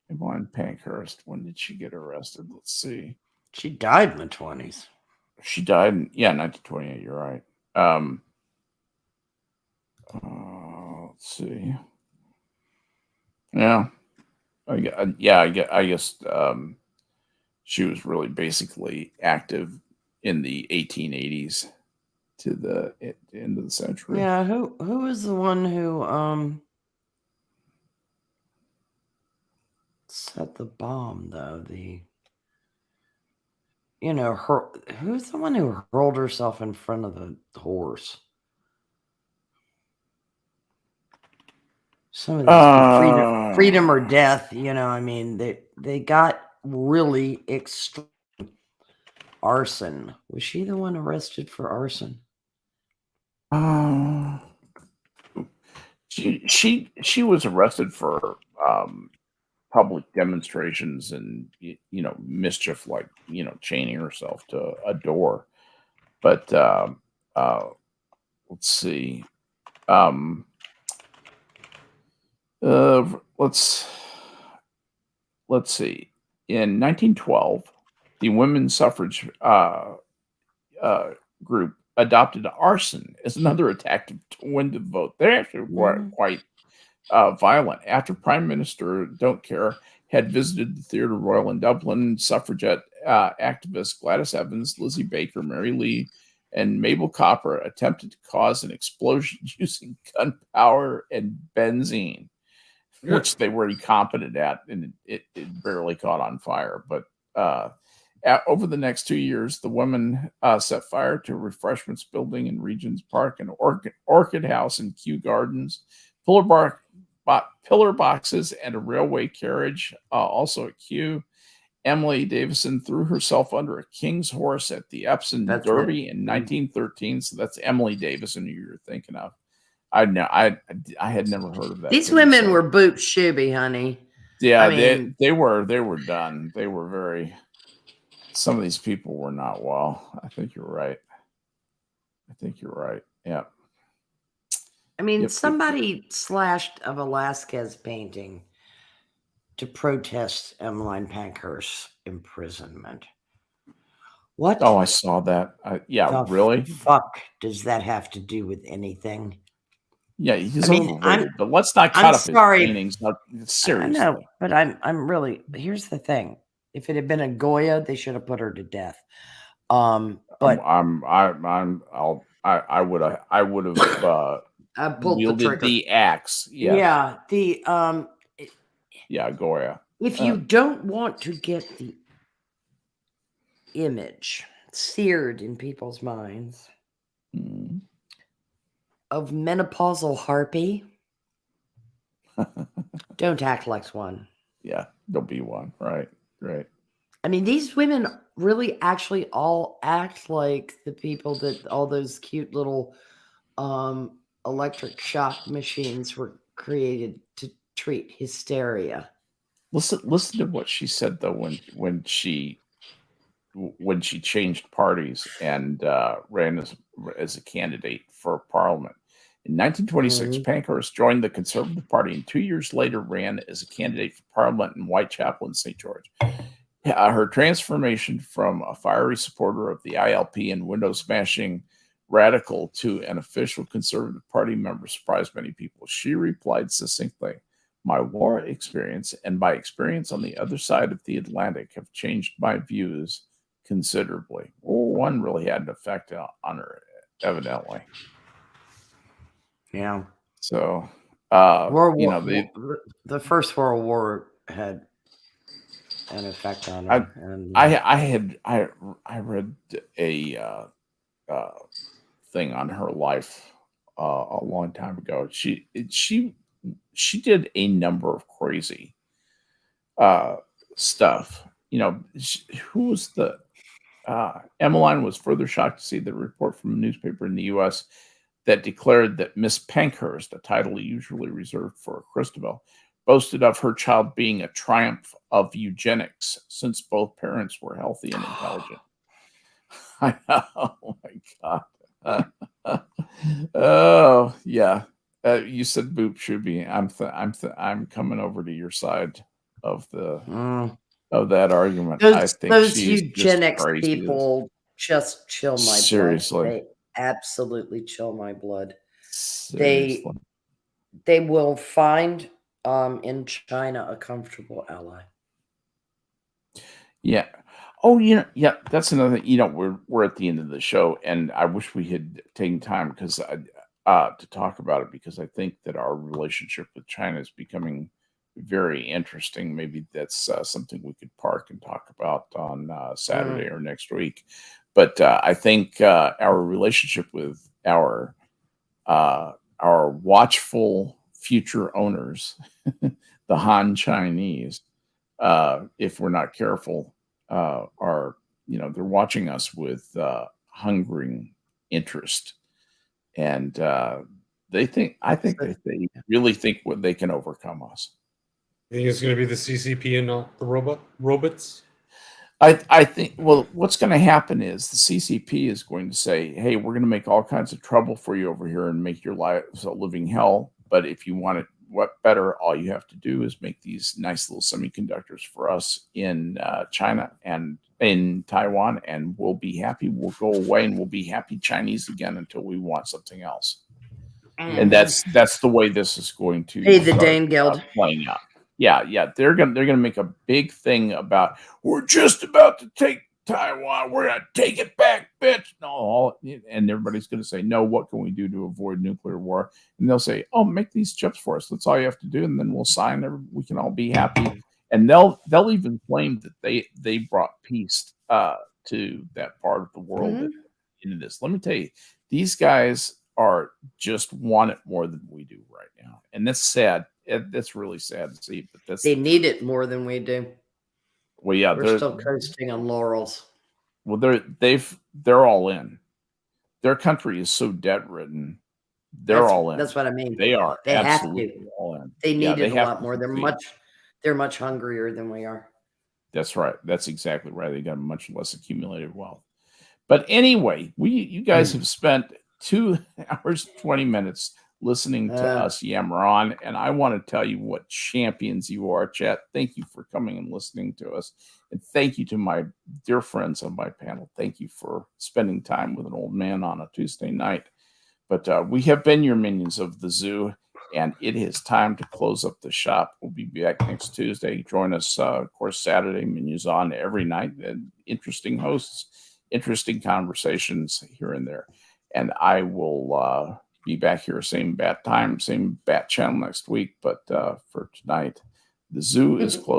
Emmeline Pankhurst. When did she get arrested? Let's see. She died in the 20s. She died in 1928. You're right. Let's see. Yeah. I guess she was really basically active in the 1880s to the end of the century. Yeah, who is the one who set the bomb though? Who's the one who hurled herself in front of the horse? Some of these freedom or death, I mean, they got really extreme. Arson. Was she the one arrested for arson? She was arrested for public demonstrations and mischief, like chaining herself to a door. But let's see. Let's see. In 1912, the women's suffrage group adopted arson as another attack to win the vote. They're actually quite violent. After Prime Minister Don't Care had visited the Theatre Royal in Dublin, suffragette activists Gladys Evans, Lizzie Baker, Mary Lee, and Mabel Copper attempted to cause an explosion using gunpowder and benzene, which they were incompetent at, and it barely caught on fire. But over the next 2 years, the women set fire to a refreshments building in Regent's Park, and Orchid House in Kew Gardens, pillar boxes, and a railway carriage, also at Kew. Emily Davison threw herself under a king's horse at the Epsom Derby in 1913. So that's Emily Davison who you're thinking of. I had never heard of that. These women were boot shooby, honey. Yeah, I mean, they were done. They were very. Some of these people were not well. I think you're right. Yeah. I mean, somebody slashed a Velázquez painting to protest Emmeline Pankhurst's imprisonment. What? Oh, I saw that. Really? Fuck does that have to do with anything? Yeah, he's overrated, but let's not cut up his paintings. Seriously. I know, but I'm really. Here's the thing: if it had been a Goya, they should have put her to death. But I would have wielded the axe. Yes. Yeah. Goya. If you don't want to get the image seared in people's minds of menopausal harpy, don't act like one. Yeah, don't be one. Right. I mean, these women really actually all act like the people that all those cute little electric shock machines were created to treat hysteria. Listen to what she said though when she changed parties and ran as a candidate for Parliament. In 1926, Pankhurst joined the Conservative Party, and 2 years later ran as a candidate for Parliament in Whitechapel and St. George. Her transformation from a fiery supporter of the ILP and window-smashing radical to an official Conservative Party member surprised many people. She replied succinctly, "My war experience and my experience on the other side of the Atlantic have changed my views considerably." World War I really had an effect on her, evidently. Yeah. So, the First World War had an effect on her. I read a thing on her life a long time ago. She did a number of crazy stuff. Who was the Emmeline was further shocked to see the report from a newspaper in the U.S. that declared that Miss Pankhurst, a title usually reserved for Christabel, boasted of her child being a triumph of eugenics since both parents were healthy and intelligent. I know. Oh my God. Oh yeah. You said Boop should be. I'm coming over to your side of that argument. I think those eugenics people just chill my seriously. blood. They absolutely chill my blood. Seriously. They will find in China a comfortable ally? Yeah. Oh, yeah, that's another thing. We're at the end of the show, and I wish we had taken time because to talk about it, because I think that our relationship with China is becoming very interesting. Maybe that's something we could park and talk about on Saturday or next week. But I think our relationship with our watchful future owners, the Han Chinese, if we're not careful, are they're watching us with hungering interest, and I think that they really think what they can overcome us. You think it's going to be the CCP and not the robots? I think, well, what's going to happen is the CCP is going to say, hey, we're going to make all kinds of trouble for you over here and make your lives a living hell. But if you want it better, all you have to do is make these nice little semiconductors for us in China and in Taiwan, and we'll be happy. We'll go away and we'll be happy Chinese again until we want something else. And that's the way this is going to Hey, the Dane Guild playing out. Yeah, they're gonna make a big thing about, we're just about to take Taiwan, we're gonna take it back, bitch. No, and everybody's gonna say, no, what can we do to avoid nuclear war? And they'll say, oh, make these chips for us. That's all you have to do, and then we'll sign. We can all be happy. And they'll even claim that they brought peace to that part of the world into this. Let me tell you, these guys are just want it more than we do right now, and that's sad. That's really sad to see, but they need it more than we do. Well, yeah, we're still coasting on laurels. Well, they're all in. Their country is so debt ridden. They're all in. That's what I mean. They are. They absolutely have to. All in. They need it a lot more. They're much hungrier than we are. That's right. That's exactly right. They got much less accumulated wealth. But anyway, you guys have spent 2 hours 20 minutes listening to us yammer on, and I want to tell you what champions you are, chat. Thank you for coming and listening to us, and thank you to my dear friends on my panel. Thank you for spending time with an old man on a Tuesday night. But we have been your minions of the zoo, and it is time to close up the shop. We'll be back next Tuesday. Join us, of course, Saturday. Minions on every night, and interesting hosts, interesting conversations here and there. And I will be back here, same bat time, same bat channel next week. But for tonight, the zoo is closed.